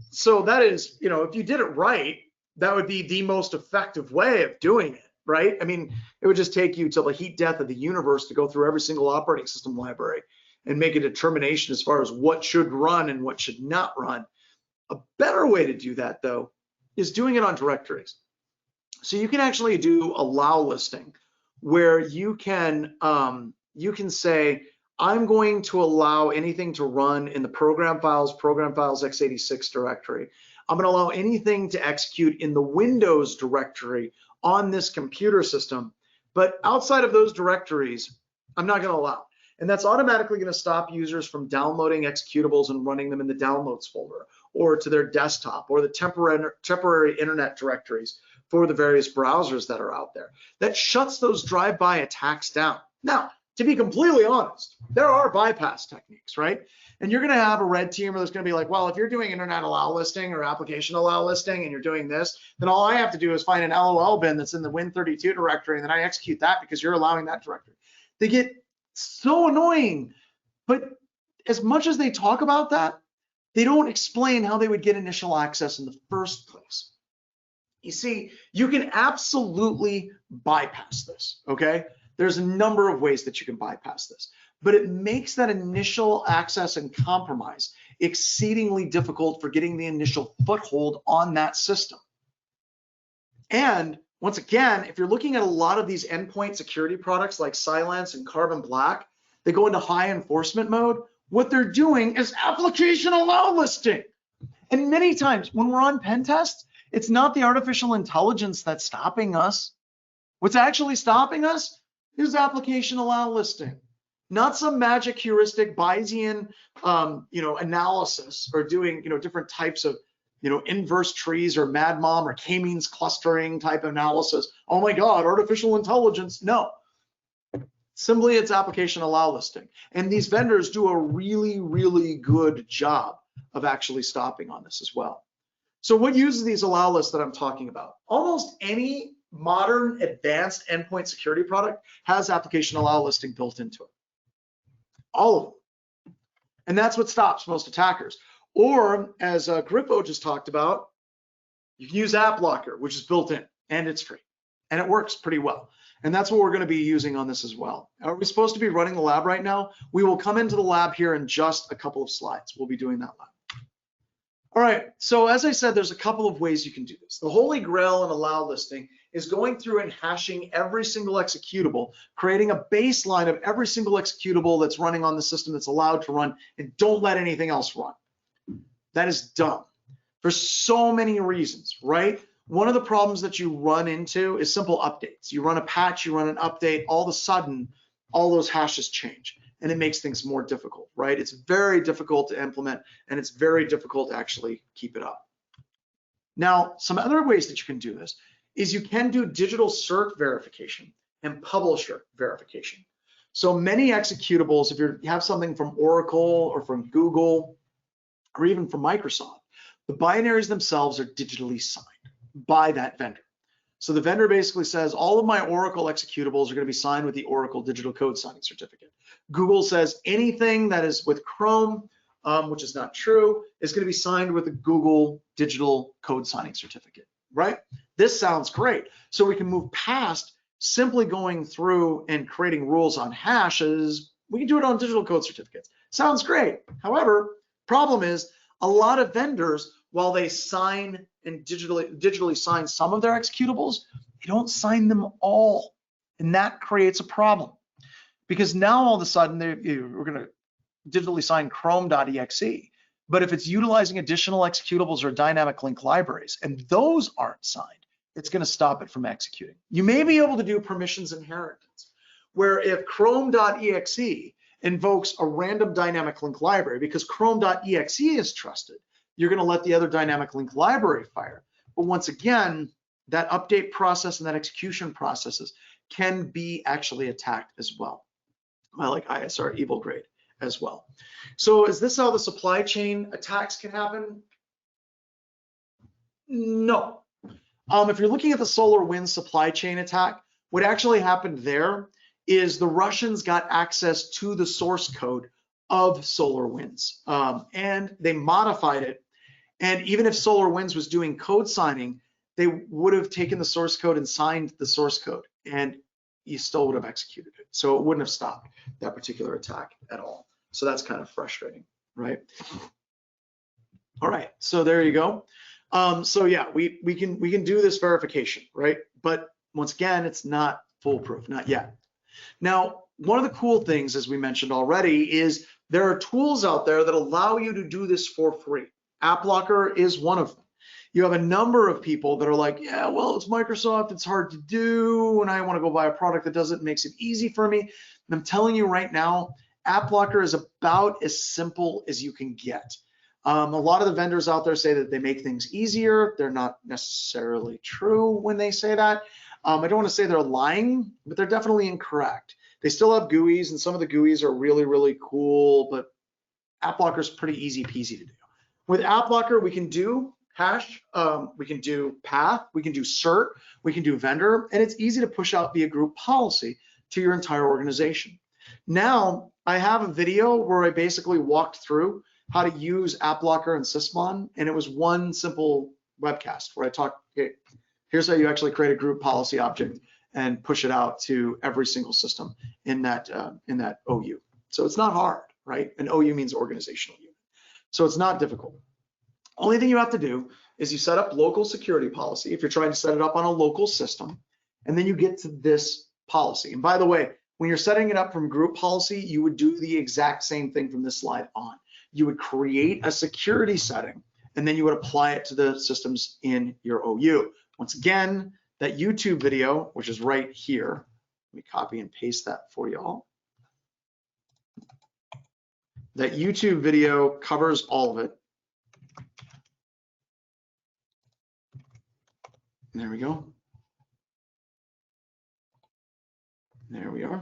So that is, if you did it right, that would be the most effective way of doing it, right? I mean, it would just take you till the heat death of the universe to go through every single operating system library and make a determination as far as what should run and what should not run. A better way to do that, though, is doing it on directories. So you can actually do allow listing where you can say, I'm going to allow anything to run in the program files x86 directory. I'm going to allow anything to execute in the Windows directory on this computer system, but outside of those directories, I'm not going to allow. And that's automatically going to stop users from downloading executables and running them in the downloads folder or to their desktop or the temporary internet directories for the various browsers that are out there. That shuts those drive-by attacks down. Now, to be completely honest, there are bypass techniques, right? And you're gonna have a red team that's gonna be like, well, if you're doing internet allow listing or application allow listing and you're doing this, then all I have to do is find an LOL bin that's in the Win32 directory and then I execute that because you're allowing that directory. They get so annoying, but as much as they talk about that, they don't explain how they would get initial access in the first place. You see, you can absolutely bypass this, okay? There's a number of ways that you can bypass this, but it makes that initial access and compromise exceedingly difficult for getting the initial foothold on that system. And once again, if you're looking at a lot of these endpoint security products like Cylance and Carbon Black, they go into high enforcement mode. What they're doing is application allow listing. And many times when we're on pen tests, it's not the artificial intelligence that's stopping us. What's actually stopping us is application allow listing, not some magic heuristic Bayesian, analysis or doing, different types of, inverse trees or MadMom or k-means clustering type analysis. Oh my God, artificial intelligence. No, simply it's application allow listing. And these vendors do a really good job of actually stopping on this as well. So what uses these allow lists that I'm talking about? Almost any modern advanced endpoint security product has application allow listing built into it. All of them. And that's what stops most attackers. Or as Griffo just talked about, you can use AppLocker, which is built in and it's free and it works pretty well. And that's what we're going to be using on this as well. Are we supposed to be running the lab right now? We will come into the lab here in just a couple of slides. We'll be doing that lab. All right, so as I said, there's a couple of ways you can do this. The holy grail in allow listing is going through and hashing every single executable, creating a baseline of every single executable that's running on the system that's allowed to run, and don't let anything else run. That is dumb for so many reasons, right? One of the problems that you run into is simple updates. You run a patch, you run an update, all of a sudden, all those hashes change. And it makes things more difficult, right? It's very difficult to implement and it's very difficult to actually keep it up. Now, some other ways that you can do this is you can do digital cert verification and publisher verification. So many executables, if you have something from Oracle or from Google or even from Microsoft, the binaries themselves are digitally signed by that vendor. So the vendor basically says all of my Oracle executables are going to be signed with the Oracle Digital Code Signing Certificate. Google says anything that is with Chrome, which is not true, is going to be signed with the Google Digital Code Signing Certificate, right? This sounds great. So we can move past simply going through and creating rules on hashes. We can do it on digital code certificates. Sounds great. However, problem is a lot of vendors, while they sign and digitally sign some of their executables, they don't sign them all. And that creates a problem because now all of a sudden we're going to digitally sign chrome.exe. But if it's utilizing additional executables or dynamic link libraries and those aren't signed, it's going to stop it from executing. You may be able to do permissions inheritance, where if chrome.exe invokes a random dynamic link library, because chrome.exe is trusted, you're going to let the other dynamic link library fire. But once again, that update process and that execution processes can be actually attacked as well, like ISR evil grade as well. So is this how the supply chain attacks can happen? No. If you're looking at the SolarWinds supply chain attack, what actually happened there is the Russians got access to the source code of SolarWinds, and they modified it. And even if SolarWinds was doing code signing, they would have taken the source code and signed the source code, and you still would have executed it. So it wouldn't have stopped that particular attack at all. So that's kind of frustrating, right? All right, so there you go. So yeah, we can do this verification, right? But once again, it's not foolproof, not yet. Now, one of the cool things, as we mentioned already, is there are tools out there that allow you to do this for free. AppLocker is one of them. You have a number of people that are like, yeah, well, it's Microsoft, it's hard to do, and I want to go buy a product that does it, makes it easy for me. And I'm telling you right now, AppLocker is about as simple as you can get. A lot of the vendors out there say that they make things easier. They're not necessarily true when they say that. I don't want to say they're lying, but they're definitely incorrect. They still have GUIs, and some of the GUIs are really, really cool, but AppLocker is pretty easy peasy to do. With AppLocker, we can do hash, we can do path, we can do cert, we can do vendor, and it's easy to push out via group policy to your entire organization. Now, I have a video where I basically walked through how to use AppLocker and Sysmon, and it was one simple webcast where I talked, okay, here's how you actually create a group policy object and push it out to every single system in that OU. So it's not hard, right? An OU means organizational unit. So it's not difficult. Only thing you have to do is you set up local security policy if you're trying to set it up on a local system, and then you get to this policy. And by the way, when you're setting it up from group policy, you would do the exact same thing from this slide on. You would create a security setting, and then you would apply it to the systems in your OU. Once again, that YouTube video, which is right here, let me copy and paste that for y'all. That YouTube video covers all of it. There we go. There we are.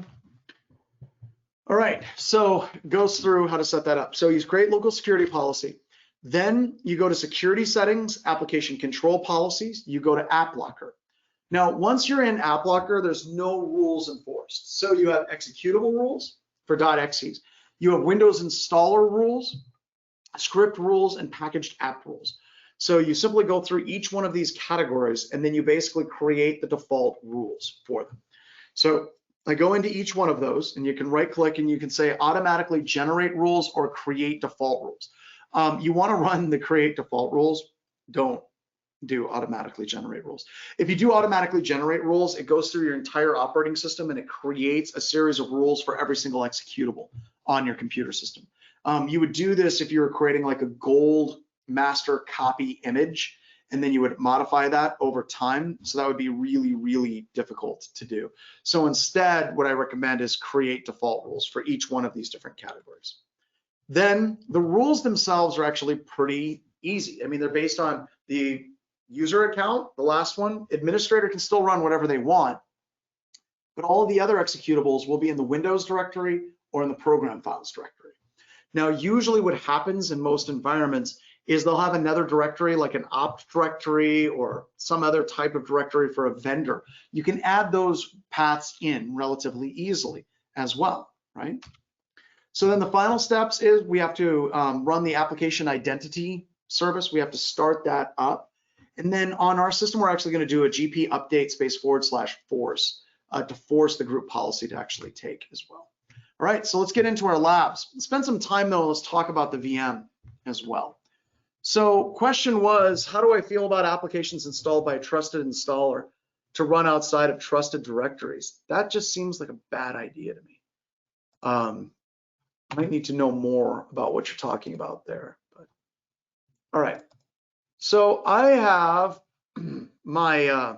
All right, so it goes through how to set that up. So you create local security policy. Then you go to security settings, application control policies, you go to AppLocker. Now, once you're in AppLocker, there's no rules enforced. So you have executable rules for .exes. You have Windows installer rules, script rules, and packaged app rules. So you simply go through each one of these categories, and then you basically create the default rules for them. So I go into each one of those, and you can right click and you can say automatically generate rules or create default rules. You want to run the create default rules. Don't do automatically generate rules. If you do automatically generate rules, it goes through your entire operating system and it creates a series of rules for every single executable on your computer system. You would do this if you were creating like a gold master copy image, and then you would modify that over time. So that would be really, really difficult to do. So instead, what I recommend is create default rules for each one of these different categories. Then the rules themselves are actually pretty easy. I mean, they're based on the user account, the last one. Administrator can still run whatever they want, but all of the other executables will be in the Windows directory or in the program files directory. Now, usually what happens in most environments is they'll have another directory like an opt directory or some other type of directory for a vendor. You can add those paths in relatively easily as well, right? So then the final steps is we have to run the application identity service. We have to start that up. And then on our system, we're actually going to do a GP update /force to force the group policy to actually take as well. All right, so let's get into our labs. Let's spend some time though, let's talk about the VM as well. So question was, how do I feel about applications installed by a trusted installer to run outside of trusted directories? That just seems like a bad idea to me. I might need to know more about what you're talking about there. But, all right, so I have my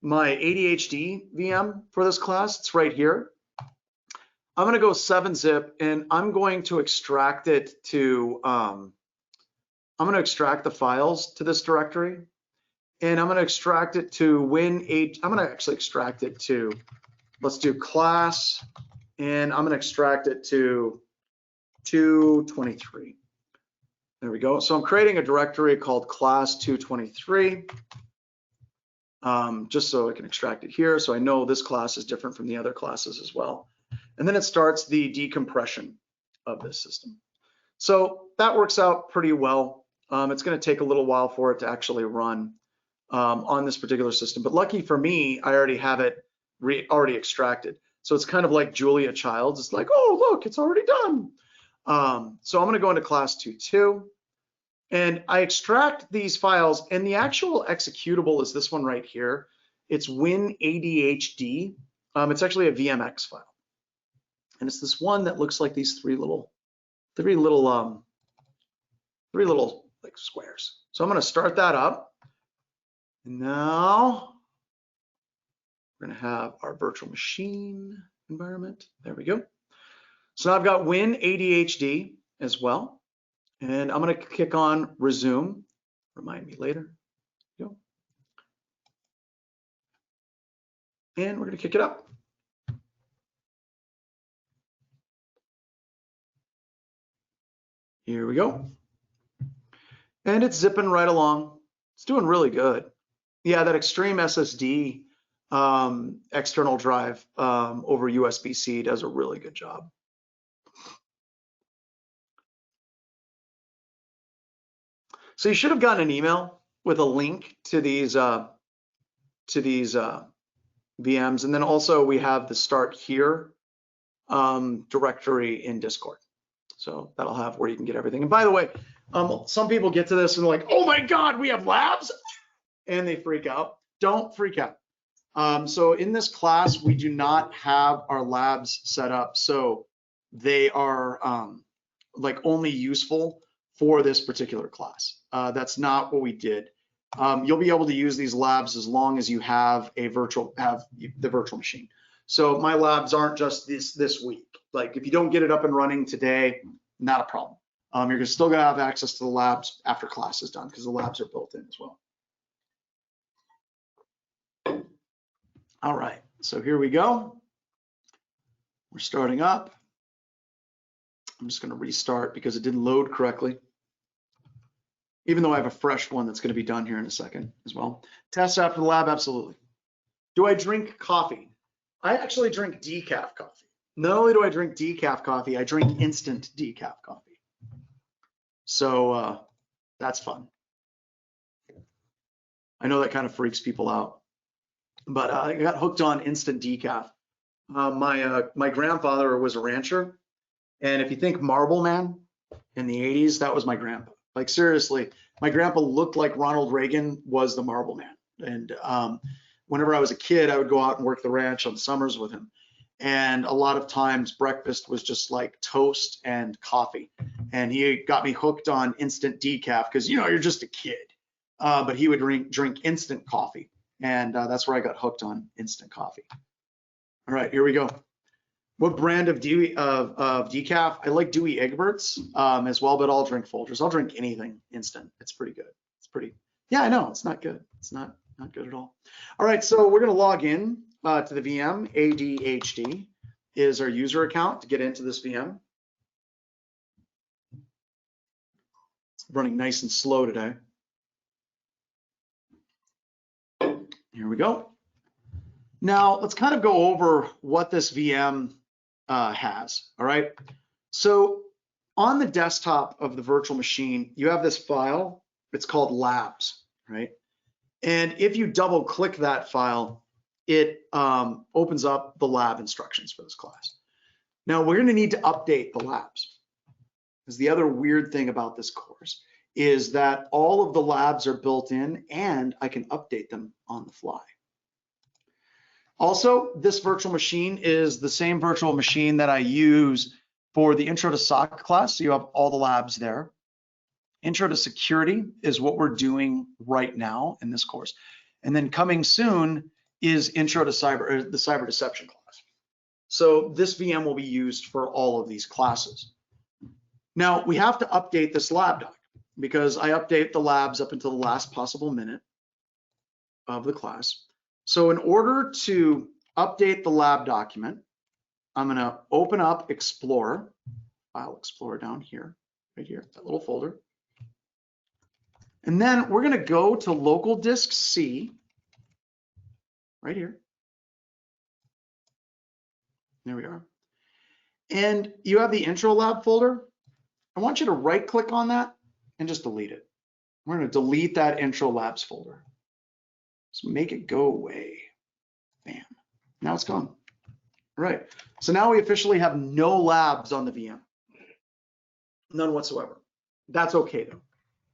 my ADHD VM for this class. It's right here. I'm going to go 7-zip and I'm going to extract it to, I'm going to extract the files to this directory and I'm going to extract it to I'm going to actually extract it to, let's do class and I'm going to extract it to 223. There we go. So I'm creating a directory called class 223. Just so I can extract it here. So I know this class is different from the other classes as well. And then it starts the decompression of this system. So that works out pretty well. It's going to take a little while for it to actually run on this particular system. But lucky for me, I already have it already extracted. So it's kind of like Julia Childs. It's like, oh, look, it's already done. So I'm going to go into class 2.2. And I extract these files, and the actual executable is this one right here. It's WinADHD. It's actually a VMX file. And it's this one that looks like these three little like squares. So I'm going to start that up. And now we're going to have our virtual machine environment. There we go. So now I've got WinADHD as well. And I'm going to kick on resume. Remind me later. Go. And we're going to kick it up. Here we go. And it's zipping right along. It's doing really good. Yeah, that Extreme SSD external drive over USB-C does a really good job. So you should have gotten an email with a link to these VMs, and then also we have the start here directory in Discord. So that'll have where you can get everything. And by the way, some people get to this and they're like, "Oh my God, we have labs," and they freak out. Don't freak out. So in this class, we do not have our labs set up, so they are like only useful for this particular class. That's not what we did. You'll be able to use these labs as long as you have the virtual machine. So my labs aren't just this week. Like if you don't get it up and running today, not a problem. You're still gonna have access to the labs after class is done because the labs are built in as well. All right, so here we go. We're starting up. I'm just gonna restart because it didn't load correctly. Even though I have a fresh one that's gonna be done here in a second as well. Test after the lab, absolutely. Do I drink coffee? I actually drink decaf coffee. Not only do I drink decaf coffee, I drink instant decaf coffee. So that's fun. I know that kind of freaks people out, but I got hooked on instant decaf. My grandfather was a rancher, and if you think Marble Man in the 80s, that was my grandpa. Like seriously, my grandpa looked like Ronald Reagan was the Marble Man. And whenever I was a kid, I would go out and work the ranch on summers with him. And a lot of times breakfast was just like toast and coffee. And he got me hooked on instant decaf because, you know, you're just a kid. But he would drink instant coffee. And that's where I got hooked on instant coffee. All right, here we go. What brand of decaf? I like Dewey Egberts as well, but I'll drink Folgers. I'll drink anything instant. It's pretty good. It's pretty, yeah, I know, it's not good. It's not good at all. All right, so we're gonna log in to the VM. ADHD is our user account to get into this VM. It's running nice and slow today. Here we go. Now let's kind of go over what this VM has, all right? So on the desktop of the virtual machine, you have this file It's called labs, right? And if you double click that file, it opens up the lab instructions for this class. Now we're going to need to update the labs, because the other weird thing about this course is that all of the labs are built in and I can update them on the fly. Also, this virtual machine is the same virtual machine that I use for the Intro to SOC class, so you have all the labs there. Intro to Security is what we're doing right now in this course. And then coming soon is Intro to Cyber, or the Cyber Deception class. So this VM will be used for all of these classes. Now we have to update this lab doc, because I update the labs up until the last possible minute of the class. So in order to update the lab document, I'm going to open up Explorer, File Explorer down here, right here, that little folder. And then we're going to go to local disk C, right here. There we are. And you have the intro lab folder. I want you to right click on that and just delete it. We're going to delete that intro labs folder. So make it go away. Bam. Now it's gone. All right. So now we officially have no labs on the VM. None whatsoever. That's okay though.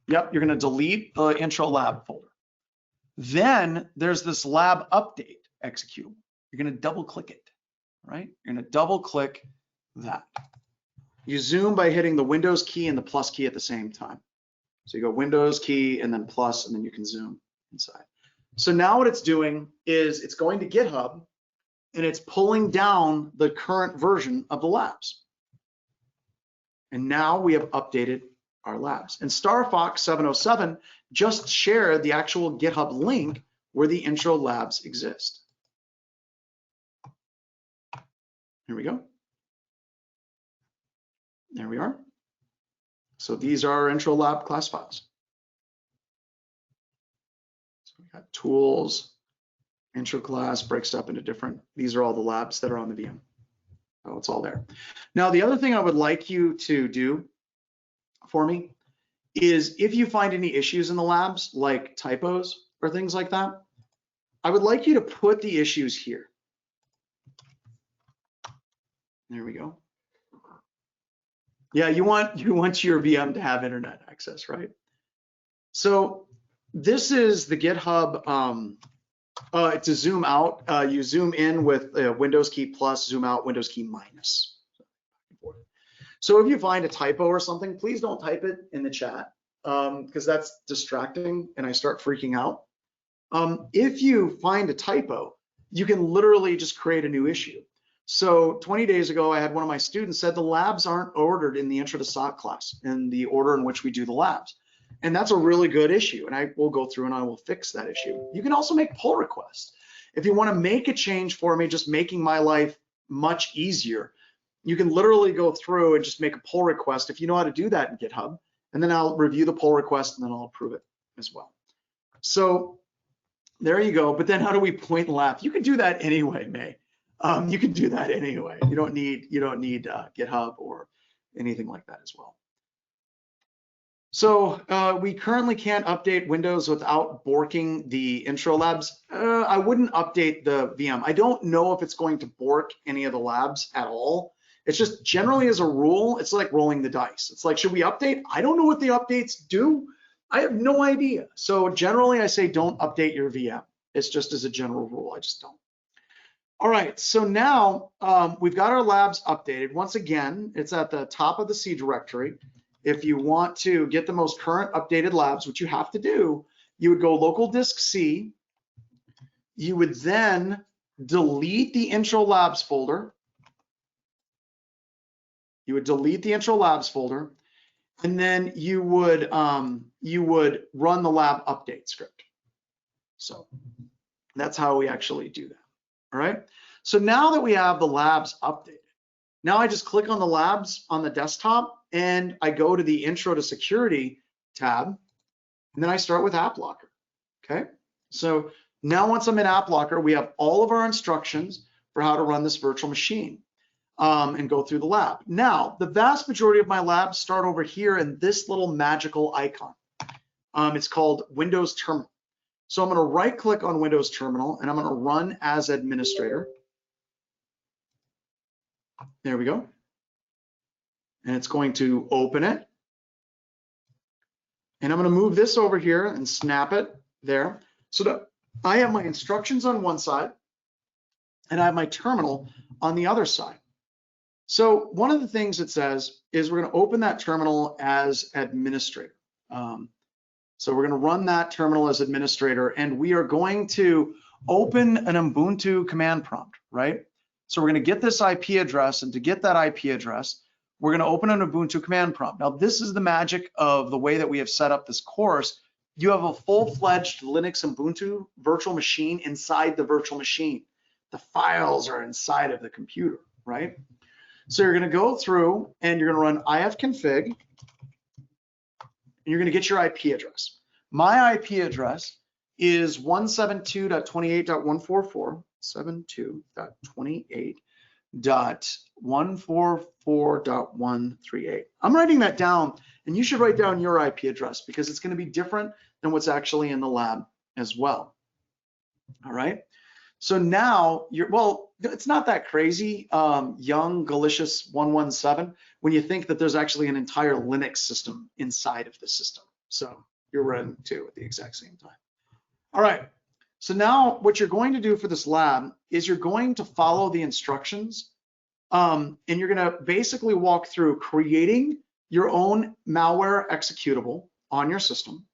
Yep, you're going to delete the intro lab folder. Then there's this lab update executable. You're going to double click it, right? You're going to double click that. You zoom by hitting the Windows key and the plus key at the same time. So you go Windows key and then plus, and then you can zoom inside. So now what it's doing is it's going to GitHub and it's pulling down the current version of the labs. And now we have updated our labs. And StarFox 707 just shared the actual GitHub link where the intro labs exist. Here we go. There we are. So these are our intro lab class files. So we got tools, intro class, breaks up into different, these are all the labs that are on the VM. Oh, it's all there. Now, the other thing I would like you to do for me is if you find any issues in the labs, like typos or things like that, I would like you to put the issues here. There we go. Yeah, you want your VM to have internet access, right? So this is the GitHub, to zoom out, you zoom in with Windows key plus, zoom out, Windows key minus. So if you find a typo or something, please don't type it in the chat, because that's distracting and I start freaking out. If you find a typo, you can literally just create a new issue. So 20 days ago, I had one of my students said the labs aren't ordered in the Intro to SOC class in the order in which we do the labs. And that's a really good issue. And I will go through and I will fix that issue. You can also make pull requests. If you want to make a change for me, just making my life much easier, you can literally go through and just make a pull request if you know how to do that in GitHub. And then I'll review the pull request and then I'll approve it as well. So there you go. But then how do we point and laugh? You can do that anyway, May. You can do that anyway. You don't need GitHub or anything like that as well. So we currently can't update Windows without borking the intro labs. I wouldn't update the VM. I don't know if it's going to bork any of the labs at all. It's just generally as a rule, it's like rolling the dice. It's like, should we update? I don't know what the updates do. I have no idea. So generally I say don't update your VM. It's just as a general rule, I just don't. All right, so now we've got our labs updated. Once again, it's at the top of the C directory. If you want to get the most current updated labs, which you have to do, you would go local disk C. You would then delete the intro labs folder. You would delete the intro labs folder, and then you would run the lab update script. So that's how we actually do that. All right, so now that we have the labs updated, now I just click on the labs on the desktop and I go to the Intro to Security tab, and then I start with App Locker. Okay, so now once I'm in App Locker, we have all of our instructions for how to run this virtual machine and go through the lab. Now, the vast majority of my labs start over here in this little magical icon. It's called Windows Terminal. So I'm going to right click on Windows Terminal and I'm going to run as administrator. There we go. And it's going to open it. And I'm going to move this over here and snap it there. So that I have my instructions on one side and I have my terminal on the other side. So one of the things it says is we're going to open that terminal as administrator. So we're going to run that terminal as administrator, and we are going to open an Ubuntu command prompt, right? So we're going to get this IP address, and to get that IP address, we're going to open an Ubuntu command prompt. Now, this is the magic of the way that we have set up this course. You have a full-fledged Linux Ubuntu virtual machine inside the virtual machine. The files are inside of the computer, right? So you're going to go through and you're going to run ifconfig, and you're going to get your IP address. My IP address is 172.28.144, 72.28.144.138. I'm writing that down, and you should write down your IP address because it's going to be different than what's actually in the lab as well. All right. So now well, it's not that crazy, young Galicious 117, when you think that there's actually an entire Linux system inside of the system. So you're running two at the exact same time. All right. So now what you're going to do for this lab is you're going to follow the instructions, and you're going to basically walk through creating your own malware executable on your system.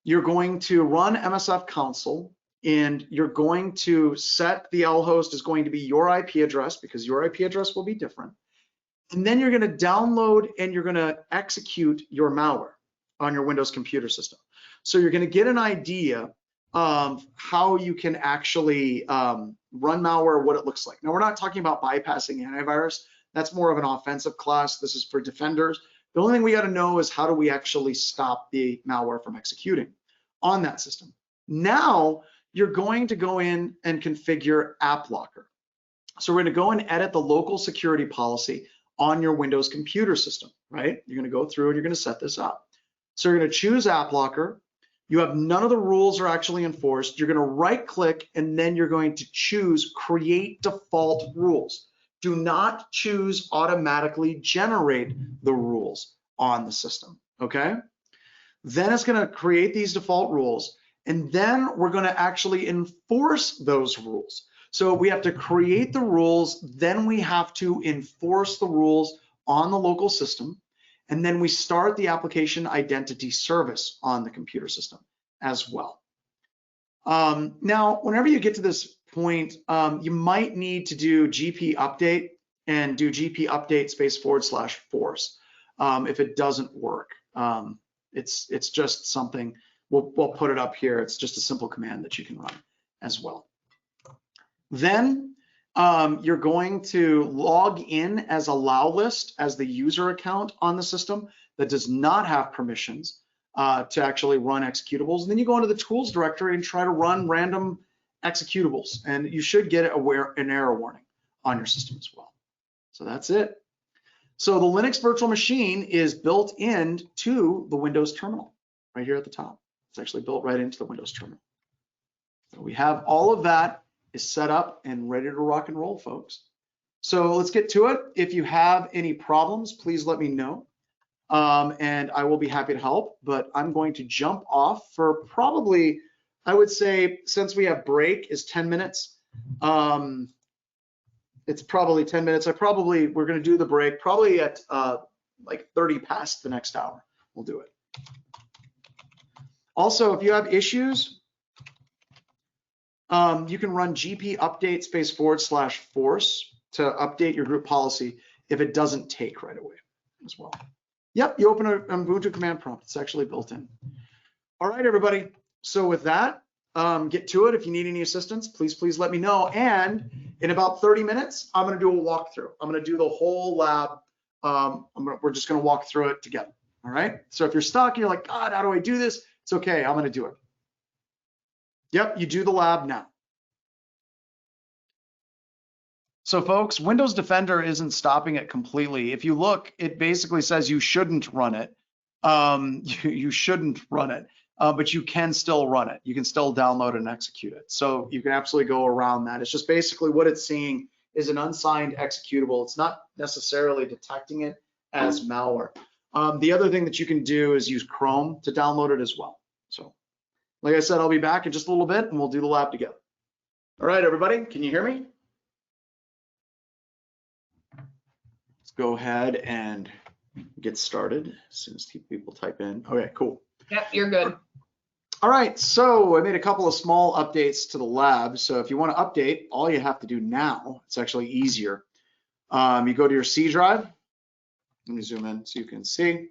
You're going to run MSF console, and you're going to set the L host is going to be your IP address because your IP address will be different. And then you're going to download and you're going to execute your malware on your Windows computer system. So you're going to get an idea of how you can actually run malware, what it looks like. Now, we're not talking about bypassing antivirus. That's more of an offensive class. This is for defenders. The only thing we got to know is how do we actually stop the malware from executing on that system. Now, you're going to go in and configure AppLocker. So we're going to go and edit the local security policy on your Windows computer system, right? You're going to go through and you're going to set this up. So you're going to choose AppLocker. You have none of the rules are actually enforced. You're going to right click and then you're going to choose create default rules. Do not choose automatically generate the rules on the system, okay? Then it's going to create these default rules. And then we're going to actually enforce those rules. So we have to create the rules, then we have to enforce the rules on the local system, and then we start the application identity service on the computer system as well. Now, whenever you get to this point, you might need to do GP update and do GP update /force if it doesn't work. It's just something. We'll put it up here. It's just a simple command that you can run as well. Then you're going to log in as AllowList as the user account on the system that does not have permissions to actually run executables. And then you go into the tools directory and try to run random executables. And you should get an error warning on your system as well. So that's it. So the Linux virtual machine is built into the Windows terminal right here at the top. It's actually built right into the Windows terminal. So we have all of that is set up and ready to rock and roll, folks. So let's get to it. If you have any problems, please let me know. And I will be happy to help, but I'm going to jump off for probably, I would say, since we have break is 10 minutes. It's probably 10 minutes. We're going to do the break probably at like 30 past the next hour. We'll do it. Also, if you have issues, you can run GP update /force to update your group policy if it doesn't take right away as well. Yep, you open an Ubuntu command prompt. It's actually built in. All right, everybody. So with that, get to it. If you need any assistance, please let me know. And in about 30 minutes, I'm going to do a walkthrough. I'm going to do the whole lab. We're just going to walk through it together. All right. So if you're stuck, you're like, God, how do I do this? It's okay. I'm going to do it. Yep, you do the lab now. So folks, Windows Defender isn't stopping it completely. If you look, it basically says you shouldn't run it. you shouldn't run it, but you can still run it. You can still download and execute it. So you can absolutely go around that. It's just basically what it's seeing is an unsigned executable. It's not necessarily detecting it as malware. The other thing that you can do is use Chrome to download it as well. So like I said, I'll be back in just a little bit and we'll do the lab together. All right, everybody, can you hear me? Let's go ahead and get started as soon as people type in. Okay, cool. Yep, you're good. All right, so I made a couple of small updates to the lab. So if you want to update, all you have to do now, it's actually easier. You go to your C drive. Let me zoom in so you can see.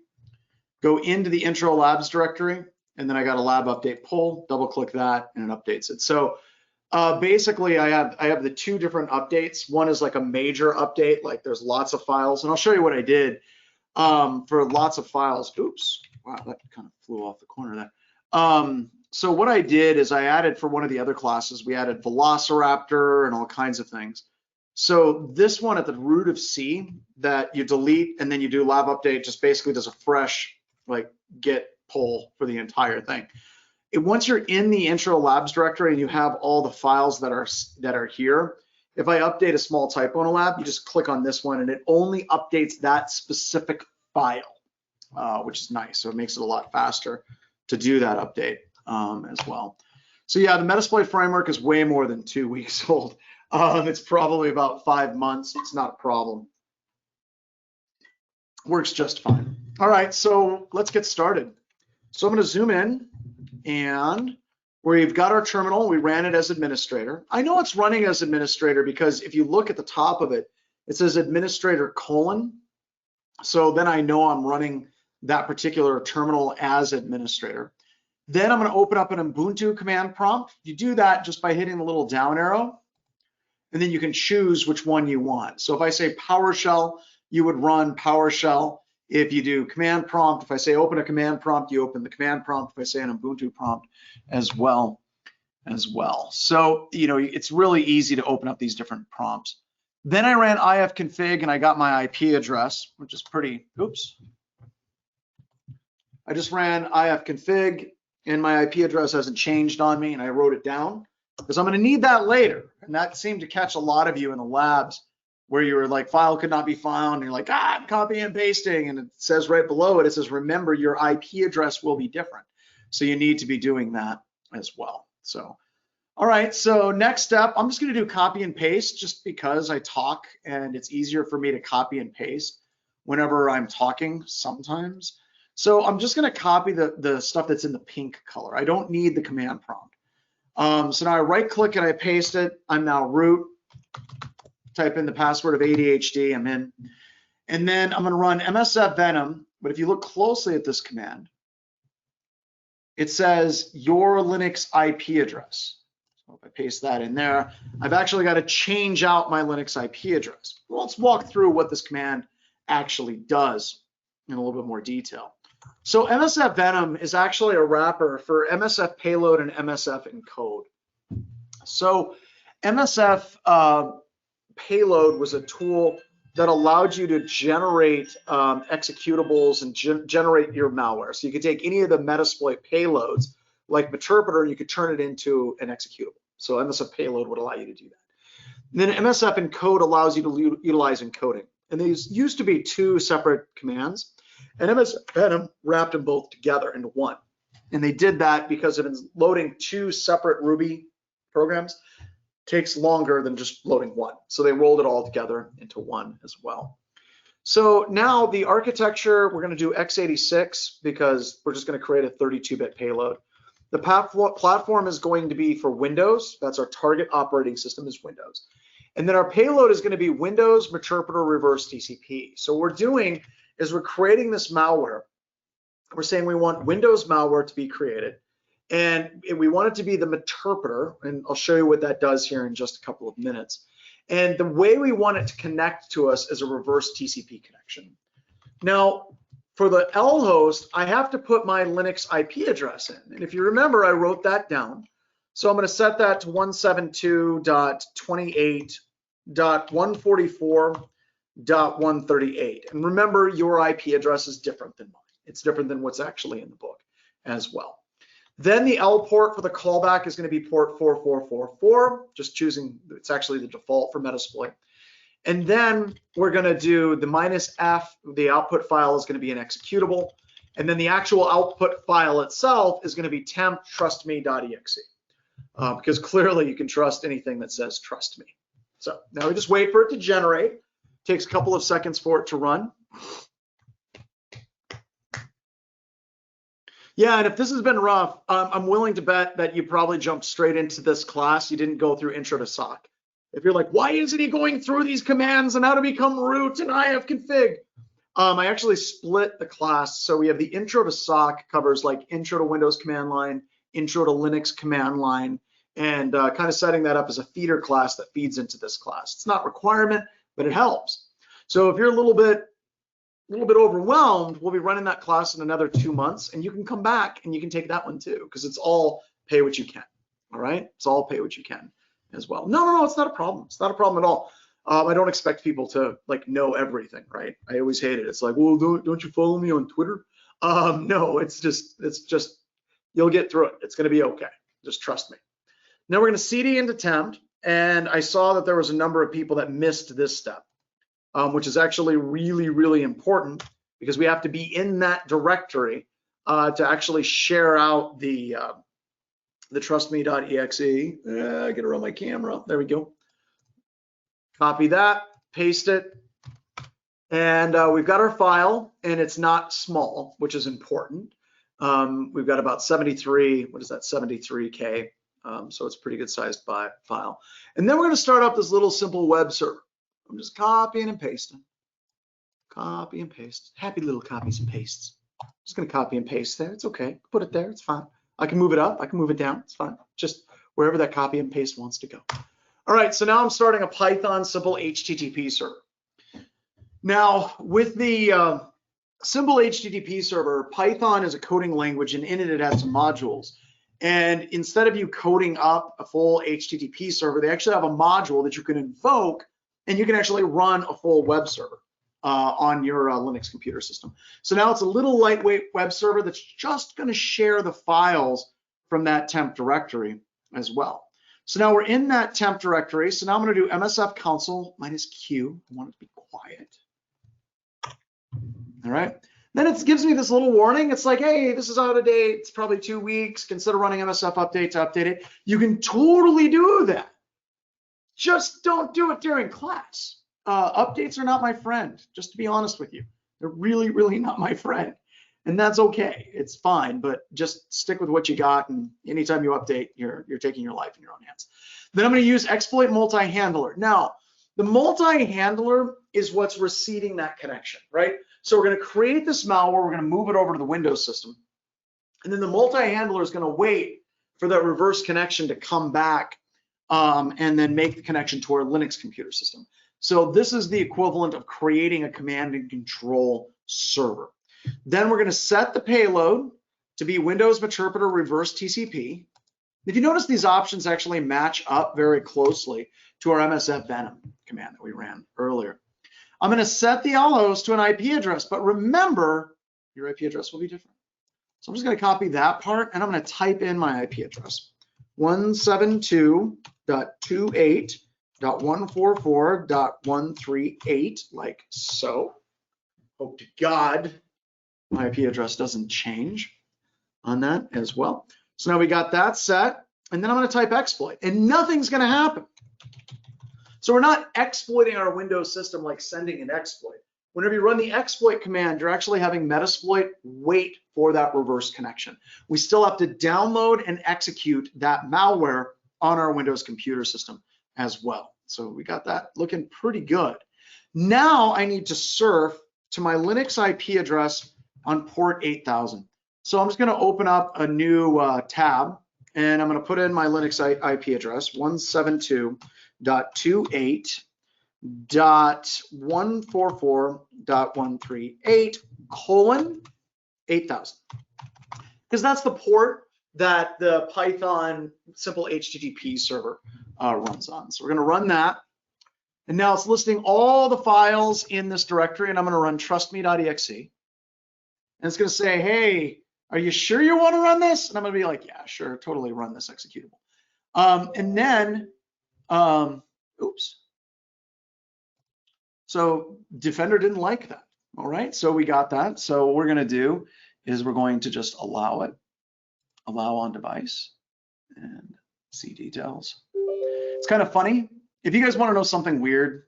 Go into the intro labs directory, and then I got a lab update pull, double click that, and it updates it. So basically I have the two different updates. One is like a major update, like there's lots of files, and I'll show you what I did for lots of files. Oops, wow, that kind of flew off the corner there. So what I did is I added for one of the other classes, we added Velociraptor and all kinds of things. So this one at the root of C that you delete and then you do lab update just basically does a fresh like get pull for the entire thing. Once you're in the intro labs directory and you have all the files that are here, if I update a small typo in a lab, you just click on this one and it only updates that specific file, which is nice. So it makes it a lot faster to do that update as well. So yeah, the Metasploit framework is way more than 2 weeks old. It's probably about 5 months. It's not a problem. Works just fine. All right, so let's get started. So I'm going to zoom in, and we've got our terminal. We ran it as administrator. I know it's running as administrator because if you look at the top of it, it says administrator : so then I know I'm running that particular terminal as administrator. Then I'm going to open up an Ubuntu command prompt. You do that just by hitting the little down arrow, and then you can choose which one you want. So if I say PowerShell, you would run PowerShell. If you do command prompt, if I say open a command prompt, you open the command prompt. If I say an Ubuntu prompt as well. So, you know, it's really easy to open up these different prompts. Then I ran ifconfig and I got my IP address, which is pretty, oops. I just ran ifconfig and my IP address hasn't changed on me and I wrote it down because I'm going to need that later. And that seemed to catch a lot of you in the labs where you were like, file could not be found. And you're like, I'm copying and pasting. And it says right below it, it says, remember your IP address will be different. So you need to be doing that as well. So, all right, so next step, I'm just going to do copy and paste just because I talk and it's easier for me to copy and paste whenever I'm talking sometimes. So I'm just going to copy the stuff that's in the pink color. I don't need the command prompt. So now I right click and I paste it. I'm now root, type in the password of ADHD, I'm in. And then I'm going to run MSF Venom. But if you look closely at this command, it says your Linux IP address. So if I paste that in there, I've actually got to change out my Linux IP address. Well, let's walk through what this command actually does in a little bit more detail. So MSF Venom is actually a wrapper for MSF Payload and MSF Encode. So MSF Payload was a tool that allowed you to generate executables and generate your malware. So you could take any of the Metasploit payloads like Meterpreter and you could turn it into an executable. So MSF Payload would allow you to do that. And then MSF Encode allows you to utilize encoding. And these used to be two separate commands. And MSF Venom wrapped them both together into one. And they did that because of loading two separate Ruby programs takes longer than just loading one. So they rolled it all together into one as well. So now the architecture, we're going to do x86 because we're just going to create a 32-bit payload. The platform is going to be for Windows. That's our target operating system is Windows. And then our payload is going to be Windows Meterpreter Reverse TCP. So what we're doing is we're creating this malware. We're saying we want Windows malware to be created. And we want it to be the Meterpreter, and I'll show you what that does here in just a couple of minutes. And the way we want it to connect to us is a reverse TCP connection. Now, for the L host, I have to put my Linux IP address in. And if you remember, I wrote that down. So I'm going to set that to 172.28.144.138. And remember, your IP address is different than mine. It's different than what's actually in the book as well. Then the L port for the callback is going to be port 4444, just choosing, it's actually the default for Metasploit. And then we're going to do the -F, the output file is going to be an executable. And then the actual output file itself is going to be temp trustme.exe, because clearly you can trust anything that says trust me. So now we just wait for it to generate. Takes a couple of seconds for it to run. Yeah, and if this has been rough, I'm willing to bet that you probably jumped straight into this class. You didn't go through intro to SOC. If you're like, why isn't he going through these commands and how to become root and ifconfig? I actually split the class. So we have the intro to SOC covers like intro to Windows command line, intro to Linux command line, and kind of setting that up as a feeder class that feeds into this class. It's not a requirement, but it helps. So if you're a little bit overwhelmed, we'll be running that class in another 2 months, and you can come back and you can take that one too, because it's all pay what you can. All right, it's all pay what you can as well. No, it's not a problem. It's not a problem at all. I don't expect people to like know everything, right? I always hate it. It's like, well, don't you follow me on Twitter? No, it's just you'll get through it. It's going to be okay. Just trust me. Now we're going to CD into temp, and I saw that there was a number of people that missed this step. Which is actually really, really important, because we have to be in that directory to actually share out the trustme.exe. I get around my camera. There we go. Copy that, paste it, and we've got our file, and it's not small, which is important. We've got about 73. What is that? 73K. So it's a pretty good sized file. And then we're going to start up this little simple web server. I'm just copying and pasting. Copy and paste. Happy little copies and pastes. I'm just going to copy and paste there. It's okay. Put it there. It's fine. I can move it up. I can move it down. It's fine. Just wherever that copy and paste wants to go. All right. So now I'm starting a Python simple HTTP server. Now with the simple HTTP server, Python is a coding language, and in it has some modules. And instead of you coding up a full HTTP server, they actually have a module that you can invoke, and you can actually run a full web server on your Linux computer system. So now it's a little lightweight web server that's just going to share the files from that temp directory as well. So now we're in that temp directory. So now I'm going to do MSF console -Q. I want it to be quiet. All right. Then it gives me this little warning. It's like, hey, this is out of date. It's probably 2 weeks. Consider running MSF update to update it. You can totally do that. Just don't do it during class. Updates are not my friend, just to be honest with you. They're really, really not my friend. And that's okay. It's fine, but just stick with what you got. And anytime you update, you're taking your life in your own hands. Then I'm going to use exploit multi-handler. Now, the multi-handler is what's receiving that connection, right? So we're going to create this malware. We're going to move it over to the Windows system. And then the multi-handler is going to wait for that reverse connection to come back and then make the connection to our Linux computer system. So this is the equivalent of creating a command and control server. Then we're going to set the payload to be Windows Meterpreter reverse TCP. If you notice, these options actually match up very closely to our MSF Venom command that we ran earlier. I'm going to set the lhost to an IP address, but remember, your IP address will be different. So I'm just going to copy that part, and I'm going to type in my IP address. 172.28.144.138, like so. Hope to God my IP address doesn't change on that as well. So now we got that set, and then I'm going to type exploit, and nothing's going to happen. So we're not exploiting our Windows system like sending an exploit. Whenever you run the exploit command, you're actually having Metasploit wait for that reverse connection. We still have to download and execute that malware on our Windows computer system as well. So we got that looking pretty good. Now I need to surf to my Linux IP address on port 8000. So I'm just going to open up a new tab, and I'm going to put in my Linux IP address, 172.28.144.138:8000, because that's the port that the Python simple HTTP server runs on. So we're going to run that, and now it's listing all the files in this directory, and I'm going to run trustme.exe. and it's going to say, hey, are you sure you want to run this? And I'm going to be like, yeah, sure, totally run this executable. And then, oops. So Defender didn't like that. All right, so we got that. So what we're going to do is we're going to just allow it, allow on device, and see details. It's kind of funny. If you guys want to know something weird,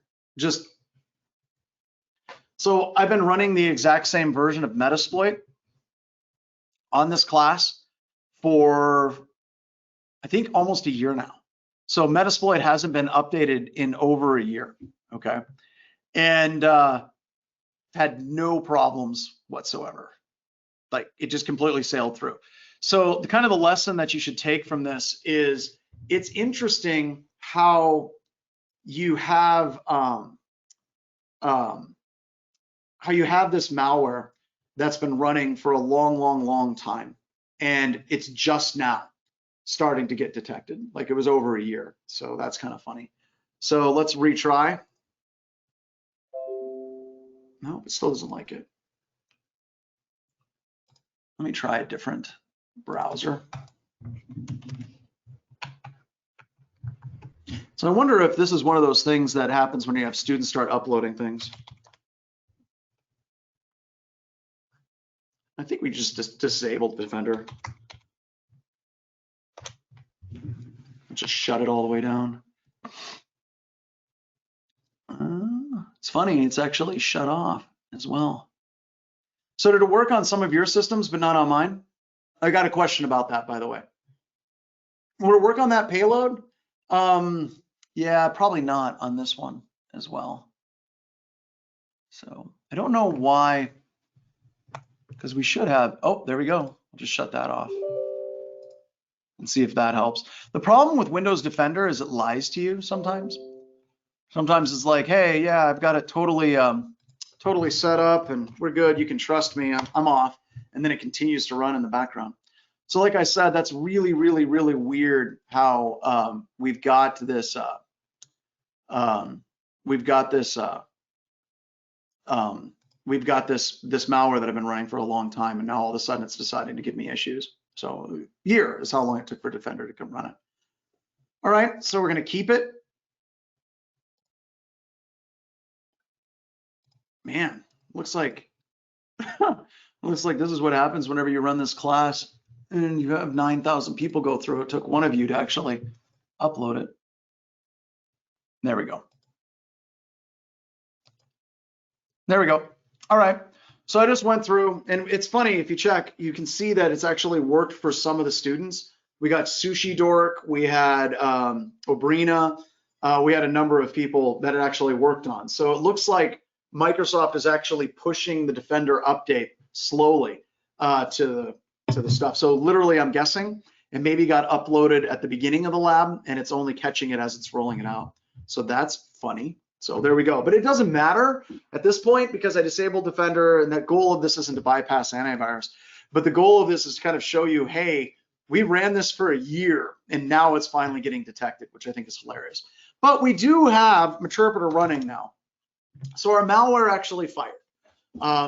so I've been running the exact same version of Metasploit on this class for, I think, almost a year now. So Metasploit hasn't been updated in over a year, okay? And had no problems whatsoever. Like, it just completely sailed through. So the kind of the lesson that you should take from this is it's interesting how you have this malware that's been running for a long time, and it's just now starting to get detected. Like, it was over a year. So that's kind of funny. So let's retry. No, it still doesn't like it. Let me try a different browser. So I wonder if this is one of those things that happens when you have students start uploading things. I think we just disabled Defender. Just shut it all the way down. It's funny, it's actually shut off as well. So did it work on some of your systems, but not on mine? I got a question about that, by the way. Would it work on that payload? Yeah, probably not on this one as well. So I don't know why, because we should have, oh, there we go. I'll just shut that off and see if that helps. The problem with Windows Defender is it lies to you sometimes. Sometimes it's like, hey, yeah, I've got it totally set up and we're good. You can trust me. I'm off. And then it continues to run in the background. So like I said, that's really weird how we've got this malware that I've been running for a long time, and now all of a sudden it's deciding to give me issues. So a year is how long it took for Defender to come run it. All right, so we're going to keep it. Man, looks like this is what happens whenever you run this class and you have 9,000 people go through. It took one of you to actually upload it. There we go. There we go. All right. So I just went through, and it's funny, if you check, you can see that it's actually worked for some of the students. We got Sushi Dork, we had Obrina, we had a number of people that it actually worked on. So it looks like Microsoft is actually pushing the Defender update slowly to the stuff. So literally, I'm guessing it maybe got uploaded at the beginning of the lab, and it's only catching it as it's rolling it out. So that's funny. So there we go. But it doesn't matter at this point because I disabled Defender, and the goal of this isn't to bypass antivirus, but the goal of this is to kind of show you, hey, we ran this for a year and now it's finally getting detected, which I think is hilarious. But we do have Meterpreter running now. So our malware actually fired.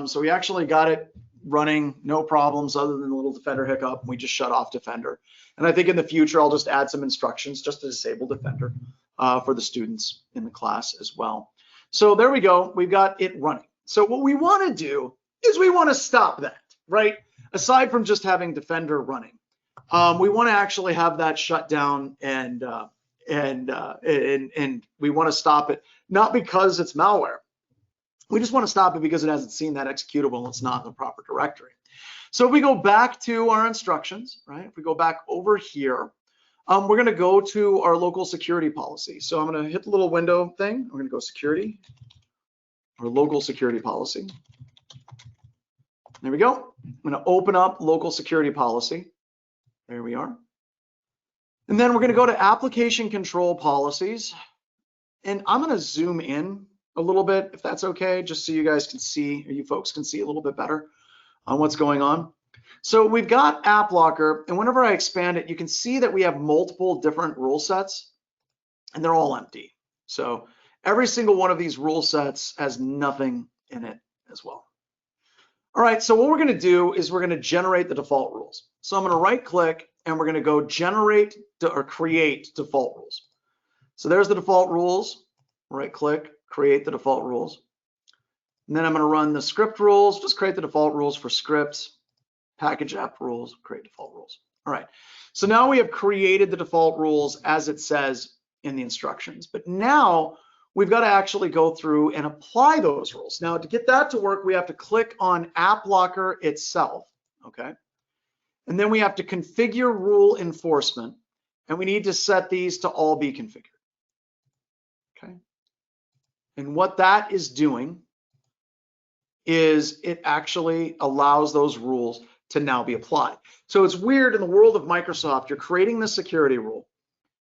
So we actually got it running, no problems other than a little Defender hiccup. We just shut off Defender. And I think in the future, I'll just add some instructions just to disable Defender for the students in the class as well. So there we go. We've got it running. So what we want to do is we want to stop that, right? Aside from just having Defender running, we want to actually have that shut down and we want to stop it, not because it's malware. We just want to stop it because it hasn't seen that executable and it's not in the proper directory. So if we go back to our instructions, right? If we go back over here, we're going to go to our local security policy. So I'm going to hit the little window thing. We're going to go security, or local security policy. There we go. I'm going to open up local security policy. There we are. And then we're going to go to application control policies. And I'm going to zoom in a little bit, if that's okay, just so you guys can see, or you folks can see a little bit better on what's going on. So we've got AppLocker, and whenever I expand it, you can see that we have multiple different rule sets, and they're all empty. So every single one of these rule sets has nothing in it as well. All right, so what we're gonna do is we're gonna generate the default rules. So I'm gonna right click and we're gonna go generate or create default rules. So there's the default rules, right click, create the default rules. And then I'm gonna run the script rules, just create the default rules for scripts, package app rules, create default rules. All right, so now we have created the default rules as it says in the instructions, but now we've got to actually go through and apply those rules. Now to get that to work, we have to click on App Locker itself, okay? And then we have to configure rule enforcement, and we need to set these to all be configured, okay? And what that is doing is it actually allows those rules to now be applied. So it's weird in the world of Microsoft, you're creating the security rule,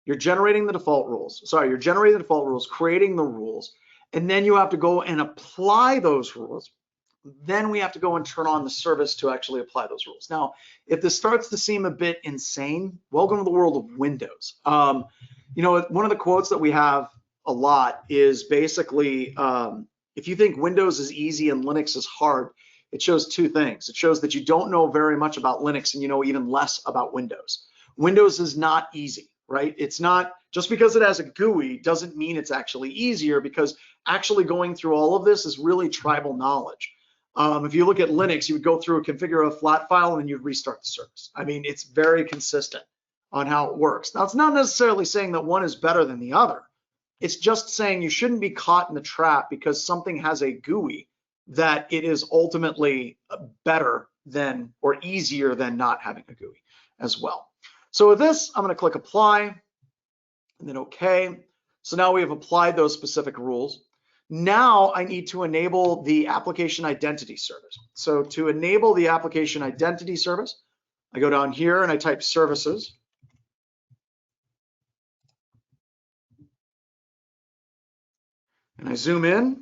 you're generating the default rules. Sorry, you're generating the default rules, creating the rules, and then you have to go and apply those rules. Then we have to go and turn on the service to actually apply those rules. Now, if this starts to seem a bit insane, welcome to the world of Windows. You know, one of the quotes that we have a lot is basically, if you think Windows is easy and Linux is hard, it shows two things. It shows that you don't know very much about Linux and you know even less about Windows. Windows is not easy, right? It's not, just because it has a GUI doesn't mean it's actually easier, because actually going through all of this is really tribal knowledge. If you look at Linux, you would go through and configure a flat file and then you'd restart the service. I mean, it's very consistent on how it works. Now, it's not necessarily saying that one is better than the other. It's just saying you shouldn't be caught in the trap because something has a GUI that it is ultimately better than or easier than not having a GUI as well. So with this, I'm going to click apply and then OK. So now we have applied those specific rules. Now I need to enable the application identity service. So to enable the application identity service, I go down here and I type services. And I zoom in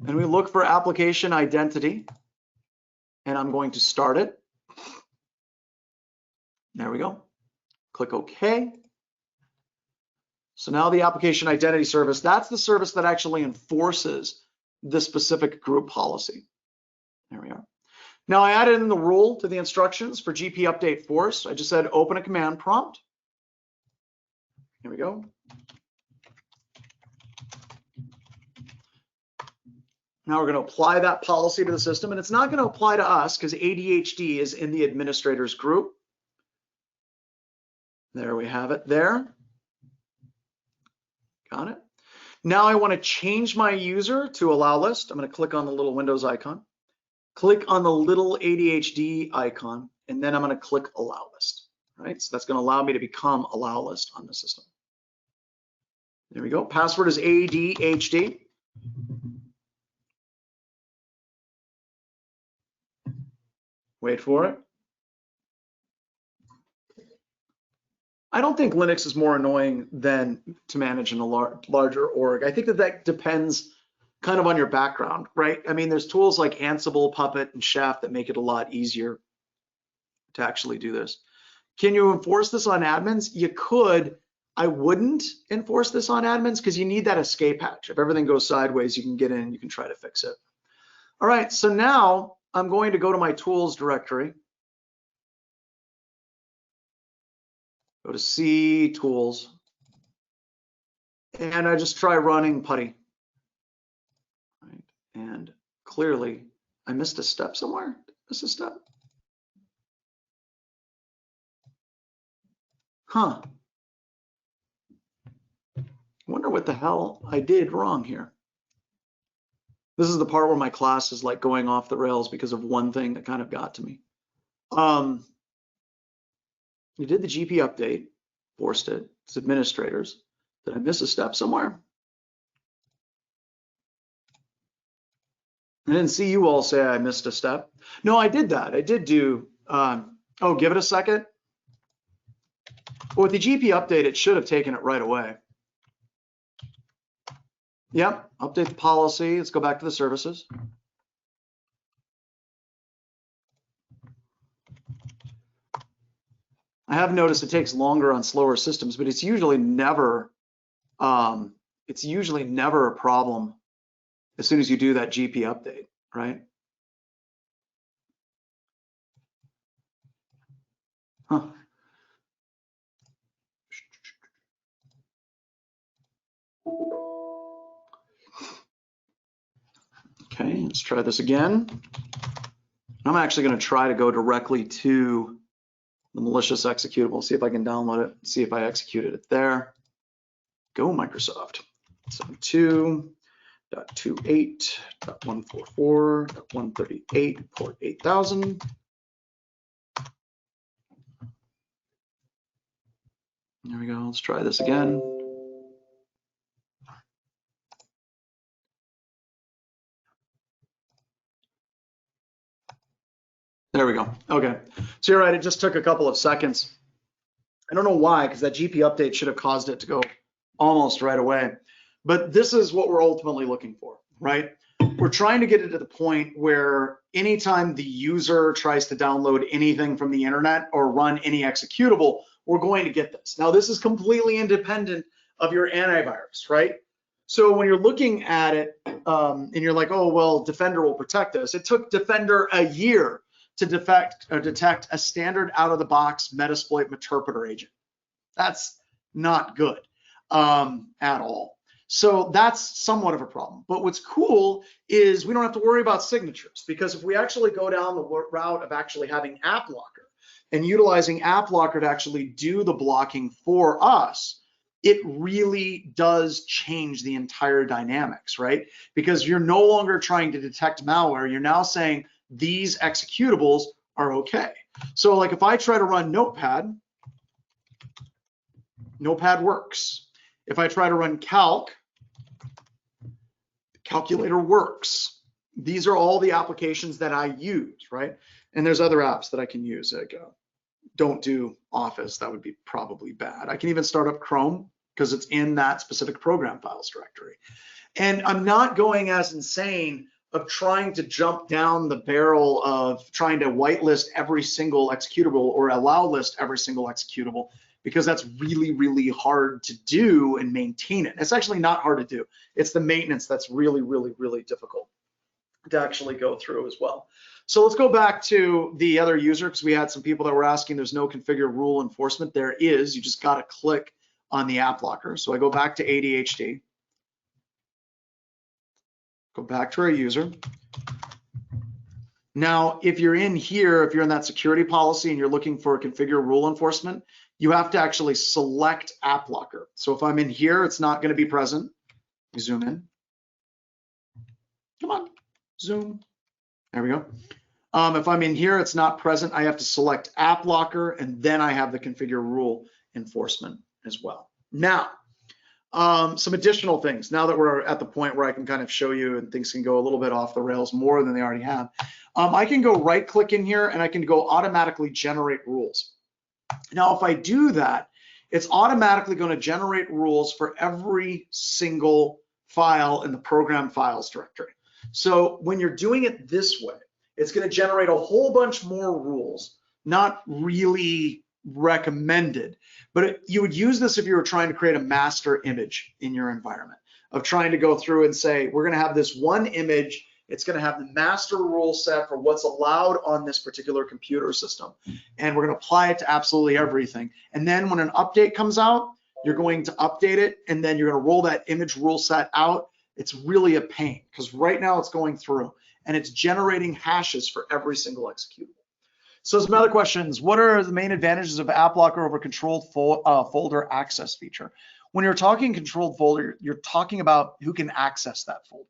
and we look for application identity, and I'm going to start it. There we go. Click OK. So now the application identity service, that's the service that actually enforces the specific group policy. There we are. Now I added in the rule to the instructions for GP update force. I just said open a command prompt. Here we go. Now we're going to apply that policy to the system, and it's not going to apply to us because ADHD is in the administrators group. There we have it there. Got it. Now I want to change my user to allow list. I'm going to click on the little Windows icon, click on the little ADHD icon, and then I'm going to click allow list. Right? So that's going to allow me to become allow list on the system. There we go. Password is ADHD. Wait for it. I don't think Linux is more annoying than to manage in a larger org. I think that depends kind of on your background, right? I mean, there's tools like Ansible, Puppet, and Chef that make it a lot easier to actually do this. Can you enforce this on admins? You could. I wouldn't enforce this on admins because you need that escape hatch. If everything goes sideways, you can get in and you can try to fix it. All right, so now I'm going to go to my tools directory. Go to C, tools, and I just try running PuTTY. Right. And clearly, I missed a step somewhere. Missed a step. Huh. Wonder what the hell I did wrong here. This is the part where my class is like going off the rails because of one thing that kind of got to me. You did the GP update, forced it. It's administrators. Did I miss a step somewhere? I didn't see you all say I missed a step. No, I did that. I did do, oh, give it a second. Well, with the GP update, it should have taken it right away. Yep, update the policy. Let's go back to the services. I have noticed it takes longer on slower systems, but it's usually never a problem as soon as you do that GP update, right? Huh. Okay, let's try this again. I'm actually going to try to go directly to the malicious executable, see if I can download it, see if I executed it there. Go Microsoft. 72.28.144.138, port 8000. There we go, let's try this again. There we go. Okay, so you're right, it just took a couple of seconds. I don't know why, because that GP update should have caused it to go almost right away. But this is what we're ultimately looking for, right? We're trying to get it to the point where anytime the user tries to download anything from the internet or run any executable, we're going to get this. Now, this is completely independent of your antivirus, right? So when you're looking at it and you're like, oh, well, Defender will protect us. It took Defender a year to detect a standard out-of-the-box Metasploit Meterpreter agent. That's not good at all. So that's somewhat of a problem. But what's cool is we don't have to worry about signatures, because if we actually go down the route of actually having AppLocker and utilizing AppLocker to actually do the blocking for us, it really does change the entire dynamics, right? Because you're no longer trying to detect malware. You're now saying these executables are okay. So like if I try to run Notepad, Notepad works. If I try to run Calc, Calculator works. These are all the applications that I use, right? And there's other apps that I can use. Like, don't do Office, that would be probably bad. I can even start up Chrome because it's in that specific program files directory. And I'm not going as insane of trying to jump down the barrel of trying to whitelist every single executable or allow list every single executable, because that's really, really hard to do and maintain it. It's actually not hard to do. It's the maintenance that's really, really, really difficult to actually go through as well. So let's go back to the other user, because we had some people that were asking, there's no configure rule enforcement. There is, you just got to click on the AppLocker. So I go back to ADHD, go back to our user. Now, if you're in here, if you're in that security policy and you're looking for a configure rule enforcement, you have to actually select AppLocker. So if I'm in here, it's not going to be present. You zoom in. Come on, zoom. There we go. If I'm in here, it's not present. I have to select AppLocker, and then I have the configure rule enforcement as well. Now, some additional things. Now that we're at the point where I can kind of show you and things can go a little bit off the rails more than they already have, I can go right click in here and I can go automatically generate rules. Now, if I do that, it's automatically going to generate rules for every single file in the program files directory. So when you're doing it this way, it's going to generate a whole bunch more rules, not really recommended, but you would use this if you were trying to create a master image in your environment, of trying to go through and say, we're going to have this one image. It's going to have the master rule set for what's allowed on this particular computer system. And we're going to apply it to absolutely everything. And then when an update comes out, you're going to update it, and then you're going to roll that image rule set out. It's really a pain, because right now it's going through and it's generating hashes for every single executable. So some other questions. What are the main advantages of AppLocker over controlled folder access feature? When you're talking controlled folder, you're talking about who can access that folder.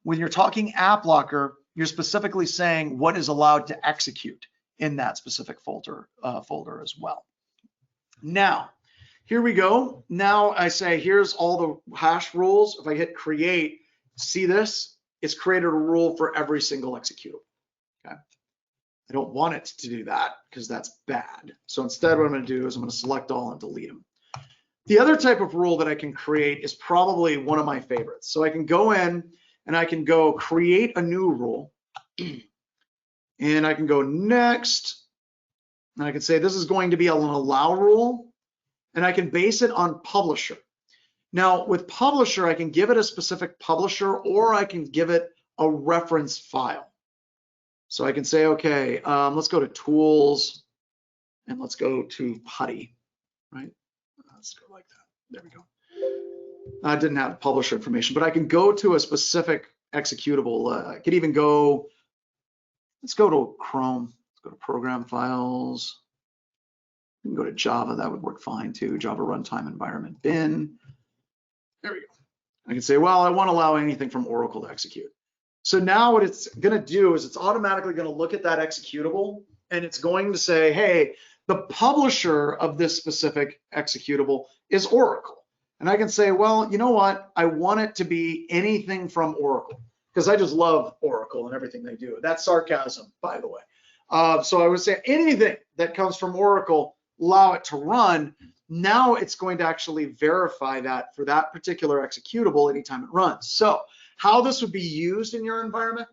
When you're talking AppLocker, you're specifically saying what is allowed to execute in that specific folder as well. Now, here we go. Now I say, here's all the hash rules. If I hit create, see this? It's created a rule for every single executable. Okay. I don't want it to do that because that's bad. So instead, what I'm going to do is I'm going to select all and delete them. The other type of rule that I can create is probably one of my favorites. So I can go in and I can go create a new rule, and I can go next, and I can say this is going to be an allow rule, and I can base it on publisher. Now with publisher, I can give it a specific publisher, or I can give it a reference file. So I can say, okay, let's go to tools, And let's go to PuTTY, right? Let's go like that. There we go. I didn't have publisher information, but I can go to a specific executable. I could even go, let's go to Chrome. Let's go to program files. We can go to Java. That would work fine too. Java runtime environment bin. There we go. I can say, well, I won't allow anything from Oracle to execute. So now what it's going to do is it's automatically going to look at that executable and it's going to say, hey, the publisher of this specific executable is Oracle. And I can say, well, you know what? I want it to be anything from Oracle because I just love Oracle and everything they do. That's sarcasm, by the way. So I would say anything that comes from Oracle, allow it to run. Now it's going to actually verify that for that particular executable anytime it runs. So how this would be used in your environment,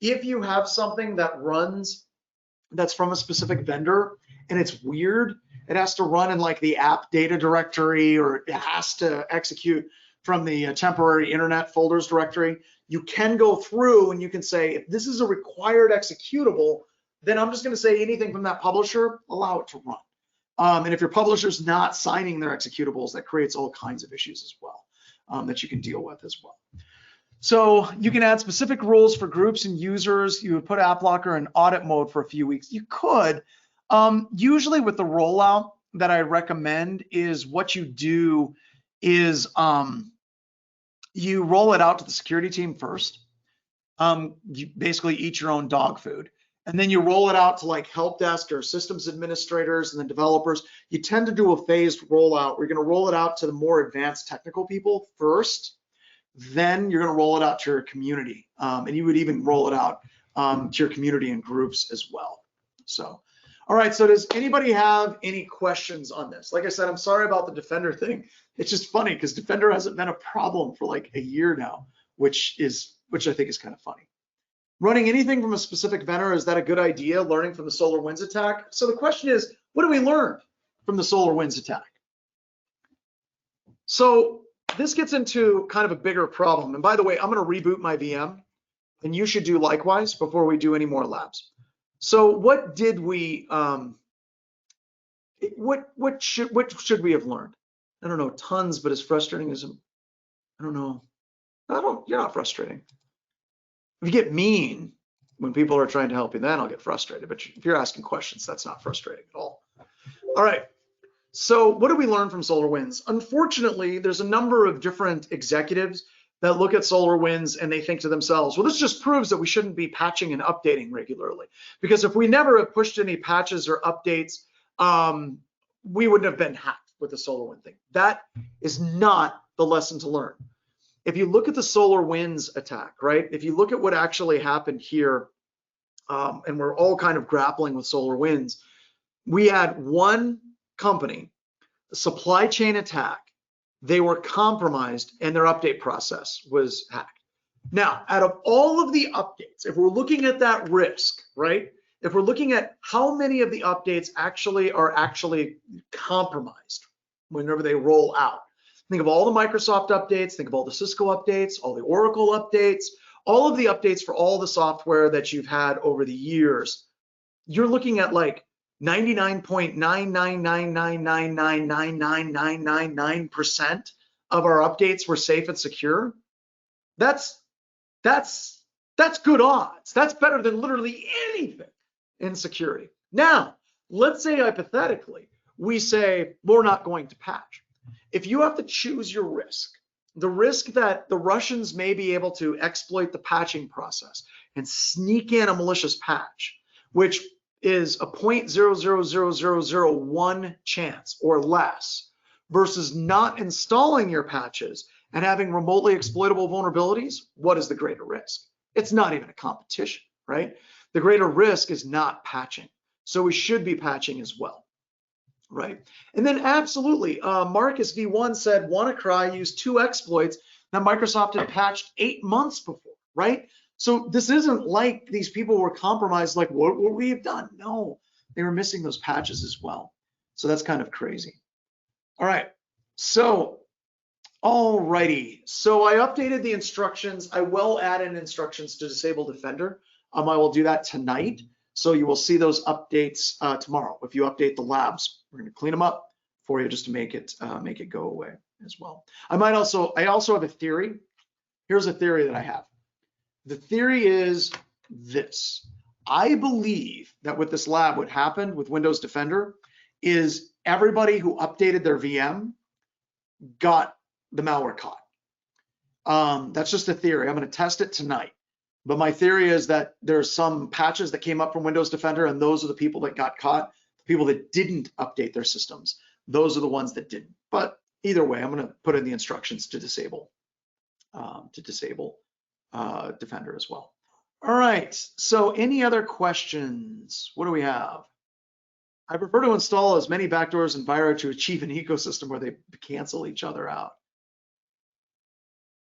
if you have something that runs that's from a specific vendor and it's weird, it has to run in like the app data directory or it has to execute from the temporary internet folders directory, you can go through and you can say, if this is a required executable, then I'm just going to say anything from that publisher, allow it to run. And if your publisher's not signing their executables, that creates all kinds of issues as well that you can deal with as well. So you can add specific rules for groups and users. You would put AppLocker in audit mode for a few weeks. You could. Usually with the rollout that I recommend is what you do is you roll it out to the security team first. You basically eat your own dog food. And then you roll it out to like help desk or systems administrators and then developers. You tend to do a phased rollout. We're going to roll it out to the more advanced technical people first. Then you're going to roll it out to your community. And you would even roll it out to your community and groups as well. So, all right. So does anybody have any questions on this? Like I said, I'm sorry about the Defender thing. It's just funny because Defender hasn't been a problem for like a year now, which I think is kind of funny. Running anything from a specific vendor, is that a good idea? Learning from the SolarWinds attack? So the question is, what do we learn from the SolarWinds attack? So this gets into kind of a bigger problem. And by the way, I'm going to reboot my VM, and you should do likewise before we do any more labs. So what did we, what should we have learned? I don't know, tons, but as frustrating as, I don't know. You're not frustrating. If you get mean when people are trying to help you, then I'll get frustrated. But if you're asking questions, that's not frustrating at all. All right. So what do we learn from SolarWinds? Unfortunately, there's a number of different executives that look at SolarWinds and they think to themselves, well, this just proves that we shouldn't be patching and updating regularly. Because if we never have pushed any patches or updates, we wouldn't have been hacked with the SolarWinds thing. That is not the lesson to learn. If you look at the SolarWinds attack, right? If you look at what actually happened here, and we're all kind of grappling with SolarWinds, we had one company, a supply chain attack. They were compromised and their update process was hacked. Now, out of all of the updates, if we're looking at that risk, right? If we're looking at how many of the updates are actually compromised whenever they roll out, think of all the Microsoft updates, think of all the Cisco updates, all the Oracle updates, all of the updates for all the software that you've had over the years. You're looking at like 99.999999999% of our updates were safe and secure. That's good odds. That's better than literally anything in security. Now, let's say hypothetically, we say we're not going to patch. If you have to choose your risk, the risk that the Russians may be able to exploit the patching process and sneak in a malicious patch, which is a 0.000001 chance or less, versus not installing your patches and having remotely exploitable vulnerabilities, what is the greater risk? It's not even a competition, right? The greater risk is not patching. So we should be patching as well. Right. And then absolutely, Marcus V1 said WannaCry used 2 exploits that Microsoft had patched 8 months before, right? So this isn't like these people were compromised, like what would we have done? No, they were missing those patches as well. So that's kind of crazy. All right. So, all righty. So I updated the instructions. I will add in instructions to disable Defender. I will do that tonight. So you will see those updates tomorrow. If you update the labs, we're going to clean them up for you just to make it go away as well. I also have a theory. Here's a theory that I have. The theory is this. I believe that with this lab, what happened with Windows Defender is everybody who updated their VM got the malware caught. That's just a theory. I'm going to test it tonight. But my theory is that there's some patches that came up from Windows Defender, and those are the people that got caught. The people that didn't update their systems, those are the ones that didn't. But either way, I'm going to put in the instructions to disable Defender as well. All right, so any other questions? What do we have? I prefer to install as many backdoors and Vira to achieve an ecosystem where they cancel each other out.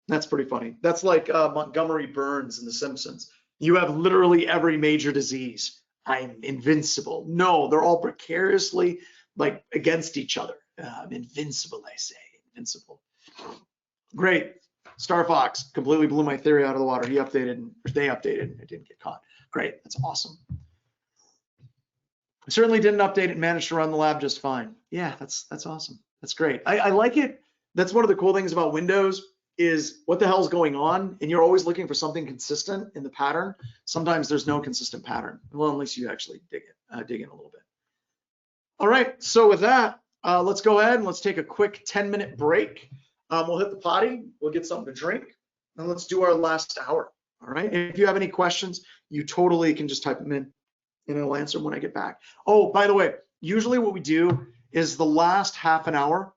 That's pretty funny. That's like Montgomery Burns in The Simpsons. You have literally every major disease. I'm invincible. No, they're all precariously like against each other. I'm invincible, I say, invincible. Great. Star Fox completely blew my theory out of the water. He updated, or they updated, and it didn't get caught. Great, that's awesome. I certainly didn't update it and managed to run the lab just fine. Yeah, that's awesome. That's great. I like it. That's one of the cool things about Windows is what the hell's going on, and you're always looking for something consistent in the pattern. Sometimes there's no consistent pattern. Well, unless you actually dig in a little bit. All right, so with that, let's go ahead and let's take a quick 10-minute break. We'll hit the potty, we'll get something to drink, and let's do our last hour. All right, and if you have any questions, you totally can just type them in and I'll answer them when I get back. Oh, by the way, usually what we do is the last half an hour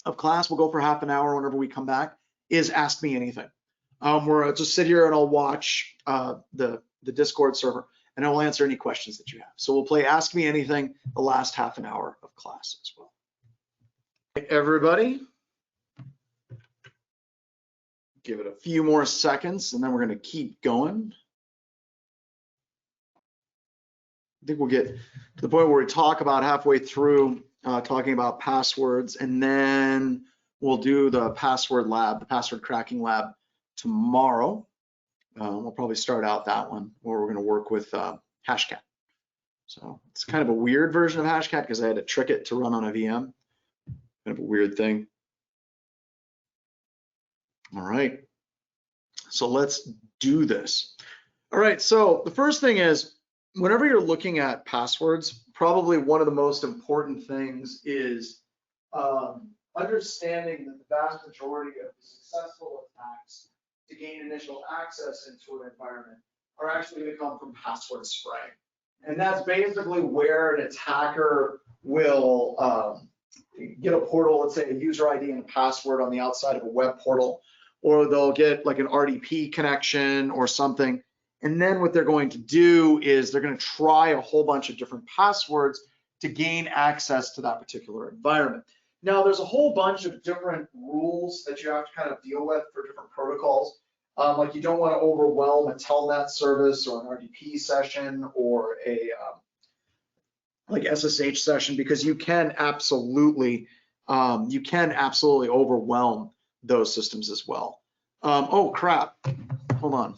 of class, we'll go for half an hour whenever we come back, is Ask Me Anything. Where I'll just sit here and I'll watch the Discord server and I'll answer any questions that you have. So we'll play Ask Me Anything the last half an hour of class as well. Hey, everybody. Give it a few more seconds and then we're going to keep going. I think we'll get to the point where we talk about halfway through talking about passwords, and then we'll do the password lab, the password cracking lab tomorrow. We'll probably start out that one where we're going to work with Hashcat. So it's kind of a weird version of Hashcat because I had to trick it to run on a VM. Kind of a weird thing. All right, so let's do this. All right, so the first thing is, whenever you're looking at passwords, probably one of the most important things is understanding that the vast majority of the successful attacks to gain initial access into an environment are actually going to come from password spraying. And that's basically where an attacker will get a portal, let's say a user ID and a password on the outside of a web portal, or they'll get like an RDP connection or something. And then what they're going to do is they're going to try a whole bunch of different passwords to gain access to that particular environment. Now, there's a whole bunch of different rules that you have to kind of deal with for different protocols. Like you don't want to overwhelm a telnet service or an RDP session or a like SSH session, because you can absolutely overwhelm those systems as well. Oh crap! Hold on.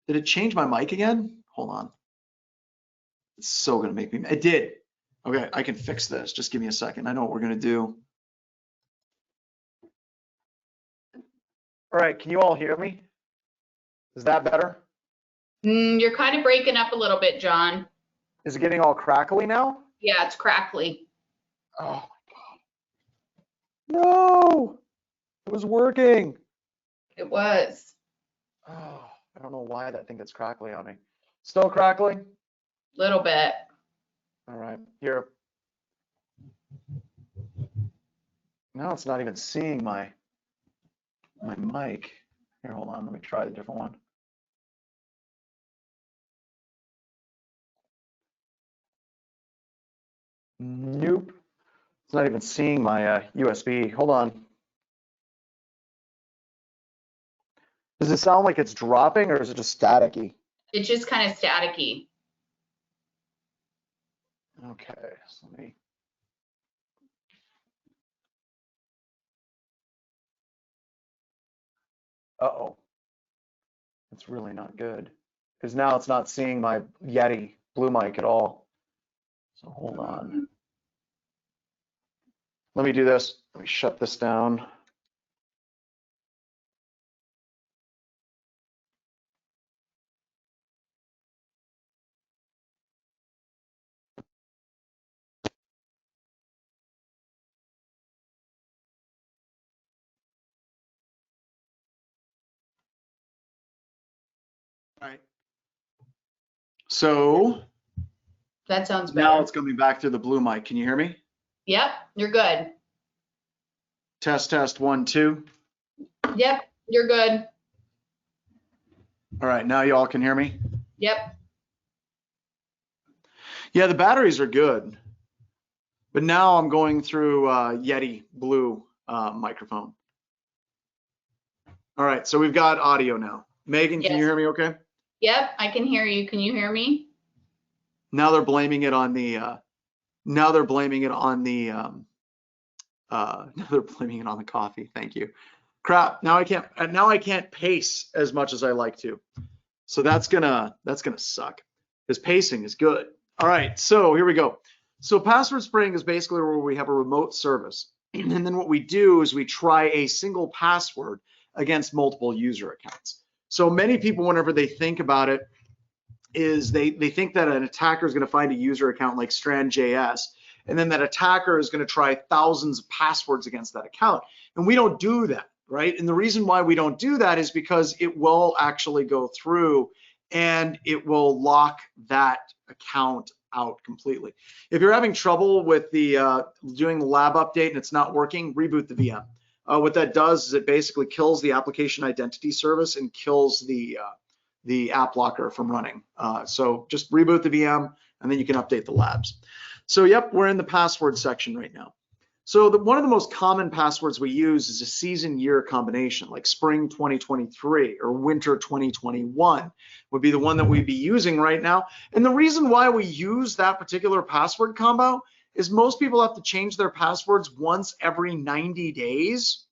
Did it change my mic again? Hold on. It's so gonna make me. It did. Okay, I can fix this. Just give me a second. I know what we're gonna do. All right, can you all hear me? Is that better? You're kind of breaking up a little bit, John. Is it getting all crackly now? Yeah, it's crackly. Oh my God. No, it was working. It was. Oh, I don't know why that thing gets crackly on me. Still crackling? Little bit. All right, here. Now it's not even seeing my mic. Here, hold on, let me try a different one. Nope. It's not even seeing my USB. Hold on. Does it sound like it's dropping or is it just staticky? It's just kind of staticky. Okay, so let me. Uh-oh. It's really not good. Because now it's not seeing my Yeti. Blue Mic at all. So hold on. Let me do this. Let me shut this down. All right. So That sounds now better. it's coming back through the Blue Mic. Can you hear me? Yep, you're good. Test, test, 1, 2. Yep, you're good. All right, now y'all can hear me? Yep. Yeah, the batteries are good. But now I'm going through Yeti Blue microphone. All right, so we've got audio now. Megan, can you Yes. hear me okay? Yep, I can hear you. Can you hear me? Now they're blaming it on the now they're blaming it on the coffee. Thank you. Crap, now I can't pace as much as I like to. So that's gonna suck. Because pacing is good. All right, so here we go. So password spraying is basically where we have a remote service. And then what we do is we try a single password against multiple user accounts. So many people, whenever they think about it, is they think that an attacker is going to find a user account like Strand.js, and then that attacker is going to try thousands of passwords against that account. And we don't do that, right? And the reason why we don't do that is because it will actually go through and it will lock that account out completely. If you're having trouble with the doing the lab update and it's not working, reboot the VM. What that does is it basically kills the application identity service and kills the app locker from running. So just reboot the VM and then you can update the labs. So yep, we're in the password section right now. So one of the most common passwords we use is a season year combination, like spring 2023 or winter 2021 would be the one that we'd be using right now. And the reason why we use that particular password combo is most people have to change their passwords once every 90 days.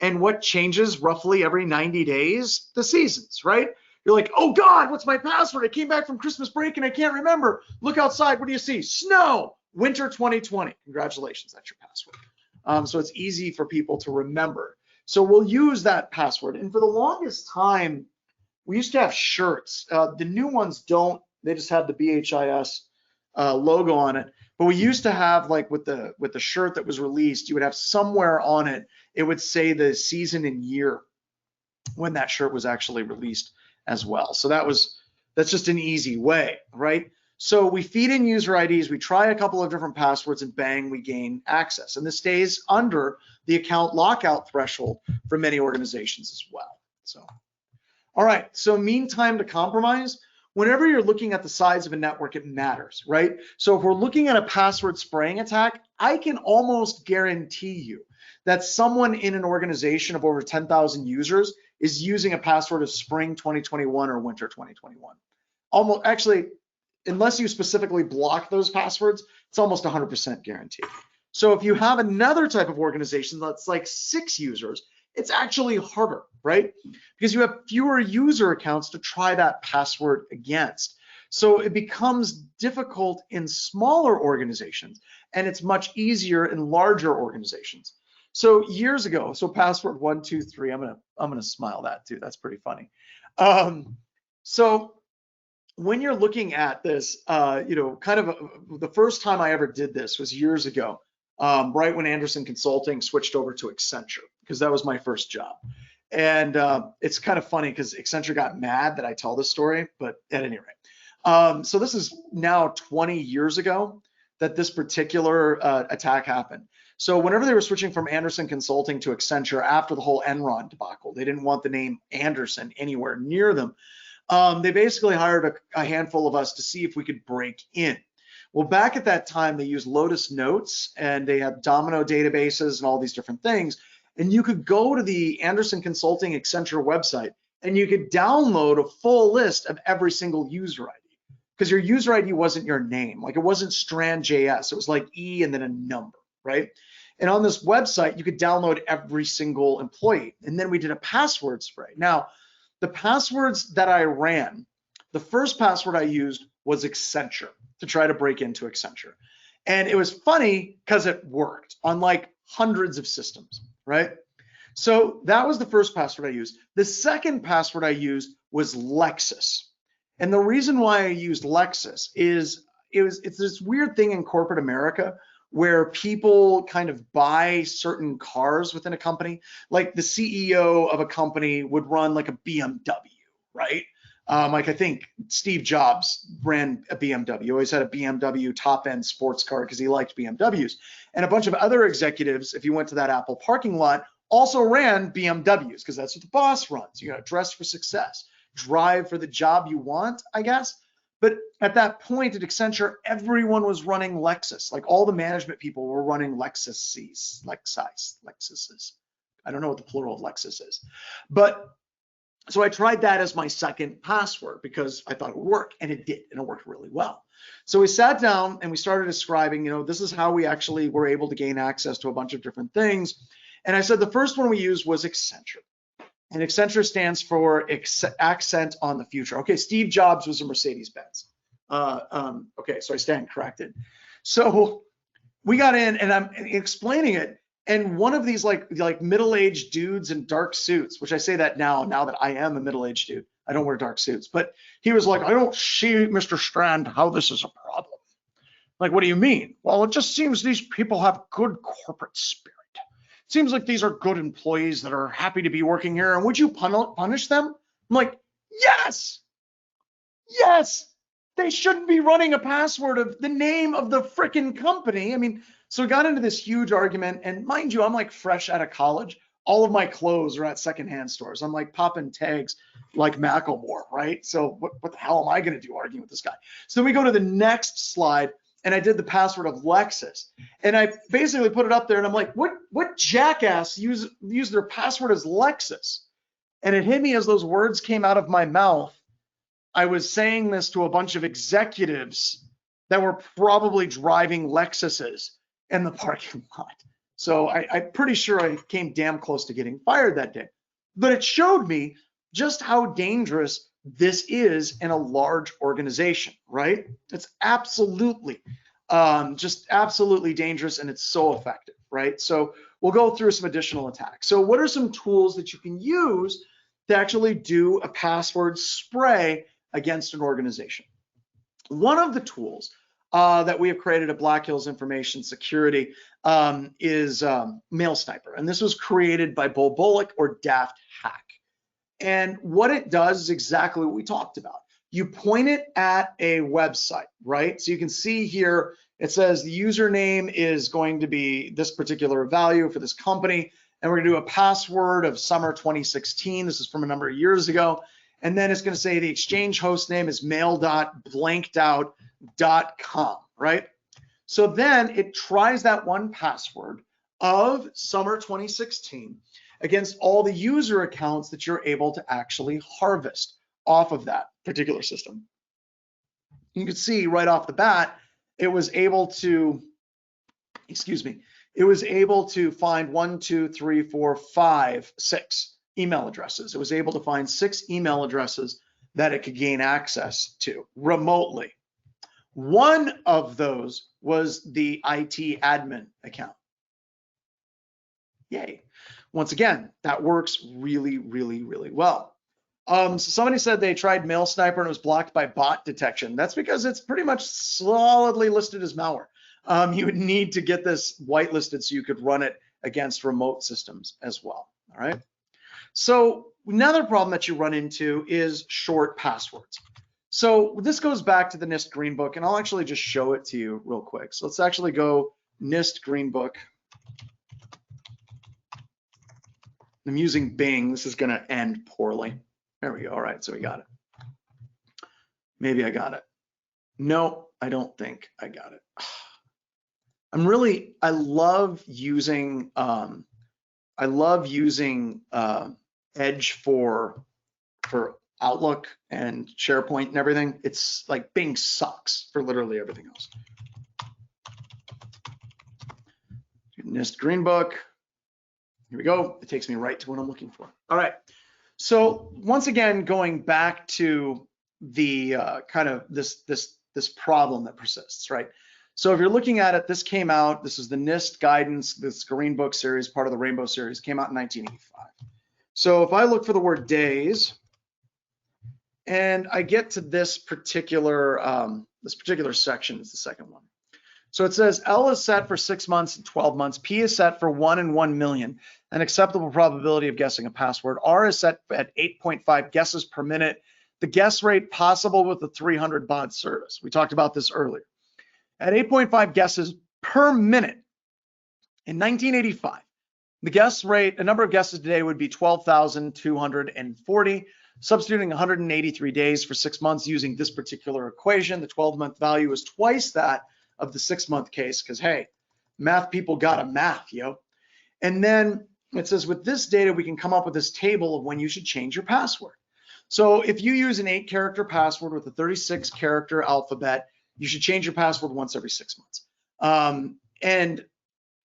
And what changes roughly every 90 days? The seasons, right? You're like, oh God, what's my password? I came back from Christmas break and I can't remember. Look outside, what do you see? Snow, winter 2020. Congratulations, that's your password. So it's easy for people to remember. So we'll use that password. And for the longest time, we used to have shirts. The new ones don't, they just have the BHIS logo on it. But we used to have, like with the shirt that was released, you would have somewhere on it, it would say the season and year when that shirt was actually released as well. So that's just an easy way, right? So we feed in user IDs, we try a couple of different passwords, and bang, we gain access. And this stays under the account lockout threshold for many organizations as well. So, all right, so mean time to compromise. Whenever you're looking at the size of a network, it matters, right? So if we're looking at a password spraying attack, I can almost guarantee you that someone in an organization of over 10,000 users is using a password of spring 2021 or winter 2021. Almost, actually, unless you specifically block those passwords, it's almost 100% guaranteed. So if you have another type of organization that's like 6 users, it's actually harder, right? Because you have fewer user accounts to try that password against. So it becomes difficult in smaller organizations, and it's much easier in larger organizations. So years ago, so password 123, I'm gonna smile that too. That's pretty funny. So when you're looking at this, kind of the first time I ever did this was years ago, right when Andersen Consulting switched over to Accenture, because that was my first job. And it's kind of funny because Accenture got mad that I tell this story, but at any rate. So this is now 20 years ago that this particular attack happened. So whenever they were switching from Andersen Consulting to Accenture after the whole Enron debacle, they didn't want the name Andersen anywhere near them. They basically hired a handful of us to see if we could break in. Well, back at that time, they used Lotus Notes and they had Domino databases and all these different things. And you could go to the Andersen Consulting Accenture website and you could download a full list of every single user ID, because your user ID wasn't your name. Like, it wasn't Strand.js. It was like E and then a number, right? And on this website, you could download every single employee. And then we did a password spray. Now, the passwords that I ran, the first password I used was Accenture, to try to break into Accenture. And it was funny because it worked on like hundreds of systems, right? So that was the first password I used. The second password I used was Lexus. And the reason why I used Lexus is it's this weird thing in corporate America where people kind of buy certain cars within a company. Like the CEO of a company would run like a BMW, right? Like I think Steve Jobs ran a BMW, he always had a BMW top end sports car because he liked BMWs. And a bunch of other executives, if you went to that Apple parking lot, also ran BMWs because that's what the boss runs. You got to dress for success, drive for the job you want, I guess. But at that point at Accenture, everyone was running Lexus. Like all the management people were running Lexuses. I don't know what the plural of Lexus is. But so I tried that as my second password because I thought it would work, and it did, and it worked really well. So we sat down and we started describing, this is how we actually were able to gain access to a bunch of different things. And I said the first one we used was Accenture. And Accenture stands for accent on the future. Okay, Steve Jobs was a Mercedes-Benz. Okay, so I stand corrected. So we got in and I'm explaining it. And one of these like middle-aged dudes in dark suits, which I say that now that I am a middle-aged dude, I don't wear dark suits, but he was like, I don't see, Mr. Strand, how this is a problem. Like, what do you mean? Well, it just seems these people have good corporate spirit. Seems like these are good employees that are happy to be working here. And would you punish them? I'm like, yes, they shouldn't be running a password of the name of the frickin' company. I mean, so we got into this huge argument. And mind you, I'm like fresh out of college. All of my clothes are at secondhand stores. I'm like popping tags like Macklemore, right? So what the hell am I going to do arguing with this guy? So then we go to the next slide. And I did the password of Lexus, and I basically put it up there, and I'm like, what jackass use their password as Lexus? And it hit me as those words came out of my mouth. I was saying this to a bunch of executives that were probably driving Lexuses in the parking lot. So I'm pretty sure I came damn close to getting fired that day. But it showed me just how dangerous this is in a large organization, right? It's absolutely, just absolutely dangerous, and it's so effective, right? So we'll go through some additional attacks. So what are some tools that you can use to actually do a password spray against an organization? One of the tools that we have created at Black Hills Information Security is Mail Sniper, and this was created by Bo Bullock or Daft Hack. And what it does is exactly what we talked about. You point it at a website, right? So you can see here, it says the username is going to be this particular value for this company. And we're gonna do a password of summer 2016. This is from a number of years ago. And then it's gonna say the exchange host name is mail.blankedout.com, right? So then it tries that one password of summer 2016 against all the user accounts that you're able to actually harvest off of that particular system. You can see right off the bat, it was able to, it was able to find 1, 2, 3, 4, 5, 6 email addresses. It was able to find 6 email addresses that it could gain access to remotely. One of those was the IT admin account. Yay. Once again, that works really, really, really well. So somebody said they tried Mail Sniper and it was blocked by bot detection. That's because it's pretty much solidly listed as malware. You would need to get this whitelisted so you could run it against remote systems as well. All right. So another problem that you run into is short passwords. So this goes back to the NIST Green Book, and I'll actually just show it to you real quick. So let's actually go NIST Green Book. I'm using Bing. This is going to end poorly. There we go. All right, so we got it. Maybe I got it. No, I don't think I got it. I love using Edge for Outlook and SharePoint and everything. It's like Bing sucks for literally everything else. NIST Green Book. Here we go. It takes me right to what I'm looking for. All right. So once again, going back to the kind of this this problem that persists, right? So if you're looking at it, this came out, this is the NIST guidance, this Green Book series, part of the Rainbow series, came out in 1985. So if I look for the word days, and I get to this particular section is the second one. So it says L is set for 6 months and 12 months. P is set for 1 in 1 million, an acceptable probability of guessing a password. R is set at 8.5 guesses per minute. The guess rate possible with the 300 baud service. We talked about this earlier. At 8.5 guesses per minute in 1985, the guess rate, the number of guesses today would be 12,240. Substituting 183 days for 6 months using this particular equation, the 12-month value is twice that of the 6-month case, because hey, math people got a math, yo. And then it says with this data, we can come up with this table of when you should change your password. So if you use an 8-character password with a 36-character alphabet, you should change your password once every 6 months. And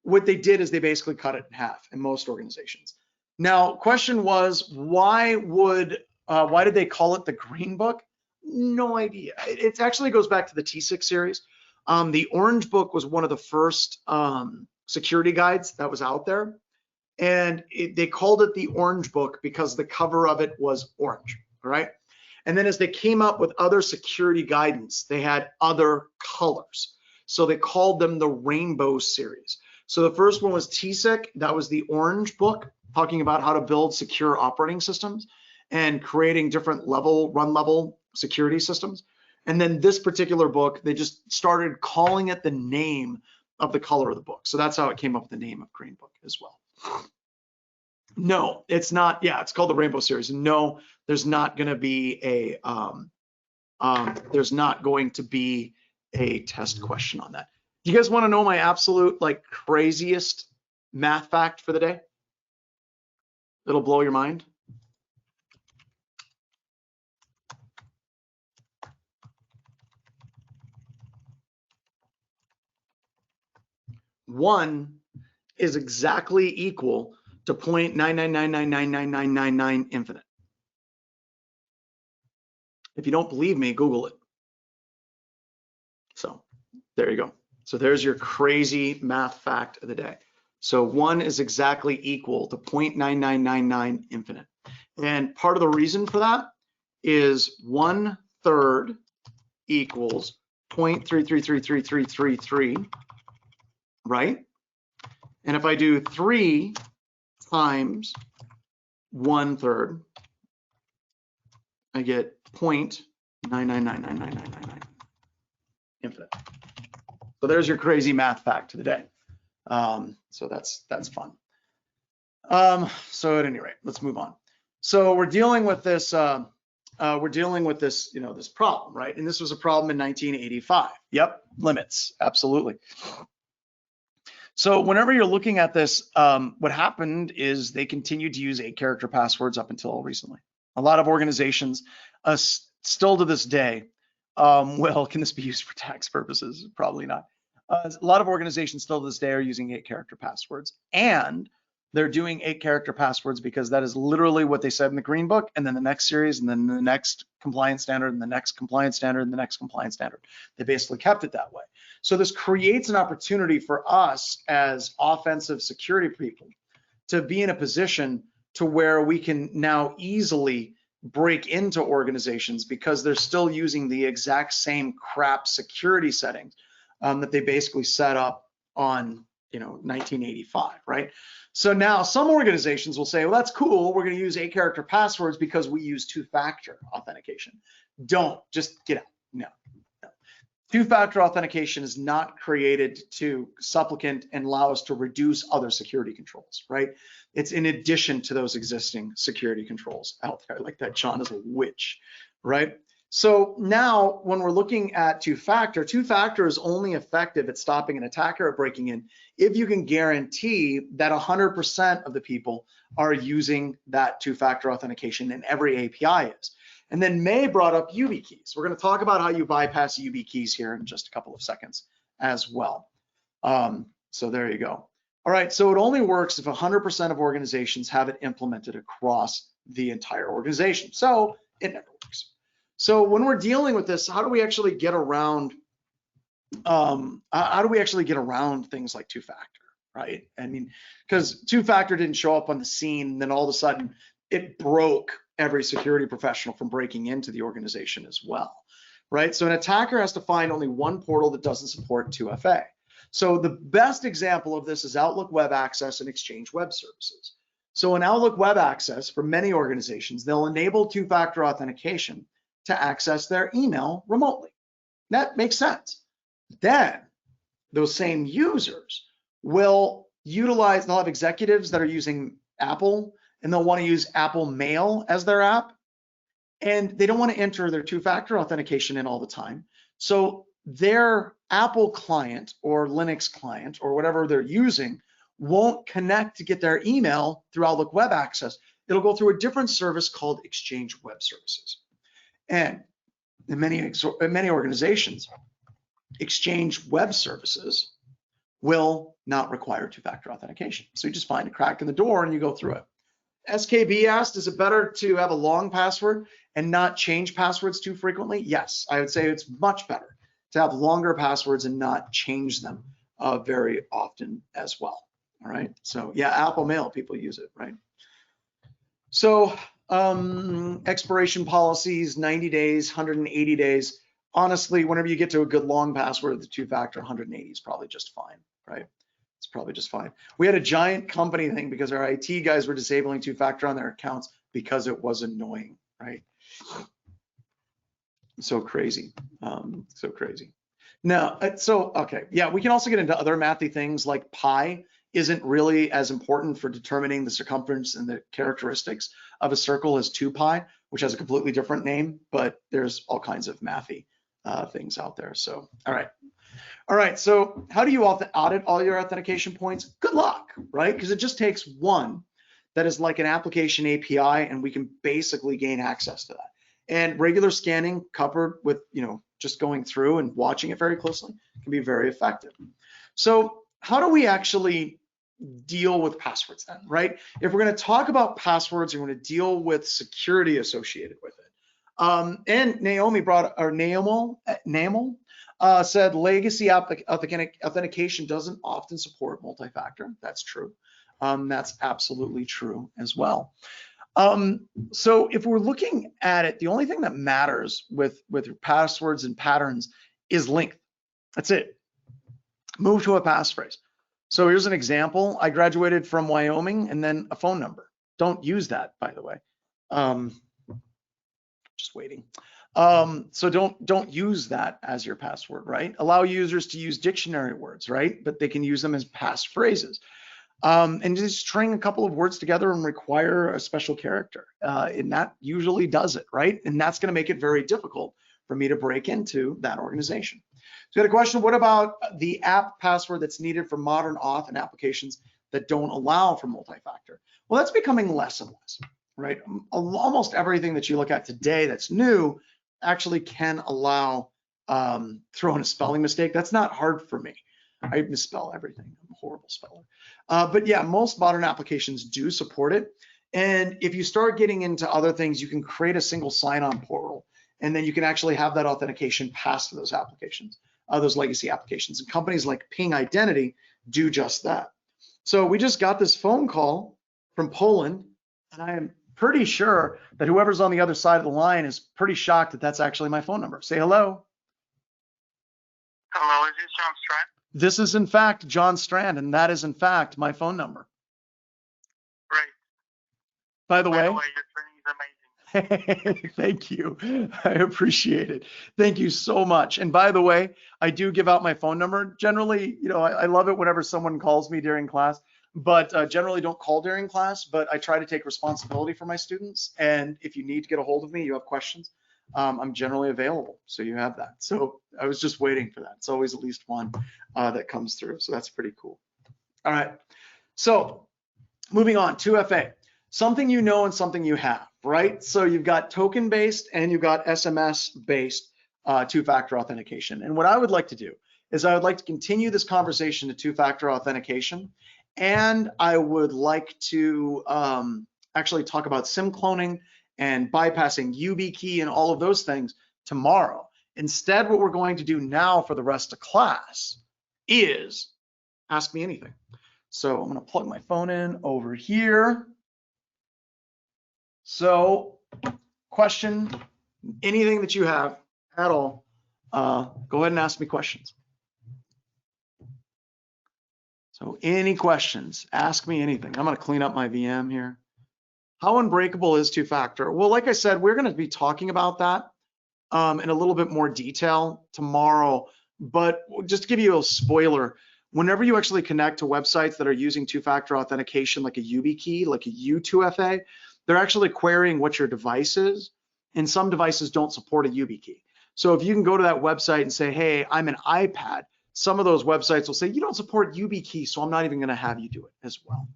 what they did is they basically cut it in half in most organizations. Now, question was, why did they call it the Green Book? No idea. It actually goes back to the T6 series. The Orange Book was one of the first security guides that was out there. And they called it the Orange Book because the cover of it was orange, all right? And then as they came up with other security guidance, they had other colors. So they called them the Rainbow series. So the first one was TSIC, that was the Orange Book, talking about how to build secure operating systems and creating different run level security systems. And then this particular book, they just started calling it the name of the color of the book. So that's how it came up with the name of Green Book as well. No, it's not. Yeah, it's called the Rainbow series. No, there's not going to be a test question on that. Do you guys want to know my absolute like craziest math fact for the day? It'll blow your mind. One is exactly equal to 0.999999999 infinite. If you don't believe me, Google it. So there you go. So there's your crazy math fact of the day. So 1 is exactly equal to 0.9999 infinite. And part of the reason for that is 1/3 equals 0.333333, right? And if I do 3 times 1/3, I get 0.9999999 infinite. So there's your crazy math fact of the day. So that's fun. So at any rate, let's move on. So we're dealing with this. This problem, right? And this was a problem in 1985. Yep, limits, absolutely. So whenever you're looking at this, what happened is they continued to use 8-character passwords up until recently. A lot of organizations, still to this day, well, can this be used for tax purposes? Probably not. A lot of organizations still to this day are using 8-character passwords, and they're doing 8-character passwords because that is literally what they said in the Green Book, and then the next series, and then the next compliance standard, and the next compliance standard, and the next compliance standard. They basically kept it that way. So this creates an opportunity for us as offensive security people to be in a position to where we can now easily break into organizations because they're still using the exact same crap security settings that they basically set up on 1985, right? So now some organizations will say, well, that's cool. We're going to use 8-character passwords because we use 2-factor authentication. Don't, just get out. No. 2-factor authentication is not created to supplicate and allow us to reduce other security controls, right? It's in addition to those existing security controls out there. I like that John is a witch, right? So now when we're looking at 2-factor, 2-factor is only effective at stopping an attacker at breaking in if you can guarantee that 100% of the people are using that 2-factor authentication, and every API is. And then May brought up YubiKeys. We're going to talk about how you bypass YubiKeys here in just a couple of seconds as well. So there you go. All right, so it only works if 100% of organizations have it implemented across the entire organization. So it never works. So when we're dealing with this, how do we actually get around things like two-factor, right? I mean, because two-factor didn't show up on the scene, and then all of a sudden it broke every security professional from breaking into the organization as well, right? So an attacker has to find only one portal that doesn't support 2FA. So the best example of this is Outlook Web Access and Exchange Web Services. So in Outlook Web Access, for many organizations, they'll enable two-factor authentication to access their email remotely. That makes sense. Then those same users will utilize, they'll have executives that are using Apple, and they'll want to use Apple Mail as their app, and they don't want to enter their two-factor authentication in all the time. So their Apple client or Linux client or whatever they're using won't connect to get their email through Outlook Web Access. It'll go through a different service called Exchange Web Services. And in many organizations, Exchange Web Services will not require two-factor authentication. So you just find a crack in the door and you go through it. SKB asked, is it better to have a long password and not change passwords too frequently? Yes, I would say it's much better to have longer passwords and not change them very often as well. All right, so yeah, Apple Mail, people use it, right? So expiration policies, 90 days, 180 days. Honestly, whenever you get to a good long password, the two-factor 180 is probably just fine, right? It's probably just fine. We had a giant company thing because our IT guys were disabling two-factor on their accounts because it was annoying, right? So crazy, so crazy. Now, okay, yeah, we can also get into other mathy things like pi isn't really as important for determining the circumference and the characteristics of a circle as 2pi, which has a completely different name, but there's all kinds of mathy things out there. So, all right. So how do you audit all your authentication points? Good luck, right? Because it just takes one that is like an application API, and we can basically gain access to that. And regular scanning coupled with, just going through and watching it very closely can be very effective. So how do we actually deal with passwords then, right? If we're going to talk about passwords, we're going to deal with security associated with it. And Naomi said legacy authentication doesn't often support multi-factor. That's true. That's absolutely true as well. So if we're looking at it, the only thing that matters with passwords and patterns is length. That's it. Move to a passphrase. So here's an example. I graduated from Wyoming and then a phone number. Don't use that, by the way. Just waiting. So don't use that as your password, right? Allow users to use dictionary words, right? But they can use them as passphrases. And just string a couple of words together and require a special character. And that usually does it, right? And that's going to make it very difficult for me to break into that organization. So we had a question, what about the app password that's needed for modern auth and applications that don't allow for multi-factor? Well, that's becoming less and less, right? Almost everything that you look at today that's new actually can allow throwing a spelling mistake. That's not hard for me. I misspell everything. I'm a horrible speller. But yeah, most modern applications do support it. And if you start getting into other things, you can create a single sign-on portal, and then you can actually have that authentication pass to those applications, those legacy applications. And companies like Ping Identity do just that. So we just got this phone call from Poland, and I am pretty sure that whoever's on the other side of the line is pretty shocked that that's actually my phone number. Say hello. Hello, is this John Strand? This is in fact John Strand, and that is in fact my phone number. Great. By the way, your training is amazing. Thank you. I appreciate it. Thank you so much. And by the way, I do give out my phone number. Generally, I love it whenever someone calls me during class, but generally don't call during class, but I try to take responsibility for my students. And if you need to get a hold of me, you have questions, I'm generally available. So you have that. So I was just waiting for that. It's always at least one that comes through. So that's pretty cool. All right. So moving on, 2FA, something you know and something you have, right? So you've got token-based and you've got SMS-based two-factor authentication. And what I would like to do is I would like to continue this conversation to two-factor authentication. And I would like to actually talk about SIM cloning and bypassing YubiKey and all of those things tomorrow. Instead, what we're going to do now for the rest of class is ask me anything. So I'm going to plug my phone in over here. So question, anything that you have at all, go ahead and ask me questions. So any questions, ask me anything. I'm going to clean up my VM here. How unbreakable is two-factor? Well, like I said, we're going to be talking about that in a little bit more detail tomorrow. But just to give you a spoiler, whenever you actually connect to websites that are using two-factor authentication, like a YubiKey, like a U2FA, they're actually querying what your device is, and some devices don't support a YubiKey. So if you can go to that website and say, hey, I'm an iPad, some of those websites will say, you don't support YubiKey, so I'm not even going to have you do it as well.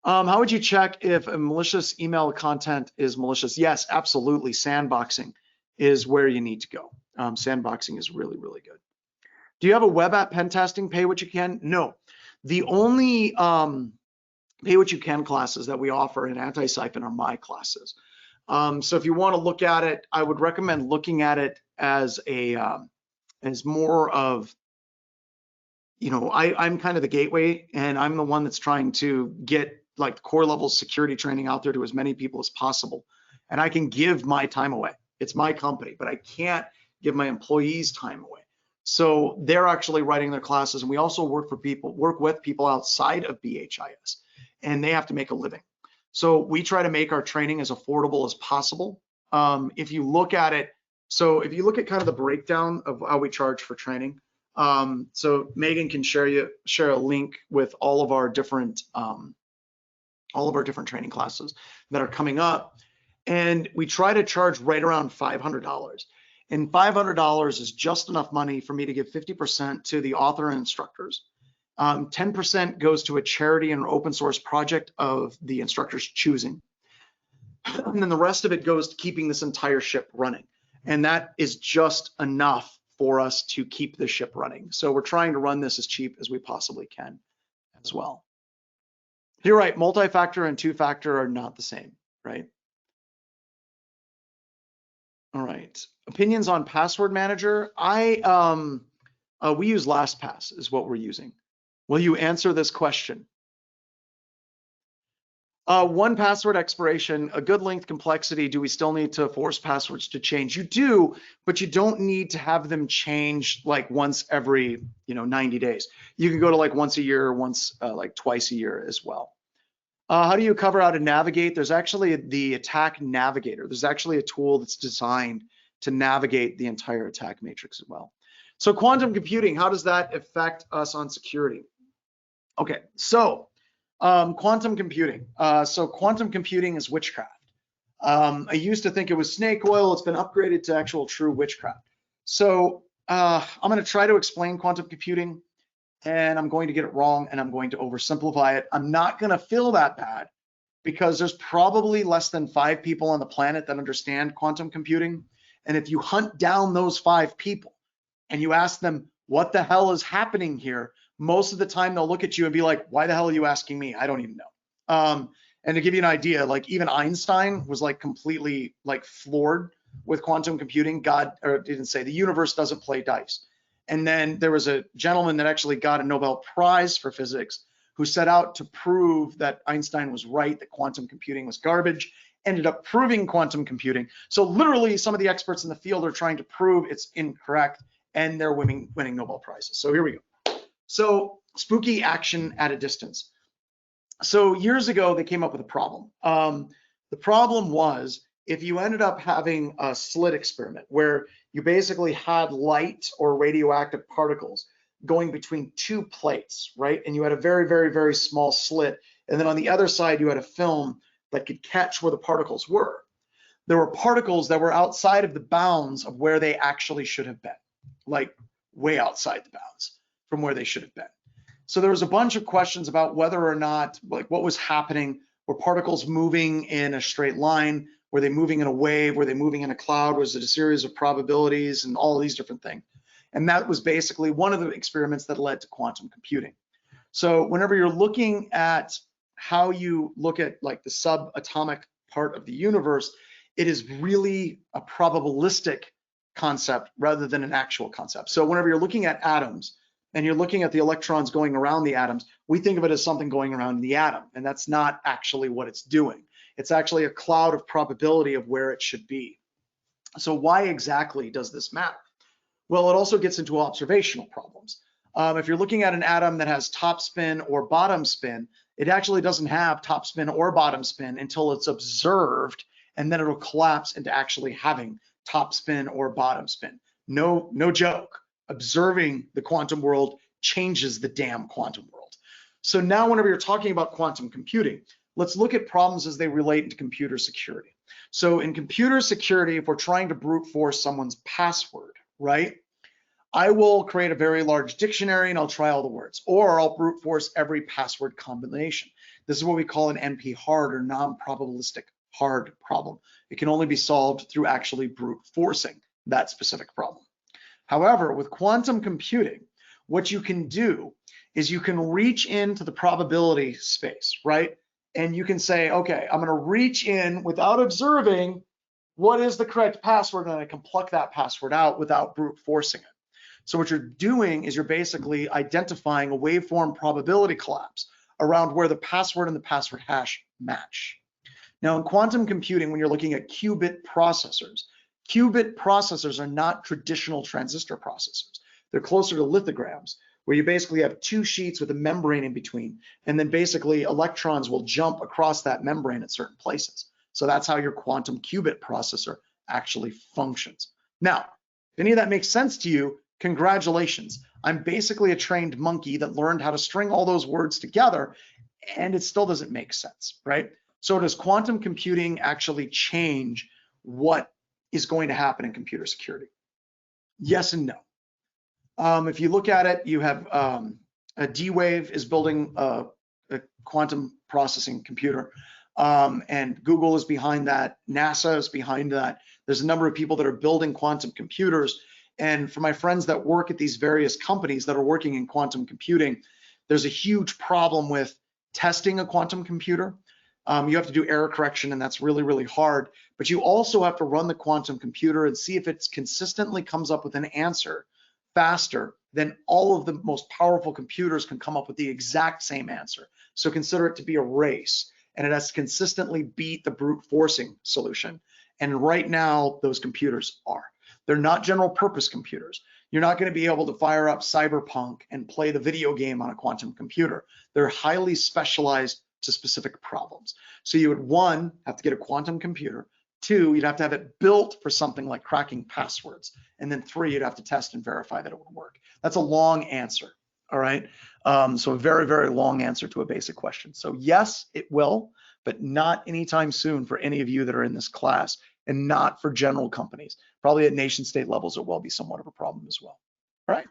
How would you check if a malicious email content is malicious? Yes, absolutely. Sandboxing is where you need to go. Sandboxing is really, really good. Do you have a web app pen testing, pay what you can? No. The only pay what you can classes that we offer in Anti-Siphon are my classes. So if you want to look at it, I would recommend looking at it as a as more of, you know, I'm kind of the gateway, and I'm the one that's trying to get like core level security training out there to as many people as possible. And I can give my time away. It's my company, but I can't give my employees time away. So they're actually writing their classes, and we also work with people outside of BHIS, and they have to make a living. So we try to make our training as affordable as possible. If you look at it, so if you look at kind of the breakdown of how we charge for training, so Megan can share a link with all of our different training classes that are coming up, and we try to charge right around $500. And $500 is just enough money for me to give 50% to the author and instructors. 10% goes to a charity and open source project of the instructor's choosing. And then the rest of it goes to keeping this entire ship running. And that is just enough for us to keep the ship running. So we're trying to run this as cheap as we possibly can as well. You're right, multi-factor and two-factor are not the same, right? All right, opinions on password manager. We use LastPass is what we're using. Will you answer this question? 1 password expiration, a good length complexity. Do we still need to force passwords to change? You do, but you don't need to have them change like once every 90 days. You can go to like once a year, once like twice a year as well. How do you cover how to navigate? There's actually the attack navigator. There's actually a tool that's designed to navigate the entire attack matrix as well. So quantum computing, how does that affect us on security? Okay, so quantum computing. So quantum computing is witchcraft. I used to think it was snake oil. It's been upgraded to actual true witchcraft. So I'm going to try to explain quantum computing, and I'm going to get it wrong, and I'm going to oversimplify it. I'm not going to feel that bad because there's probably less than 5 people on the planet that understand quantum computing. And if you hunt down those 5 people and you ask them, what the hell is happening here? Most of the time they'll look at you and be like, why the hell are you asking me? I don't even know. And to give you an idea, like even Einstein was like completely like floored with quantum computing. God, or didn't say the universe doesn't play dice. And then there was a gentleman that actually got a Nobel Prize for physics who set out to prove that Einstein was right, that quantum computing was garbage, ended up proving quantum computing. So literally some of the experts in the field are trying to prove it's incorrect, and they're winning Nobel Prizes. So here we go. So spooky action at a distance. So years ago, they came up with a problem. The problem was if you ended up having a slit experiment where you basically had light or radioactive particles going between 2 plates, right? And you had a very, very, very small slit. And then on the other side, you had a film that could catch where the particles were. There were particles that were outside of the bounds of where they actually should have been, like way outside the bounds from where they should have been. So there was a bunch of questions about whether or not, like what was happening. Were particles moving in a straight line? Were they moving in a wave? Were they moving in a cloud? Was it a series of probabilities and all of these different things? And that was basically one of the experiments that led to quantum computing. So whenever you're looking at how you look at like the subatomic part of the universe, it is really a probabilistic concept rather than an actual concept. So whenever you're looking at atoms and you're looking at the electrons going around the atoms, we think of it as something going around the atom, and that's not actually what it's doing. It's actually a cloud of probability of where it should be. So why exactly does this matter? Well, it also gets into observational problems. If you're looking at an atom that has top spin or bottom spin, it actually doesn't have top spin or bottom spin until it's observed, and then it'll collapse into actually having top spin or bottom spin. No joke. Observing the quantum world changes the damn quantum world. So now whenever you're talking about quantum computing, let's look at problems as they relate to computer security. So in computer security, if we're trying to brute force someone's password, right? I will create a very large dictionary and I'll try all the words, or I'll brute force every password combination. This is what we call an NP hard or non-probabilistic hard problem. It can only be solved through actually brute forcing that specific problem. However, with quantum computing, what you can do is you can reach into the probability space, right? And you can say, okay, I'm going to reach in without observing what is the correct password, and I can pluck that password out without brute forcing it. So what you're doing is you're basically identifying a waveform probability collapse around where the password and the password hash match. Now in quantum computing, when you're looking at qubit processors are not traditional transistor processors. They're closer to lithograms, where you basically have two sheets with a membrane in between, and then basically electrons will jump across that membrane at certain places. So that's how your quantum qubit processor actually functions. Now, if any of that makes sense to you, congratulations. I'm basically a trained monkey that learned how to string all those words together, and it still doesn't make sense, right? So does quantum computing actually change what is going to happen in computer security? Yes and no. If you look at it, you have a D-Wave is building a quantum processing computer, and Google is behind that. NASA is behind that. There's a number of people that are building quantum computers. And for my friends that work at these various companies that are working in quantum computing, there's a huge problem with testing a quantum computer. You have to do error correction, and that's really, really hard. But you also have to run the quantum computer and see if it consistently comes up with an answer faster than all of the most powerful computers can come up with the exact same answer. So consider it to be a race, and it has to consistently beat the brute forcing solution. And right now, those computers are. They're not general purpose computers. You're not going to be able to fire up Cyberpunk and play the video game on a quantum computer. They're highly specialized to specific problems. So you would, one, have to get a quantum computer. Two, you'd have to have it built for something like cracking passwords. And then three, you'd have to test and verify that it would work. That's a long answer, all right? So a very, very long answer to a basic question. So yes, it will, but not anytime soon for any of you that are in this class, and not for general companies. Probably at nation state levels, it will be somewhat of a problem as well. All right.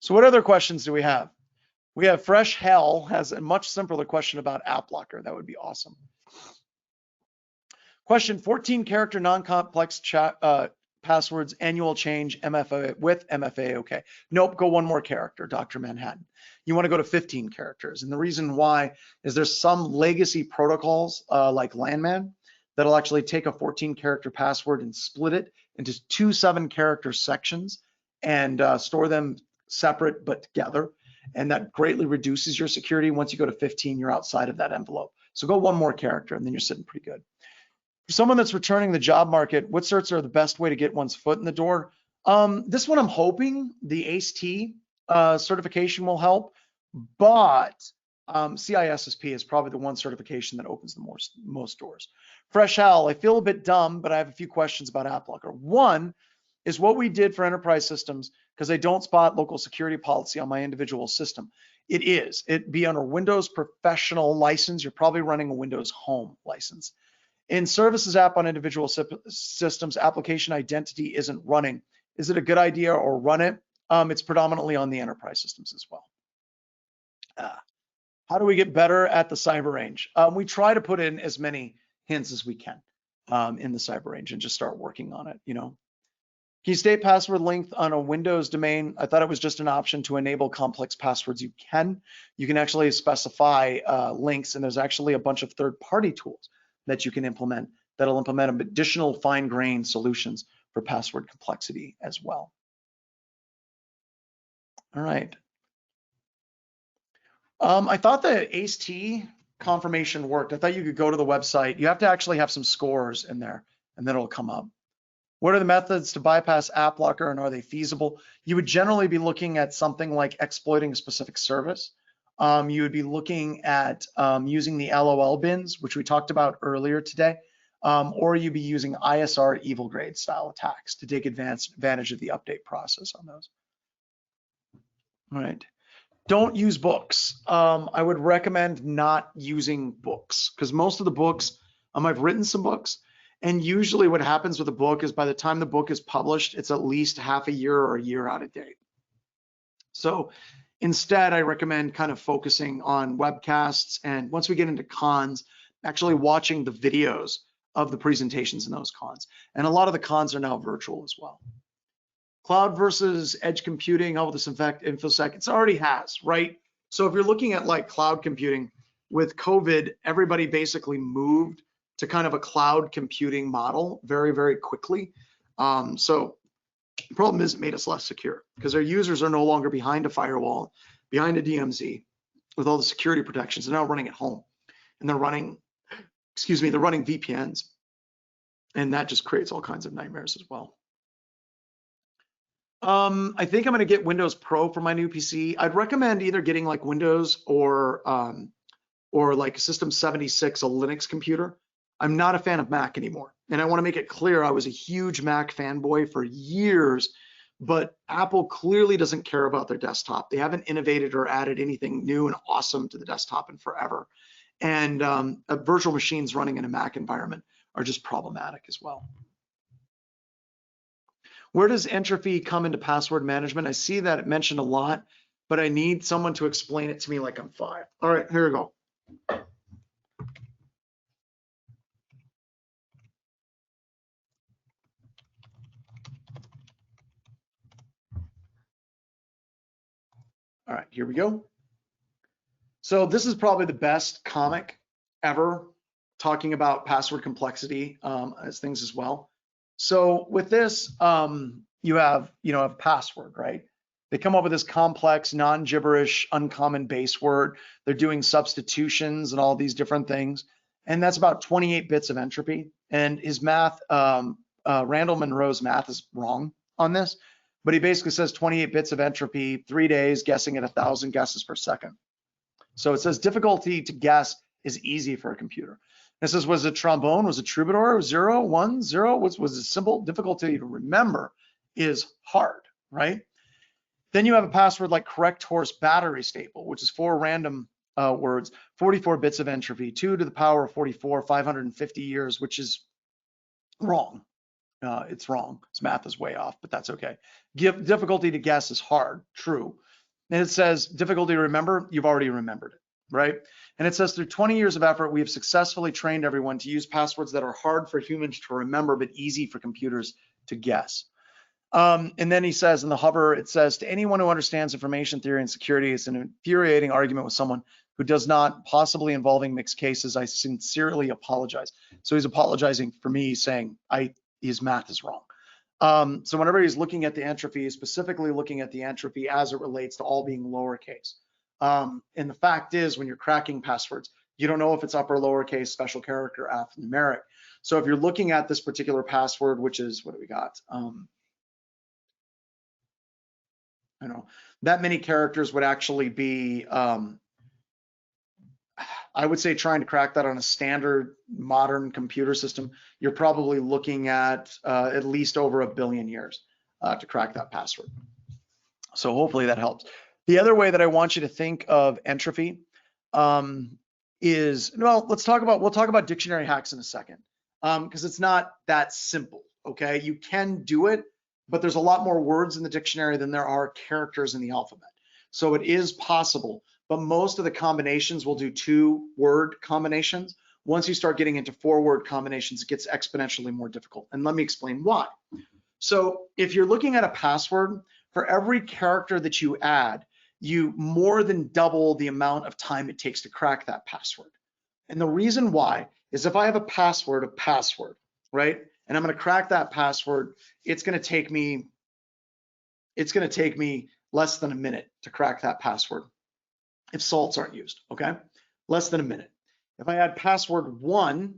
So what other questions do we have? We have Fresh Hell has a much simpler question about AppLocker. That would be awesome. Question: 14 character non-complex passwords, annual change, MFA with MFA. Okay. Nope. Go one more character, Dr. Manhattan. You want to go to 15 characters. And the reason why is there's some legacy protocols like Landman that'll actually take a 14 character password and split it into 2 7-character sections and store them separate but together. And that greatly reduces your security. Once you go to 15, you're outside of that envelope. So go one more character and then you're sitting pretty good. For someone that's returning the job market, what certs are the best way to get one's foot in the door? This one I'm hoping the ACE-T certification will help, but CISSP is probably the one certification that opens the most doors. Fresh Hal, I feel a bit dumb, but I have a few questions about AppLocker. One is what we did for enterprise systems, because I don't spot local security policy on my individual system. It'd be under Windows Professional license. You're probably running a Windows Home license. In services app on individual systems, application identity isn't running. Is it a good idea or run it? It's predominantly on the enterprise systems as well. How do we get better at the cyber range? We try to put in as many hints as we can in the cyber range and just start working on it, you know. Key state password length on a Windows domain. I thought it was just an option to enable complex passwords. You can actually specify links, and there's actually a bunch of third-party tools that you can implement that'll implement additional fine-grained solutions for password complexity as well. All right. I thought the ACE-T confirmation worked. I thought you could go to the website. You have to actually have some scores in there, and then it'll come up. What are the methods to bypass app locker, and are they feasible? You would generally be looking at something like exploiting a specific service. You would be looking at using the LOL bins, which we talked about earlier today, or you'd be using ISR evil grade style attacks to take advantage of the update process on those. All right. Don't use books. I would recommend not using books because most of the books, I've written some books, and usually what happens with a book is by the time the book is published, it's at least half a year or a year out of date. So instead, I recommend kind of focusing on webcasts, and once we get into cons, actually watching the videos of the presentations in those cons. And a lot of the cons are now virtual as well. Cloud versus edge computing, how will this affect InfoSec? It already has, right? So if you're looking at like cloud computing, with COVID, everybody basically moved to kind of a cloud computing model very, very quickly. So the problem is it made us less secure because our users are no longer behind a firewall, behind a DMZ with all the security protections. They're now running at home, and they're running, they're running VPNs, and that just creates all kinds of nightmares as well. I think I'm going to get Windows Pro for my new PC. I'd recommend either getting like Windows or like System 76, a Linux computer. I'm not a fan of Mac anymore. And I want to make it clear, I was a huge Mac fanboy for years, but Apple clearly doesn't care about their desktop. They haven't innovated or added anything new and awesome to the desktop in forever. And virtual machines running in a Mac environment are just problematic as well. Where does entropy come into password management? I see that it mentioned a lot, but I need someone to explain it to me like I'm 5. All right, here we go. All right, here we go. So this is probably the best comic ever talking about password complexity as things as well. So with this, you have a password, right? They come up with this complex, non-gibberish, uncommon base word. They're doing substitutions and all these different things. And that's about 28 bits of entropy. And his math, Randall Monroe's math is wrong on this, but he basically says 28 bits of entropy, 3 days, guessing at 1,000 guesses per second. So it says difficulty to guess is easy for a computer. This is, was it trombone? Was it troubadour? 0, 1, 0? Was it simple? Difficulty to remember is hard, right? Then you have a password like correct horse battery staple, which is 4 random words, 44 bits of entropy, 2 to the power of 44, 550 years, which is wrong. It's wrong. His math is way off, but that's okay. Difficulty to guess is hard, true. And it says difficulty to remember, you've already remembered it, right? And it says through 20 years of effort, we have successfully trained everyone to use passwords that are hard for humans to remember, but easy for computers to guess. And then he says in the hover, it says to anyone who understands information theory and security, it's an infuriating argument with someone who does not, possibly involving mixed cases. I sincerely apologize. So he's apologizing for me saying his math is wrong. So whenever he's looking at the entropy, he's specifically looking at the entropy as it relates to all being lowercase. And the fact is, when you're cracking passwords, you don't know if it's upper, lowercase, special character, alphanumeric. So if you're looking at this particular password, which is, what do we got? I know that many characters would actually be, I would say trying to crack that on a standard modern computer system, you're probably looking at least over 1 billion years to crack that password. So hopefully that helps. The other way that I want you to think of entropy is, well, we'll talk about dictionary hacks in a second, because it's not that simple, okay? You can do it, but there's a lot more words in the dictionary than there are characters in the alphabet. So it is possible, but most of the combinations will do 2-word combinations. Once you start getting into 4-word combinations, it gets exponentially more difficult. And let me explain why. So if you're looking at a password, for every character that you add, you more than double the amount of time it takes to crack that password. And the reason why is if I have a password, right? And I'm going to crack that password, it's going to take me less than a minute to crack that password if salts aren't used, okay? Less than a minute. If I add password 1,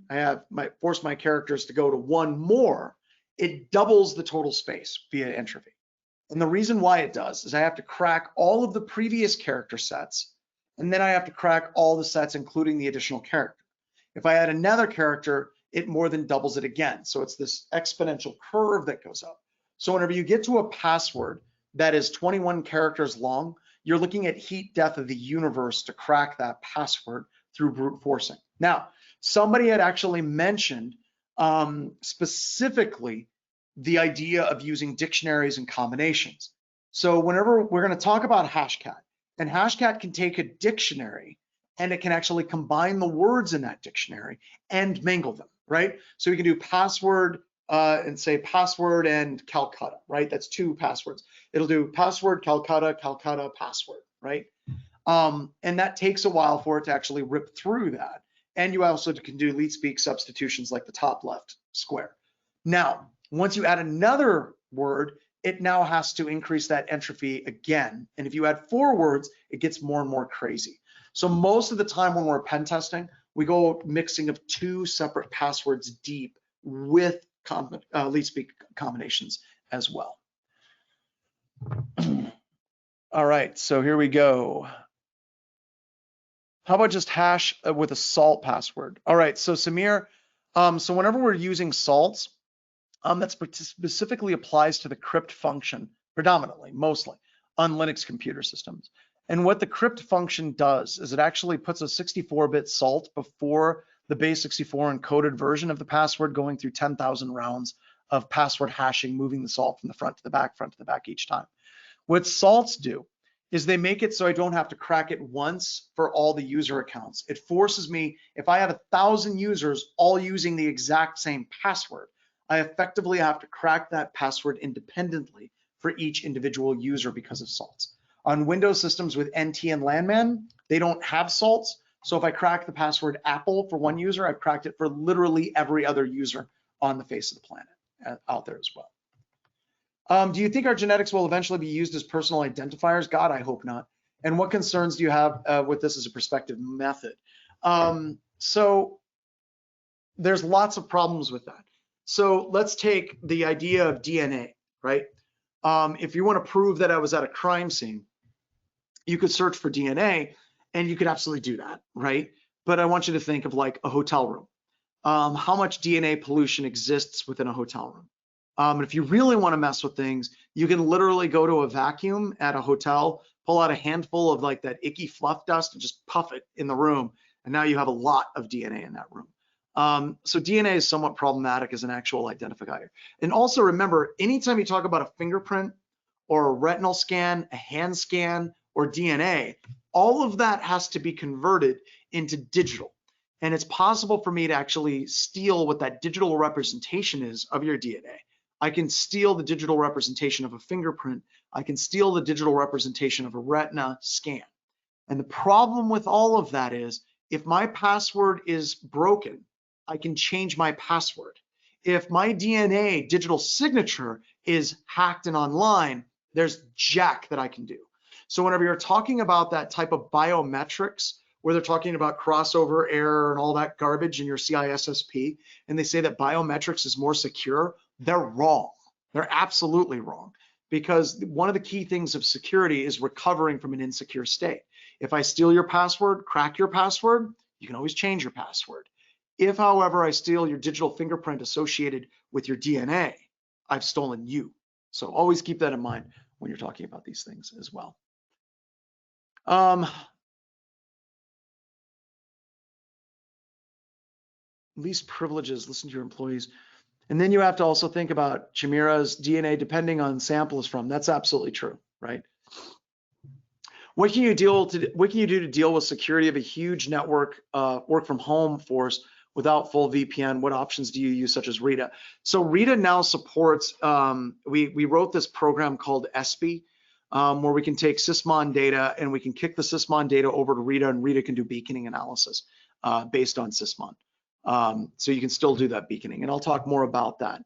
force my characters to go to 1 more, it doubles the total space via entropy. And the reason why it does is I have to crack all of the previous character sets, and then I have to crack all the sets, including the additional character. If I add another character, it more than doubles it again. So it's this exponential curve that goes up. So whenever you get to a password that is 21 characters long, you're looking at heat death of the universe to crack that password through brute forcing. Now, somebody had actually mentioned specifically the idea of using dictionaries and combinations. So whenever we're going to talk about Hashcat, and Hashcat can take a dictionary and it can actually combine the words in that dictionary and mingle them, right? So we can do password and say password and Calcutta, right? That's 2 passwords. It'll do password, Calcutta, Calcutta, password, right? And that takes a while for it to actually rip through that. And you also can do leet speak substitutions like the top left square. Now, once you add another word, it now has to increase that entropy again. And if you add 4 words, it gets more and more crazy. So most of the time when we're pen testing, we go mixing of 2 separate passwords deep with leet speak combinations as well. All right, so here we go. How about just hash with a salt password? All right, so Samir, so whenever we're using salts, that specifically applies to the crypt function, predominantly, mostly, on Linux computer systems. And what the crypt function does is it actually puts a 64-bit salt before the base 64 encoded version of the password, going through 10,000 rounds of password hashing, moving the salt from the front to the back each time. What salts do is they make it so I don't have to crack it once for all the user accounts. It forces me, if I have 1,000 users all using the exact same password, I effectively have to crack that password independently for each individual user because of salts. On Windows systems with NT and Landman, they don't have salts. So if I crack the password Apple for one user, I've cracked it for literally every other user on the face of the planet out there as well. Do you think our genetics will eventually be used as personal identifiers? God, I hope not. And what concerns do you have with this as a prospective method? So there's lots of problems with that. So let's take the idea of DNA, right? If you want to prove that I was at a crime scene, you could search for DNA and you could absolutely do that, right? But I want you to think of like a hotel room. How much DNA pollution exists within a hotel room? And if you really want to mess with things, you can literally go to a vacuum at a hotel, pull out a handful of like that icky fluff dust and just puff it in the room. And now you have a lot of DNA in that room. So DNA is somewhat problematic as an actual identifier. And also remember, anytime you talk about a fingerprint or a retinal scan, a hand scan, or DNA, all of that has to be converted into digital. And it's possible for me to actually steal what that digital representation is of your DNA. I can steal the digital representation of a fingerprint. I can steal the digital representation of a retina scan. And the problem with all of that is, if my password is broken, I can change my password. If my DNA digital signature is hacked and online, there's jack that I can do. So whenever you're talking about that type of biometrics, where they're talking about crossover error and all that garbage in your CISSP, and they say that biometrics is more secure, they're wrong. They're absolutely wrong. Because one of the key things of security is recovering from an insecure state. If I steal your password, crack your password, you can always change your password. If, however, I steal your digital fingerprint associated with your DNA, I've stolen you. So always keep that in mind when you're talking about these things as well. Least privileges, listen to your employees. And then you have to also think about Chimera's DNA depending on sample is from. That's absolutely true, right? What can you do to deal with security of a huge network work from home force without full VPN? What options do you use, such as Rita? So Rita now supports, we wrote this program called ESPI, where we can take Sysmon data and we can kick the Sysmon data over to Rita, and Rita can do beaconing analysis based on Sysmon. So you can still do that beaconing, and I'll talk more about that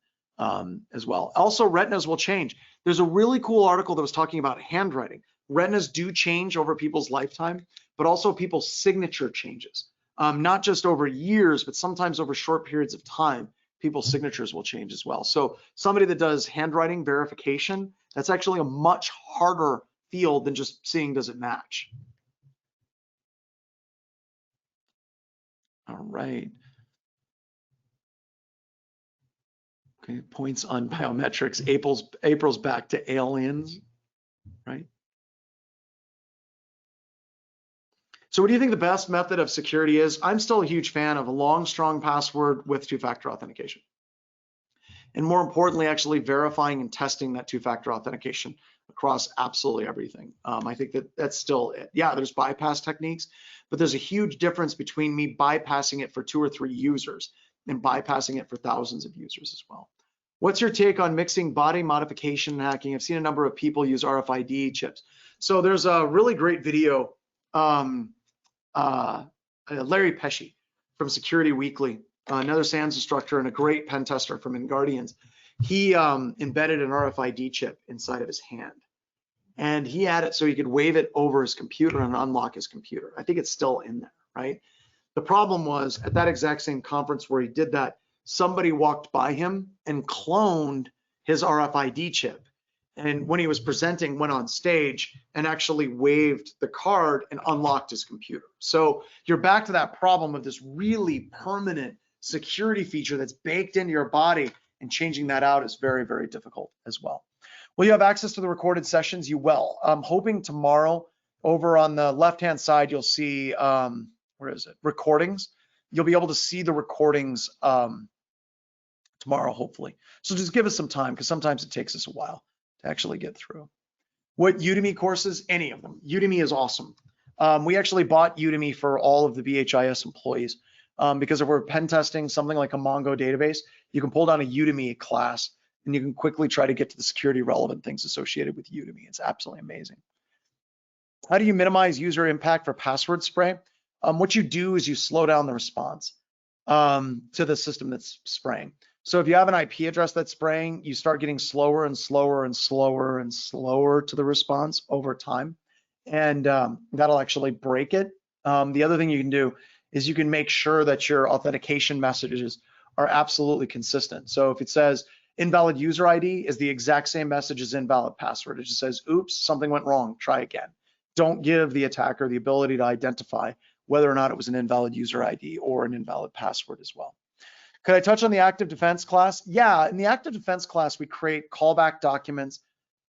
as well. Also, retinas will change. There's a really cool article that was talking about handwriting. Retinas do change over people's lifetime, but also people's signature changes. Not just over years, but sometimes over short periods of time, people's signatures will change as well. So somebody that does handwriting verification, that's actually a much harder field than just seeing does it match. All right. Okay, points on biometrics. April's back to aliens, right? So what do you think the best method of security is? I'm still a huge fan of a long, strong password with two-factor authentication. And more importantly, actually verifying and testing that two-factor authentication across absolutely everything. I think that's still it. Yeah, there's bypass techniques, but there's a huge difference between me bypassing it for 2 or 3 users and bypassing it for thousands of users as well. What's your take on mixing body modification and hacking? I've seen a number of people use RFID chips. So there's a really great video, Larry Pesci from Security Weekly, another SANS instructor and a great pen tester from InGuardians. He embedded an RFID chip inside of his hand, and he had it so he could wave it over his computer and unlock his computer. I think it's still in there, right? The problem was at that exact same conference where he did that, somebody walked by him and cloned his RFID chip. And when he was presenting, went on stage and actually waved the card and unlocked his computer. So you're back to that problem of this really permanent security feature that's baked into your body, and changing that out is very, very difficult as well. Will you have access to the recorded sessions? You will. I'm hoping tomorrow over on the left-hand side, you'll see, where is it? Recordings. You'll be able to see the recordings tomorrow, hopefully. So just give us some time, because sometimes it takes us a while to actually get through. What Udemy courses? Any of them. Udemy is awesome. We actually bought Udemy for all of the BHIS employees because if we're pen testing something like a Mongo database, you can pull down a Udemy class and you can quickly try to get to the security relevant things associated with Udemy. It's absolutely amazing. How do you minimize user impact for password spray? What you do is you slow down the response to the system that's spraying. So if you have an IP address that's spraying, you start getting slower and slower and slower and slower to the response over time. And that'll actually break it. The other thing you can do is you can make sure that your authentication messages are absolutely consistent. So if it says invalid user ID is the exact same message as invalid password. It just says, oops, something went wrong, try again. Don't give the attacker the ability to identify whether or not it was an invalid user ID or an invalid password as well. Could I touch on the active defense class? Yeah, in the active defense class, we create callback documents.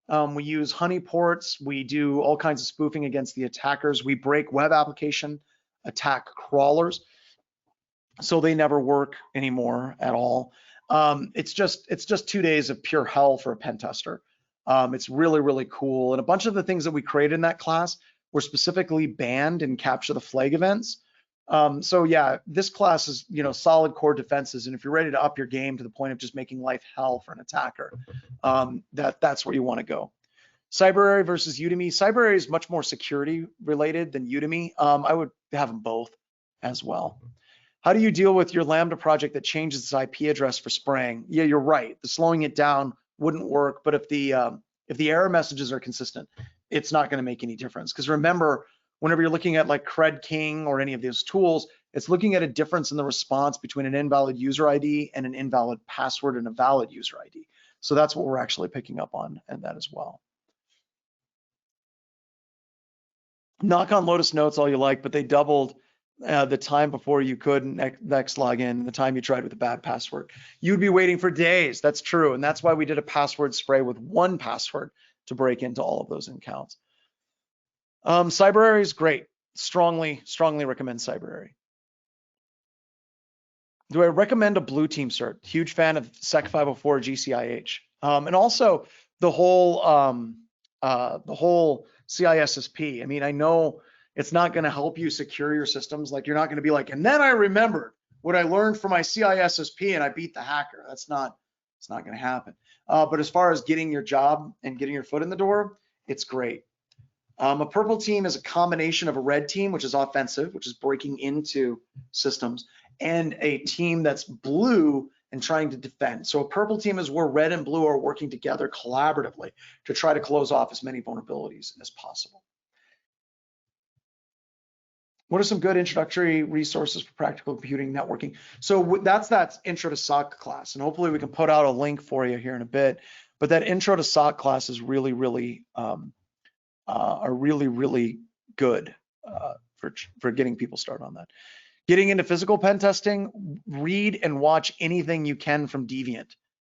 We use honeyports. We do all kinds of spoofing against the attackers. We break web application attack crawlers, so they never work anymore at all. It's just 2 days of pure hell for a pen tester. It's really, really cool. And a bunch of the things that we created in that class were specifically banned in Capture the Flag events. So yeah, this class is, solid core defenses. And if you're ready to up your game to the point of just making life hell for an attacker, that's where you want to go. CyberArray versus Udemy. CyberArray is much more security related than Udemy. I would have them both as well. How do you deal with your Lambda project that changes its IP address for spraying? Yeah, you're right. The slowing it down wouldn't work, but if the error messages are consistent, it's not going to make any difference. Because remember, whenever you're looking at like Cred King or any of those tools, it's looking at a difference in the response between an invalid user ID and an invalid password and a valid user ID. So that's what we're actually picking up on and that as well. Knock on Lotus Notes all you like, but they doubled the time before you could next log in, the time you tried with a bad password. You'd be waiting for days. That's true. And that's why we did a password spray with one password to break into all of those accounts. CyberArray is great. Strongly recommend CyberArray. Do I recommend a blue team cert? Huge fan of Sec 504 GCIH. And also the whole CISSP. I mean, I know it's not going to help you secure your systems. Like you're not going to be like, and then I remembered what I learned from my CISSP and I beat the hacker. It's not going to happen. But as far as getting your job and getting your foot in the door, it's great. A purple team is a combination of a red team, which is offensive, which is breaking into systems, and a team that's blue and trying to defend. So a purple team is where red and blue are working together collaboratively to try to close off as many vulnerabilities as possible. What are some good introductory resources for practical computing networking? So that's that intro to SOC class, and hopefully we can put out a link for you here in a bit. But that intro to SOC class is really, really, really good for getting people started on that. Getting into physical pen testing, read and watch anything you can from Deviant,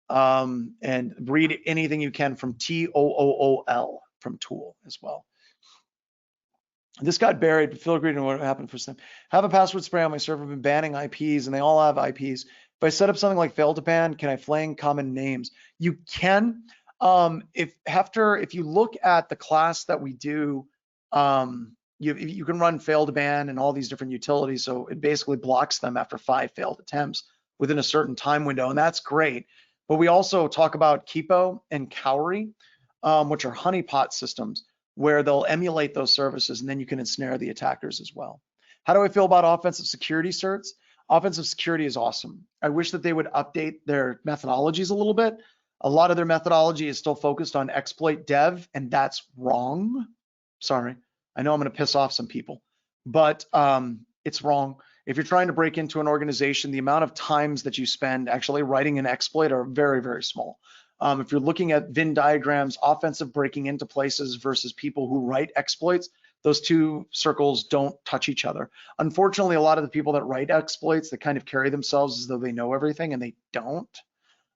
and read anything you can from TOOOL from Tool as well. This got buried, but feel free to know what happened for some. Have a password spray on my server, been banning IPs, and they all have IPs. If I set up something like fail to ban, can I flang common names? You can. If you look at the class that we do, you can run fail to ban and all these different utilities. So it basically blocks them after 5 failed attempts within a certain time window, and that's great. But we also talk about Kipo and Cowrie, which are honeypot systems, where they'll emulate those services, and then you can ensnare the attackers as well. How do I feel about offensive security certs? Offensive security is awesome. I wish that they would update their methodologies a little bit. A lot of their methodology is still focused on exploit dev, and that's wrong. Sorry, I know I'm gonna piss off some people, but it's wrong. If you're trying to break into an organization, the amount of times that you spend actually writing an exploit are very, very small. If you're looking at Venn diagrams, offensive breaking into places versus people who write exploits, those two circles don't touch each other. Unfortunately, a lot of the people that write exploits, they kind of carry themselves as though they know everything, and they don't.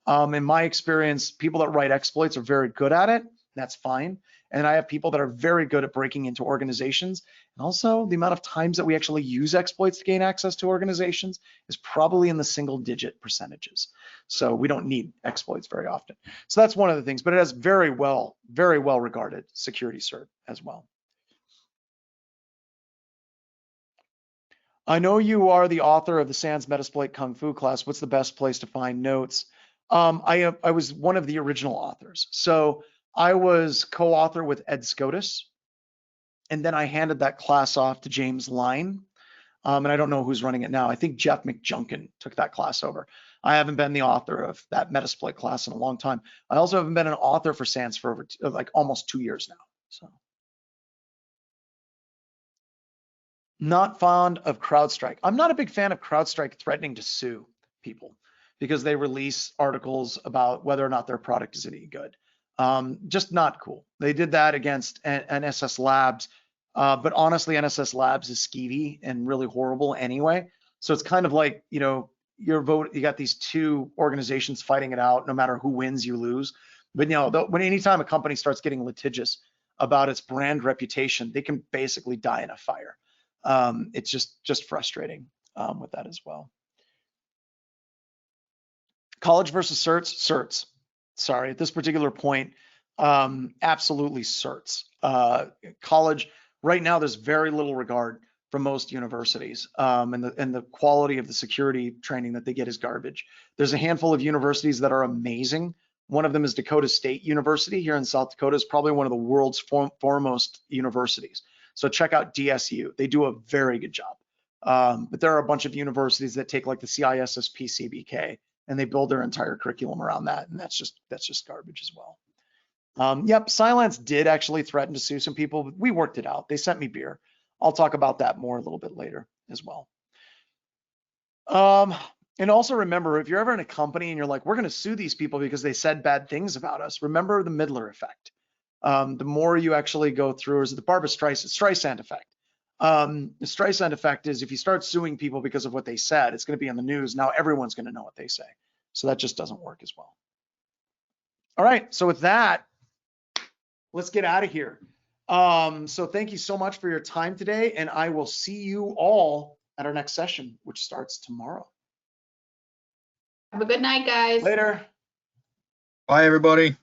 In my experience, people that write exploits are very good at it. That's fine. And I have people that are very good at breaking into organizations. And also the amount of times that we actually use exploits to gain access to organizations is probably in the single-digit percentages. So we don't need exploits very often. So that's one of the things, but it has very well regarded security cert as well. I know you are the author of the Sans Metasploit Kung Fu class. What's the best place to find notes? I was one of the original authors. So I was co-author with Ed Scotus, and then I handed that class off to James Line. And I don't know who's running it now. I think Jeff McJunkin took that class over. I haven't been the author of that Metasploit class in a long time. I also haven't been an author for Sans for over like almost 2 years now. So, not fond of CrowdStrike. I'm not a big fan of CrowdStrike threatening to sue people because they release articles about whether or not their product is any good. Just not cool. They did that against NSS Labs, but honestly, NSS Labs is skeevy and really horrible anyway. So it's kind of like, you know, your vote, you got these two organizations fighting it out. No matter who wins, you lose. But you know, when anytime a company starts getting litigious about its brand reputation, they can basically die in a fire. It's just frustrating with that as well. College versus certs. Sorry, at this particular point, absolutely certs. College, right now, there's very little regard from most universities, and the quality of the security training that they get is garbage. There's a handful of universities that are amazing. One of them is Dakota State University here in South Dakota. Is probably one of the world's foremost universities. So check out DSU. They do a very good job. But there are a bunch of universities that take like the CISSP CBK and they build their entire curriculum around that, and that's just garbage as well. Yep, Cylance did actually threaten to sue some people, but we worked it out. They sent me beer. I'll talk about that more a little bit later as well. And also remember, if you're ever in a company and you're like, we're going to sue these people because they said bad things about us, remember the Midler effect. The more you actually go through, is the Barbra Streisand effect. The Streisand effect is if you start suing people because of what they said, it's going to be on the news. Now everyone's going to know what they say. So that just doesn't work as well. All right, so with that, let's get out of here. So thank you so much for your time today, and I will see you all at our next session, which starts tomorrow. Have a good night, guys. Later. Bye, everybody.